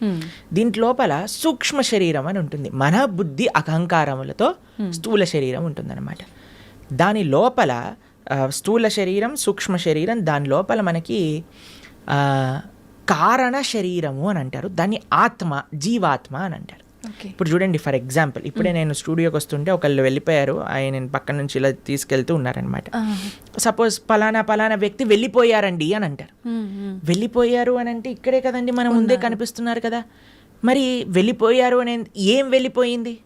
దీంట్లోపల సూక్ష్మ శరీరం అని ఉంటుంది. మన బుద్ధి అహంకారములతో స్థూల శరీరం ఉంటుందన్నమాట. దాని లోపల స్థూల శరీరం, సూక్ష్మ శరీరం, దాని లోపల మనకి కారణ శరీరము అని అంటారు. దాన్ని ఆత్మ, జీవాత్మ అని అంటారు. ఇప్పుడు చూడండి, ఫర్ ఎగ్జాంపుల్ ఇప్పుడే నేను స్టూడియోకి వస్తుంటే ఒకళ్ళు వెళ్ళిపోయారు, ఆయన పక్కన నుంచి ఇలా తీసుకెళ్తూ ఉన్నారనమాట. సపోజ్ పలానా వ్యక్తి వెళ్ళిపోయారండి అని అంటారు. వెళ్ళిపోయారు అని అంటే ఇక్కడే కదండి మన ముందే కనిపిస్తున్నారు కదా. మరి వెళ్ళిపోయారు అని ఏం వెళ్ళిపోయింది?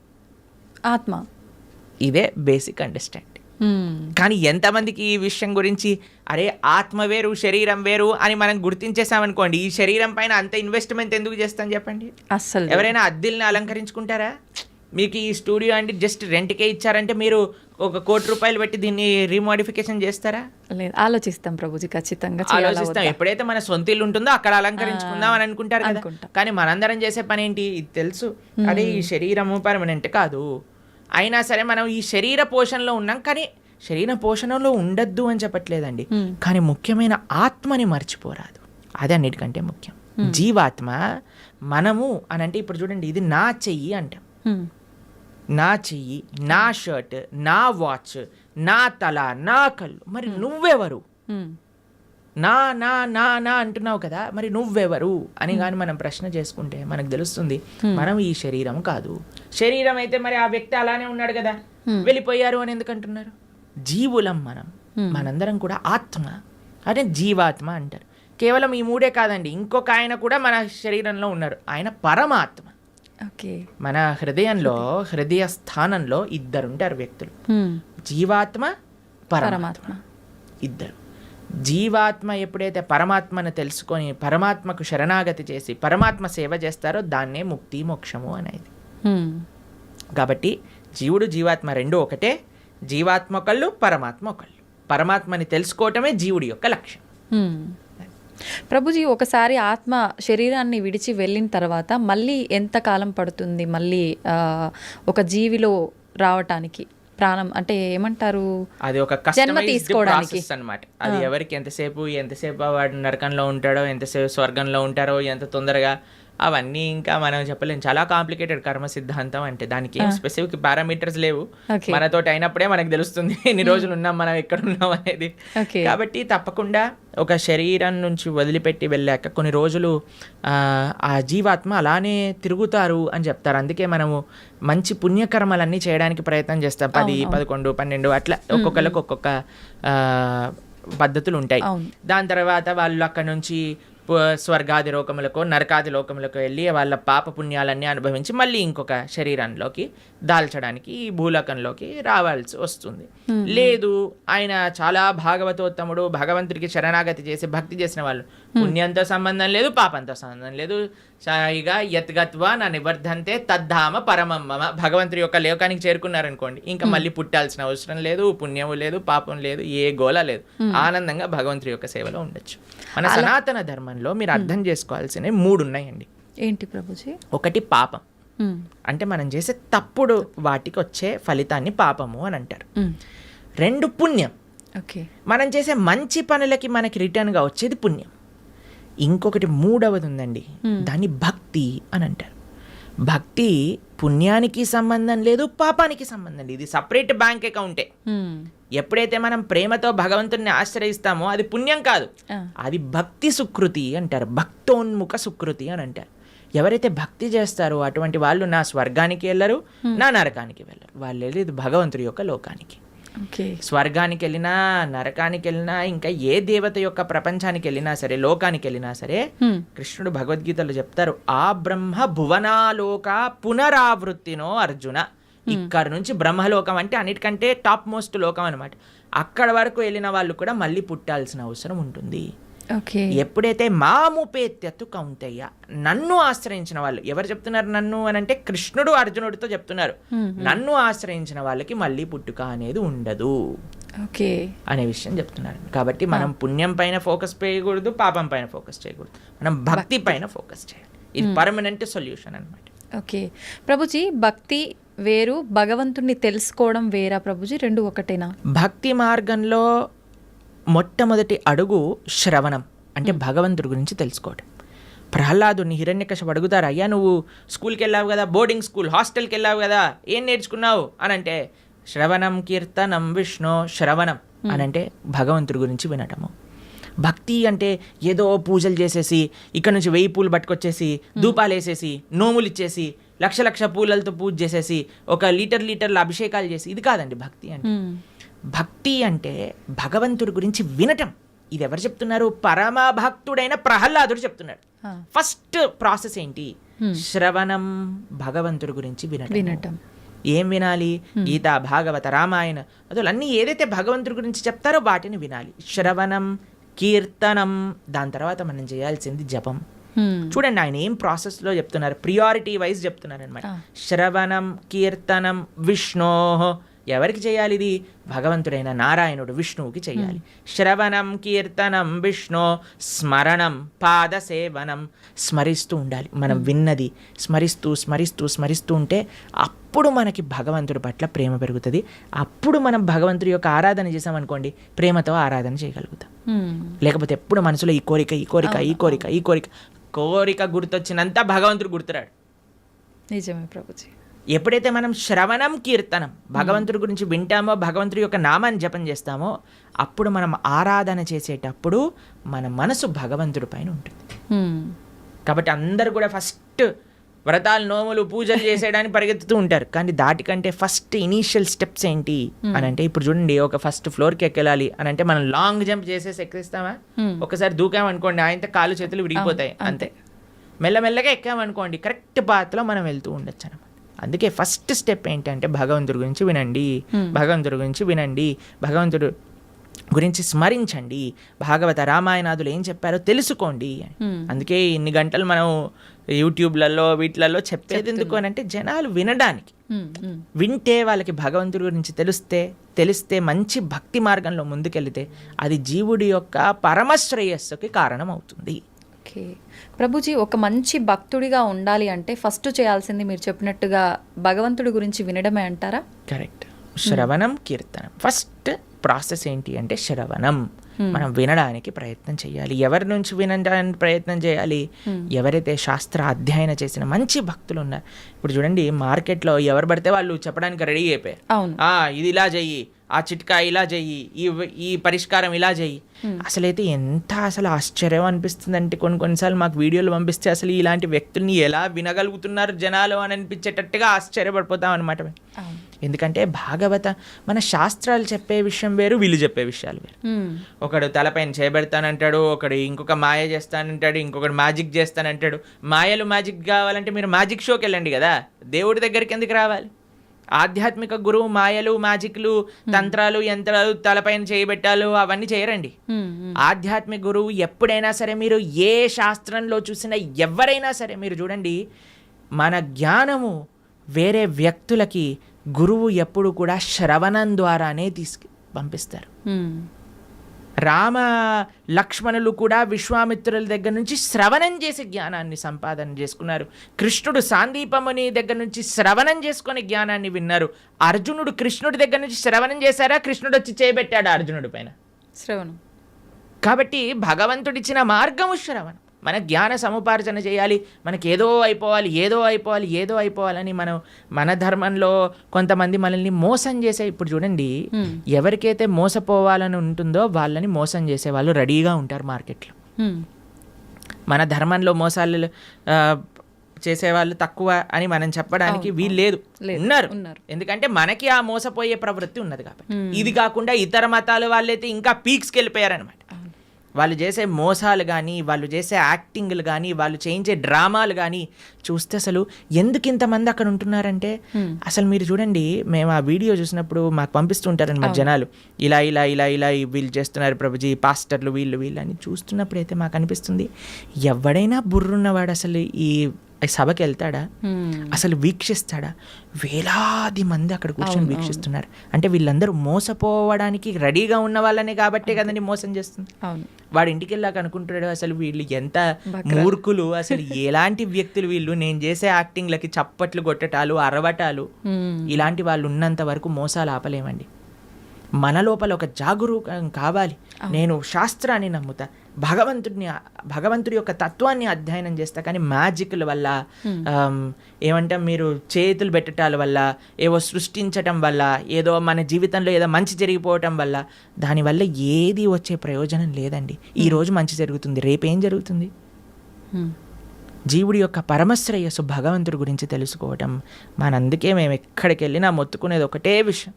ఆత్మ. ఇదే బేసిక్ అండర్స్టాండింగ్. కానీ ఎంతమందికి ఈ విషయం గురించి, అరే ఆత్మ వేరు శరీరం వేరు అని మనం గుర్తించేసామనుకోండి, ఈ శరీరం పైన అంత ఇన్వెస్ట్మెంట్ ఎందుకు చేస్తాం చెప్పండి? అసలు ఎవరైనా అద్దెల్ని అలంకరించుకుంటారా? మీకు ఈ స్టూడియో అంటే జస్ట్ రెంట్కే ఇచ్చారంటే మీరు ఒక ₹1 కోటి పెట్టి దీన్ని రీమోడిఫికేషన్ చేస్తారా? లేదు, ఆలోచిస్తాం ప్రభుజీ, ఖచ్చితంగా ఆలోచిస్తాం. ఎప్పుడైతే మన సొంత ఇల్లు ఉంటుందో అక్కడ అలంకరించుకుందాం అని అనుకుంటారు కదా. కానీ మనందరం చేసే పని ఏంటి? ఇది తెలుసు, అదే ఈ శరీరము పర్మనెంట్ కాదు, అయినా సరే మనం ఈ శరీర పోషణలో ఉన్నాం. కానీ శరీర పోషణలో ఉండద్దు అని చెప్పట్లేదండి, కానీ ముఖ్యమైన ఆత్మని మర్చిపోరాదు. అదే అన్నిటికంటే ముఖ్యం. జీవాత్మ మనము అని అంటే, ఇప్పుడు చూడండి, ఇది నా చెయ్యి అంటాం, నా చెయ్యి, నా షర్ట్, నా వాచ్, నా తల, నా కళ్ళు. మరి నువ్వెవరు? నా నా నా నా అంటున్నావు కదా, మరి నువ్వెవరు అని కానీ మనం ప్రశ్న చేసుకుంటే మనకు తెలుస్తుంది, మనం ఈ శరీరం కాదు. శరీరం అయితే మరి ఆ వ్యక్తి అలానే ఉన్నాడు కదా, వెళ్ళిపోయారు అని ఎందుకు అంటున్నారు? జీవులం మనం, మనందరం కూడా ఆత్మ, అదే జీవాత్మ అంటారు. కేవలం ఈ 3 కాదండి, ఇంకొక ఆయన కూడా మన శరీరంలో ఉన్నారు, ఆయన పరమాత్మ. మన హృదయంలో, హృదయ స్థానంలో 2 ఉంటారు వ్యక్తులు, జీవాత్మ, పరమాత్మ, 2. జీవాత్మ ఎప్పుడైతే పరమాత్మను తెలుసుకొని పరమాత్మకు శరణాగతి చేసి పరమాత్మ సేవ చేస్తారో దాన్నే ముక్తి, మోక్షము అనేది. కాబట్టి జీవుడు జీవాత్మ 2 ఒకటే. జీవాత్మ ఒకళ్ళు, పరమాత్మ ఒకళ్ళు. పరమాత్మని తెలుసుకోవటమే జీవుడి యొక్క లక్ష్యం. ప్రభుజీ, ఒకసారి ఆత్మ శరీరాన్ని విడిచి వెళ్ళిన తర్వాత మళ్ళీ ఎంత కాలం పడుతుంది మళ్ళీ ఒక జీవిలో రావటానికి? ప్రాణం అంటే ఏమంటారు, అది ఒక కస్టమైజ్డ్ ప్రాసెస్ అన్నమాట. అది ఎవరికి ఎంతసేపు వాడు నరకంలో ఉంటాడో, ఎంతసేపు స్వర్గంలో ఉంటారో, ఎంత తొందరగా, అవన్నీ ఇంకా మనం చెప్పలేం. చాలా కాంప్లికేటెడ్ కర్మ సిద్ధాంతం అంటే. దానికి ఏం స్పెసిఫిక్ పారామీటర్స్ లేవు. మనతోటి అయినప్పుడే మనకు తెలుస్తుంది ఎన్ని రోజులు ఉన్నాం, మనం ఎక్కడ ఉన్నాం అనేది. కాబట్టి తప్పకుండా ఒక శరీరం నుంచి వదిలిపెట్టి వెళ్ళాక కొన్ని రోజులు ఆ జీవాత్మ అలానే తిరుగుతారు అని చెప్తారు. అందుకే మనము మంచి పుణ్యకర్మలన్నీ చేయడానికి ప్రయత్నం చేస్తాం. 10, 11, 12 అట్లా ఒక్కొక్కరికి ఒక్కొక్క పద్ధతులు ఉంటాయి. దాని తర్వాత వాళ్ళు అక్కడ నుంచి స్వర్గాది లోకములకు, నరకాది లోకములకు వెళ్ళి వాళ్ళ పాప పుణ్యాలన్నీ అనుభవించి మళ్ళీ ఇంకొక శరీరంలోకి దాల్చడానికి ఈ భూలోకంలోకి రావాల్సి వస్తుంది. లేదు, ఆయన చాలా భాగవతోత్తముడు, భగవంతుడికి శరణాగతి చేసి భక్తి చేసిన వాళ్ళు, పుణ్యంతో సంబంధం లేదు, పాపంతో సంబంధం లేదు, సాయిగా యత్గత్వా నా నివర్ధంతే తద్ధామ పరమమ్మ, భగవంతుడి యొక్క లోకానికి చేరుకున్నారనుకోండి, ఇంకా మళ్ళీ పుట్టాల్సిన అవసరం లేదు, పుణ్యము లేదు, పాపం లేదు, ఏ గోల లేదు, ఆనందంగా భగవంతుడి యొక్క సేవలో ఉండొచ్చు. మన సనాతన ధర్మం క్రమంలో మీరు అర్థం చేసుకోవాల్సినవి 3 ఉన్నాయండి. ఏంటి ప్రభుజీ? ఒకటి పాపం, అంటే మనం చేసే తప్పుడు వాటికి వచ్చే ఫలితాన్ని పాపము అని అంటారు. 2 పుణ్యం, ఓకే, మనం చేసే మంచి పనులకి మనకి రిటర్న్గా వచ్చేది పుణ్యం. ఇంకొకటి 3వది ఉందండి, దాన్ని భక్తి అని అంటారు. భక్తి పుణ్యానికి సంబంధం లేదు, పాపానికి సంబంధం లేదు, ఇది సపరేట్ బ్యాంక్ అకౌంటే. ఎప్పుడైతే మనం ప్రేమతో భగవంతుడిని ఆశ్రయిస్తామో అది పుణ్యం కాదు, అది భక్తి సుకృతి అంటారు, భక్తోన్ముఖ సుకృతి అని అంటారు. ఎవరైతే భక్తి చేస్తారో అటువంటి వాళ్ళు నా స్వర్గానికి వెళ్ళరు, నా నరకానికి వెళ్ళరు, వాళ్ళు వెళ్ళేది భగవంతుడి యొక్క లోకానికి. స్వర్గానికి వెళ్ళినా, నరకానికి వెళ్ళినా, ఇంకా ఏ దేవత యొక్క ప్రపంచానికి వెళ్ళినా సరే, లోకానికి వెళ్ళినా సరే, కృష్ణుడు భగవద్గీతలో చెప్తారు, ఆ బ్రహ్మ భువనాలోక పునరావృత్తినో అర్జున. ఇక్కడ నుంచి బ్రహ్మలోకం అంటే అన్నిటికంటే టాప్ మోస్ట్ లోకం అనమాట. అక్కడ వరకు వెళ్ళిన వాళ్ళు కూడా మళ్ళీ పుట్టాల్సిన అవసరం ఉంటుంది. ఎప్పుడైతే మాముపేత్యత్తు కౌంతయ్య, నన్ను ఆశ్రయించిన వాళ్ళు, ఎవరు చెప్తున్నారు నన్ను అని అంటే కృష్ణుడు అర్జునుడితో చెప్తున్నారు, నన్ను ఆశ్రయించిన వాళ్ళకి మళ్ళీ పుట్టుక అనేది ఉండదు అనే విషయం చెప్తున్నారు. కాబట్టి మనం పుణ్యం పైన ఫోకస్ చేయకూడదు, పాపం పైన ఫోకస్ చేయకూడదు, మనం భక్తి పైన ఫోకస్ చేయాలి. ఇది పర్మనెంట్ సొల్యూషన్ అనమాట. ఓకే ప్రభుజీ, భక్తి వేరు, భగవంతుణ్ణి తెలుసుకోవడం వేరా ప్రభుజీ? 2 ఒకటేనా? భక్తి మార్గంలో మొట్టమొదటి అడుగు శ్రవణం, అంటే భగవంతుడి గురించి తెలుసుకోవడం. ప్రహ్లాదుని హిరణ్యకశిపుడు అడుగుతారు, అయ్యా నువ్వు స్కూల్కి వెళ్ళావు కదా, బోర్డింగ్ స్కూల్ హాస్టల్కి వెళ్ళావు కదా, ఏం నేర్చుకున్నావు అని అంటే, శ్రవణం కీర్తనం విష్ణు. శ్రవణం అని అంటే భగవంతుడి గురించి వినటము. భక్తి అంటే ఏదో పూజలు చేసేసి, ఇక్కడ నుంచి 1000 పూలు పట్టుకొచ్చేసి, ధూపాలు వేసేసి, నోములు ఇచ్చేసి, లక్ష పూలలతో పూజ చేసేసి, ఒక లీటర్ల అభిషేకాలు చేసి, ఇది కాదండి భక్తి అంటే. భక్తి అంటే భగవంతుడి గురించి వినటం. ఇది ఎవరు చెప్తున్నారు? పరమ భక్తుడైన ప్రహ్లాదుడు చెప్తున్నాడు. ఫస్ట్ ప్రాసెస్ ఏంటి? శ్రవణం, భగవంతుడి గురించి వినటం. ఏం వినాలి? గీత, భాగవత, రామాయణ, అసలు అన్నీ ఏదైతే భగవంతుడి గురించి చెప్తారో వాటిని వినాలి. శ్రవణం, కీర్తనం, దాని తర్వాత మనం చేయాల్సింది జపం. చూడండి ఆయన ఏం ప్రాసెస్లో చెప్తున్నారు, ప్రియారిటీ వైజ్ చెప్తున్నారు అనమాట. శ్రవణం, కీర్తనం, విష్ణో. ఎవరికి చేయాలి ఇది? భగవంతుడైన నారాయణుడు విష్ణువుకి చేయాలి. శ్రవణం, కీర్తనం, విష్ణు, స్మరణం, పాద సేవనం. స్మరిస్తూ ఉండాలి, మనం విన్నది స్మరిస్తూ ఉంటే అప్పుడు మనకి భగవంతుడి పట్ల ప్రేమ పెరుగుతుంది. అప్పుడు మనం భగవంతుడి యొక్క ఆరాధన చేసామనుకోండి, ప్రేమతో ఆరాధన చేయగలుగుతాం. లేకపోతే ఎప్పుడు మనసులో ఈ కోరిక గుర్తొచ్చినంత భగవంతుడు గుర్తురాడు. నిజమే ప్రభుజీ. ఎప్పుడైతే మనం శ్రవణం, కీర్తనం, భగవంతుడి గురించి వింటామో, భగవంతుడి యొక్క నామాన్ని జపం చేస్తామో, అప్పుడు మనం ఆరాధన చేసేటప్పుడు మన మనసు భగవంతుడి పైన ఉంటుంది. కాబట్టి అందరూ కూడా ఫస్ట్ వ్రతాలు, నోములు, పూజలు చేసేయడానికి పరిగెత్తుతూ ఉంటారు. కానీ దాటికంటే ఫస్ట్ ఇనీషియల్ స్టెప్స్ ఏంటి అని అంటే, ఇప్పుడు చూడండి, ఒక ఫస్ట్ ఫ్లోర్కి ఎక్కాలి అని అంటే మనం లాంగ్ జంప్ చేసేసి ఎక్కిస్తామా? ఒకసారి దూకామనుకోండి, ఆయనతో కాలు చేతులు విరిగిపోతాయి, అంతే. మెల్లమెల్లగా ఎక్కామనుకోండి, కరెక్ట్ పాత్లో మనం వెళ్తూ ఉండొచ్చు అనమాట. అందుకే ఫస్ట్ స్టెప్ ఏంటంటే భగవంతుడి గురించి వినండి, భగవంతుడు గురించి స్మరించండి, భాగవత, రామాయణాదులు ఏం చెప్పారో తెలుసుకోండి. అందుకే ఇన్ని గంటలు మనం యూట్యూబ్లలో వీటిలలో చెప్పేది ఎందుకు అని అంటే, జనాలు వినడానికి. వింటే వాళ్ళకి భగవంతుడి గురించి తెలిస్తే మంచి భక్తి మార్గంలో ముందుకెళ్తే అది జీవుడి యొక్క పరమశ్రేయస్సుకి కారణం అవుతుంది. ఓకే ప్రభుజీ, ఒక మంచి భక్తుడిగా ఉండాలి అంటే ఫస్ట్ చేయాల్సింది మీరు చెప్పినట్టుగా భగవంతుడి గురించి వినడమే అంటారా? కరెక్ట్. శ్రవణం, కీర్తనం. ఫస్ట్ ప్రాసెస్ ఏంటి అంటే శ్రవణం. మనం వినడానికి ప్రయత్నం చేయాలి. ఎవరి నుంచి వినడానికి ప్రయత్నం చేయాలి? ఎవరైతే శాస్త్ర అధ్యయన చేసిన మంచి భక్తులు ఉన్నారు. ఇప్పుడు చూడండి, మార్కెట్లో ఎవరు పడితే వాళ్ళు చెప్పడానికి రెడీ అయిపోయారు. ఇది ఇలా చెయ్యి, ఆ చిట్కా ఇలా చెయ్యి, ఈ పరిష్కారం ఇలా చెయ్యి. అసలైతే ఎంత ఆశ్చర్యం అనిపిస్తుంది అంటే, కొన్నిసార్లు మాకు వీడియోలు పంపిస్తే అసలు ఇలాంటి వ్యక్తుల్ని ఎలా వినగలుగుతున్నారు జనాలు అని అనిపించేటట్టుగా ఆశ్చర్యపడిపోతాం అనమాట. ఎందుకంటే భాగవత, మన శాస్త్రాలు చెప్పే విషయం వేరు, వీళ్ళు చెప్పే విషయాలు వేరు. ఒకడు తలపైన చేయబెడతానంటాడు, ఒకడు ఇంకొక మాయ చేస్తానంటాడు, ఇంకొకడు మ్యాజిక్ చేస్తానంటాడు. మాయలు, మ్యాజిక్ కావాలంటే మీరు మ్యాజిక్ షోకి వెళ్ళండి కదా, దేవుడి దగ్గరికి ఎందుకు రావాలి? ఆధ్యాత్మిక గురువు మాయలు, మ్యాజిక్లు, తంత్రాలు, యంత్రాలు, తలపైన చేయబెట్టాలు అవన్నీ చేయరండి. ఆధ్యాత్మిక గురువు ఎప్పుడైనా సరే, మీరు ఏ శాస్త్రంలో చూసినా ఎవరైనా సరే మీరు చూడండి, మన జ్ఞానము వేరే వ్యక్తులకి గురువు ఎప్పుడు కూడా శ్రవణం ద్వారానే పంపిస్తారు. రామ లక్ష్మణులు కూడా విశ్వామిత్రుల దగ్గర నుంచి శ్రవణం చేసి జ్ఞానాన్ని సంపాదన చేసుకున్నారు. కృష్ణుడు సాందీపముని దగ్గర నుంచి శ్రవణం చేసుకొని జ్ఞానాన్ని విన్నారు. అర్జునుడు కృష్ణుడి దగ్గర నుంచి శ్రవణం చేశారా, కృష్ణుడు వచ్చి చేయబెట్టాడు అర్జునుడి పైన శ్రవణం. కాబట్టి భగవంతుడిచ్చిన మార్గము శ్రవణం. మన జ్ఞాన సముపార్జన చేయాలి. మనకి ఏదో అయిపోవాలని మన ధర్మంలో కొంతమంది మనల్ని మోసం చేసే, ఇప్పుడు చూడండి, ఎవరికైతే మోసపోవాలని ఉంటుందో వాళ్ళని మోసం చేసే వాళ్ళు రెడీగా ఉంటారు మార్కెట్లో. మన ధర్మంలో మోసాలు చేసేవాళ్ళు తక్కువ అని మనం చెప్పడానికి వీలు లేదు, ఉన్నారు. ఎందుకంటే మనకి ఆ మోసపోయే ప్రవృత్తి ఉన్నది కాబట్టి. ఇది కాకుండా ఇతర మతాల వాళ్ళైతే ఇంకా పీక్స్కి వెళ్ళిపోయారనమాట. వాళ్ళు చేసే మోసాలు కానీ, వాళ్ళు చేసే యాక్టింగ్లు కానీ, వాళ్ళు చేయించే డ్రామాలు కానీ చూస్తే అసలు ఎందుకు ఇంతమంది అక్కడ ఉంటున్నారంటే, అసలు మీరు చూడండి, మేము ఆ వీడియో చూసినప్పుడు మాకు పంపిస్తుంటారనమాట జనాలు, ఇలా ఇలా ఇలా ఇలా వీళ్ళు చేస్తున్నారు ప్రభుజీ, పాస్టర్లు వీళ్ళు అని చూస్తున్నప్పుడు అయితే మాకు అనిపిస్తుంది, ఎవడైనా బుర్రున్నవాడు అసలు ఈ సభకి వెళ్తాడా, అసలు వీక్షిస్తాడా? వేలాది మంది అక్కడ కూర్చొని వీక్షిస్తున్నారు అంటే వీళ్ళందరూ మోసపోవడానికి రెడీగా ఉన్న వాళ్ళనే కాబట్టే కదండి మోసం చేస్తుంది. వాడు ఇంటికి వెళ్ళాక అనుకుంటాడు, అసలు వీళ్ళు ఎంత మూర్ఖులు, అసలు ఎలాంటి వ్యక్తులు వీళ్ళు, నేను చేసే యాక్టింగ్లకి చప్పట్లు కొట్టటాలు, అరవటాలు, ఇలాంటి వాళ్ళు ఉన్నంత వరకు మోసాలు ఆపలేమండి. మన లోపల ఒక జాగరూకం కావాలి. నేను శాస్త్రాన్ని నమ్ముతా, భగవంతుడి యొక్క తత్వాన్ని అధ్యయనం చేస్తా, కానీ మ్యాజిక్ల వల్ల, ఏమంటాం, మీరు చేతులు పెట్టటాల వల్ల, ఏవో సృష్టించటం వల్ల, ఏదో మన జీవితంలో ఏదో మంచి జరిగిపోవటం వల్ల, దానివల్ల ఏది వచ్చే ప్రయోజనం లేదండి. ఈరోజు మంచి జరుగుతుంది, రేపేం జరుగుతుంది? జీవుడి యొక్క పరమశ్రేయస్సు భగవంతుడి గురించి తెలుసుకోవటం మనందుకే మేము ఎక్కడికి వెళ్ళినా మొత్తుకునేది ఒకటే విషయం,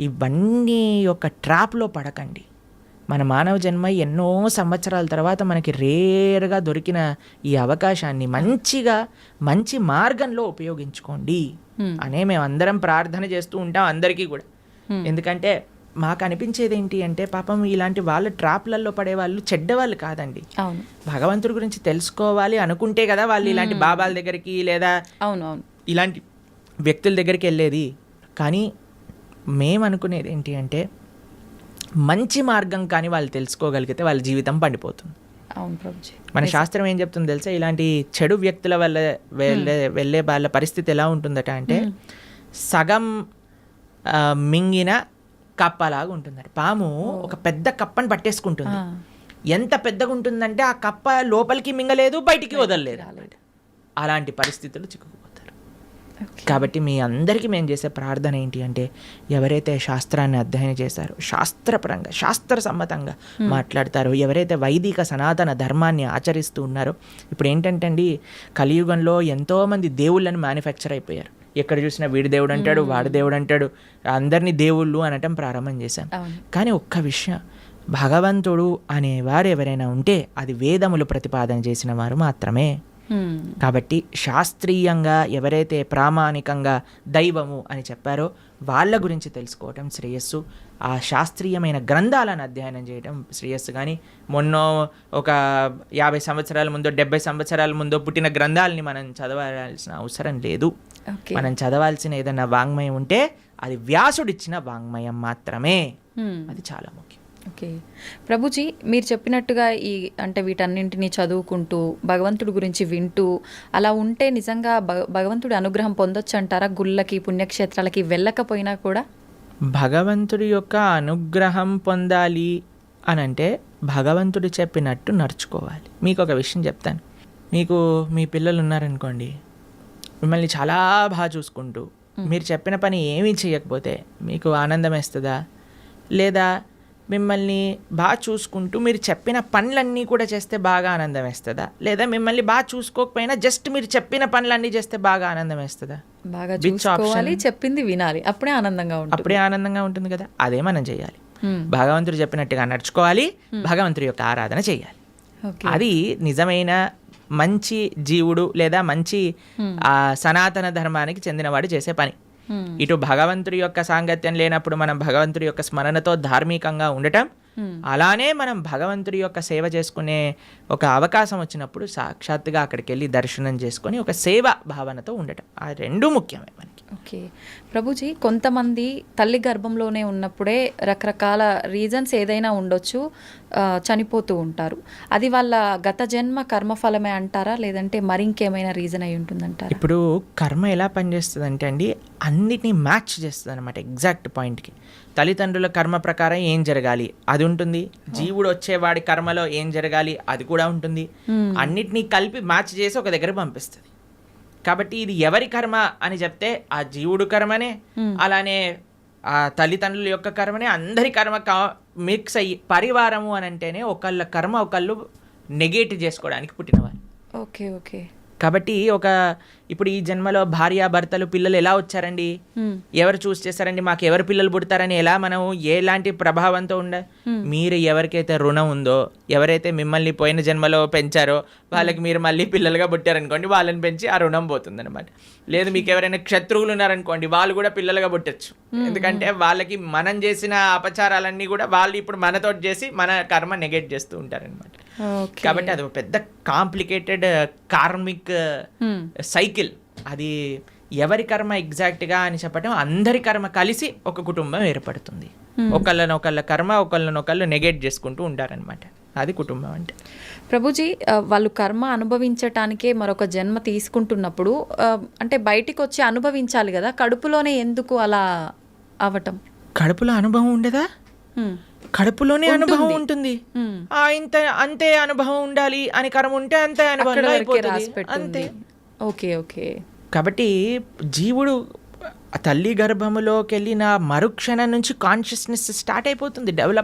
ఇవన్నీ యొక్క ట్రాప్లో పడకండి. మన మానవ జన్మ ఎన్నో సంవత్సరాల తర్వాత మనకి రేర్గా దొరికిన ఈ అవకాశాన్ని మంచి మార్గంలో ఉపయోగించుకోండి అనే మేము అందరం ప్రార్థన చేస్తూ ఉంటాం అందరికీ కూడా. ఎందుకంటే మాకు అనిపించేది ఏంటి అంటే, పాపం ఇలాంటి వాళ్ళ ట్రాప్లలో పడే వాళ్ళు చెడ్డవాళ్ళు కాదండి. భగవంతుడి గురించి తెలుసుకోవాలి అనుకుంటే కదా వాళ్ళు ఇలాంటి బాబాల దగ్గరికి లేదా ఇలాంటి వ్యక్తుల దగ్గరికి వెళ్ళేది. కానీ మేము అనుకునేది ఏంటి అంటే, మంచి మార్గం కానీ వాళ్ళు తెలుసుకోగలిగితే వాళ్ళ జీవితం పండిపోతుంది. మన శాస్త్రం ఏం చెప్తుంది తెలుసా, ఇలాంటి చెడు వ్యక్తుల వల్ల వెళ్ళే వాళ్ళ పరిస్థితి ఎలా ఉంటుందట అంటే, సగం మింగిన కప్పలాగా ఉంటుందట. పాము ఒక పెద్ద కప్పని పట్టేసుకుంటుంది. ఎంత పెద్దగా ఉంటుందంటే ఆ కప్ప లోపలికి మింగలేదు, బయటికి వదలలేదు. అలాంటి పరిస్థితులు చిక్కుకుపోతారు. కాబట్టి మీ అందరికీ మేము చేసే ప్రార్థన ఏంటి అంటే, ఎవరైతే శాస్త్రాన్ని అధ్యయనం చేశారో, శాస్త్రపరంగా శాస్త్రసమ్మతంగా మాట్లాడతారో, ఎవరైతే వైదిక సనాతన ధర్మాన్ని ఆచరిస్తూ ఉన్నారో, ఇప్పుడు ఏంటంటే అండి, కలియుగంలో ఎంతోమంది దేవుళ్ళని మ్యానుఫ్యాక్చర్ అయిపోయారు. ఎక్కడ చూసినా వీడి దేవుడు అంటాడు, వాడి దేవుడు అంటాడు, అందరినీ దేవుళ్ళు అనటం ప్రారంభం చేశాం. కానీ ఒక్క విషయం, భగవంతుడు అనేవారు ఎవరైనా ఉంటే అది వేదములు ప్రతిపాదన చేసిన వారు మాత్రమే. కాబట్టి శాస్త్రీయంగా ఎవరైతే ప్రామాణికంగా దైవము అని చెప్పారో వాళ్ళ గురించి తెలుసుకోవటం శ్రేయస్సు. ఆ శాస్త్రీయమైన గ్రంథాలను అధ్యయనం చేయడం శ్రేయస్సు. కానీ మొన్న ఒక 50 సంవత్సరాల ముందో 70 సంవత్సరాల ముందో పుట్టిన గ్రంథాలని మనం చదవాల్సిన అవసరం లేదు. మనం చదవాల్సిన ఏదైనా వాంగ్మయం ఉంటే అది వ్యాసుడిచ్చిన వాంగ్మయం మాత్రమే. అది చాలా ముఖ్యం. ఓకే ప్రభుజీ, మీరు చెప్పినట్టుగా అంటే వీటన్నింటినీ చదువుకుంటూ భగవంతుడి గురించి వింటూ అలా ఉంటే నిజంగా భగవంతుడి అనుగ్రహం పొందొచ్చు అంటారా? గుళ్ళకి పుణ్యక్షేత్రాలకి వెళ్ళకపోయినా కూడా భగవంతుడి యొక్క అనుగ్రహం పొందాలి అని అంటే భగవంతుడు చెప్పినట్టు నడుచుకోవాలి. మీకు ఒక విషయం చెప్తాను. మీకు మీ పిల్లలు ఉన్నారనుకోండి, మిమ్మల్ని చాలా బాగా చూసుకుంటూ మీరు చెప్పిన పని ఏమీ చేయకపోతే మీకు ఆనందం వేస్తుందా? లేదా మిమ్మల్ని బాగా చూసుకుంటూ మీరు చెప్పిన పనులన్నీ కూడా చేస్తే బాగా ఆనందం వేస్తుందా? లేదా మిమ్మల్ని బాగా చూసుకోకపోయినా జస్ట్ మీరు చెప్పిన పనులన్నీ చేస్తే బాగా ఆనందం వేస్తుందా? బాగా చూసుకోవాలి, చెప్పింది వినాలి, అప్పుడే ఆనందంగా ఉంటుంది కదా. అదే మనం చేయాలి. భగవంతుడు చెప్పినట్టుగా నడుచుకోవాలి, భగవంతుడి యొక్క ఆరాధన చేయాలి. అది నిజమైన మంచి జీవుడు లేదా మంచి సనాతన ధర్మానికి చెందినవాడు చేసే పని. ఇటు భగవంతుడి యొక్క సాంగత్యం లేనప్పుడు మనం భగవంతుడి యొక్క స్మరణతో ధార్మికంగా ఉండటం, అలానే మనం భగవంతుడి యొక్క సేవ చేసుకునే ఒక అవకాశం వచ్చినప్పుడు సాక్షాత్తుగా అక్కడికి వెళ్ళి దర్శనం చేసుకొని ఒక సేవ భావనతో ఉండటం, ఆ రెండు ముఖ్యమే మనకి. ఓకే ప్రభుజీ, కొంతమంది తల్లి గర్భంలోనే ఉన్నప్పుడే రకరకాల రీజన్స్ ఏదైనా ఉండొచ్చు, చనిపోతూ ఉంటారు. అది వాళ్ళ గత జన్మ కర్మఫలమే అంటారా, లేదంటే మరింకేమైనా రీజన్ అయి ఉంటుందంటారా? ఇప్పుడు కర్మ ఎలా పనిచేస్తుంది అంటే అండి, అన్నిటినీ మ్యాచ్ చేస్తుంది అనమాట ఎగ్జాక్ట్ పాయింట్కి. తల్లిదండ్రుల కర్మ ప్రకారం ఏం జరగాలి అది ఉంటుంది, జీవుడు వచ్చేవాడి కర్మలో ఏం జరగాలి అది కూడా ఉంటుంది. అన్నిటినీ కలిపి మ్యాచ్ చేసి ఒక దగ్గర పంపిస్తుంది. కాబట్టి ఇది ఎవరి కర్మ అని చెప్తే ఆ జీవుడు కర్మనే, అలానే ఆ తల్లిదండ్రుల యొక్క కర్మనే, అందరి కర్మ మిక్స్ అయ్యి పరివారము అని అంటేనే ఒకళ్ళ కర్మ ఒకళ్ళు నెగేట్ చేసుకోవడానికి పుట్టినవారు. Okay okay. కాబట్టి ఇప్పుడు ఈ జన్మలో భార్యాభర్తలు పిల్లలు ఎలా వచ్చారండి, ఎవరు చూస్ చేశారండి, మాకు ఎవరు పిల్లలు పుడతారని ఎలా మనం ఎలాంటి ప్రభావంతో మీరు ఎవరికైతే రుణం ఉందో, ఎవరైతే మిమ్మల్ని పోయిన జన్మలో పెంచారో వాళ్ళకి మీరు మళ్ళీ పిల్లలుగా పుట్టారనుకోండి, వాళ్ళని పెంచి ఆ రుణం పోతుంది అనమాట. లేదు మీకు ఎవరైనా శత్రువులు ఉన్నారనుకోండి, వాళ్ళు కూడా పిల్లలుగా పుట్టచ్చు. ఎందుకంటే వాళ్ళకి మనం చేసిన అపచారాలన్నీ కూడా వాళ్ళు ఇప్పుడు మనతో చేసి మన కర్మ నెగెట్ చేస్తూ ఉంటారనమాట. కాబట్టి అది ఒక పెద్ద కాంప్లికేటెడ్ కార్మిక్ సైకిల్. అది ఎవరి కర్మ ఎగ్జాక్ట్గా అని చెప్పడం, అందరి కర్మ కలిసి ఒక కుటుంబం ఏర్పడుతుంది. ఒకళ్ళ కర్మ ఒకళ్ళు నెగెట్ చేసుకుంటూ ఉంటారనమాట. అది కుటుంబం అంటే. ప్రభుజీ, వాళ్ళు కర్మ అనుభవించటానికే మరొక జన్మ తీసుకుంటున్నప్పుడు అంటే బయటికి వచ్చి అనుభవించాలి కదా, కడుపులోనే ఎందుకు అలా అవటం? కడుపులో అనుభవం ఉండదా? కడుపులోనే అనుభవం ఉంటుంది. అంతే అనుభవం ఉండాలి అని కర్మ ఉంటే అంతే అనుభవం అంతే. Okay okay. కాబట్టి జీవుడు తల్లి గర్భములోకి వెళ్ళిన మరుక్షణం నుంచి కాన్షియస్నెస్ స్టార్ట్ అయిపోతుంది, డెవలప్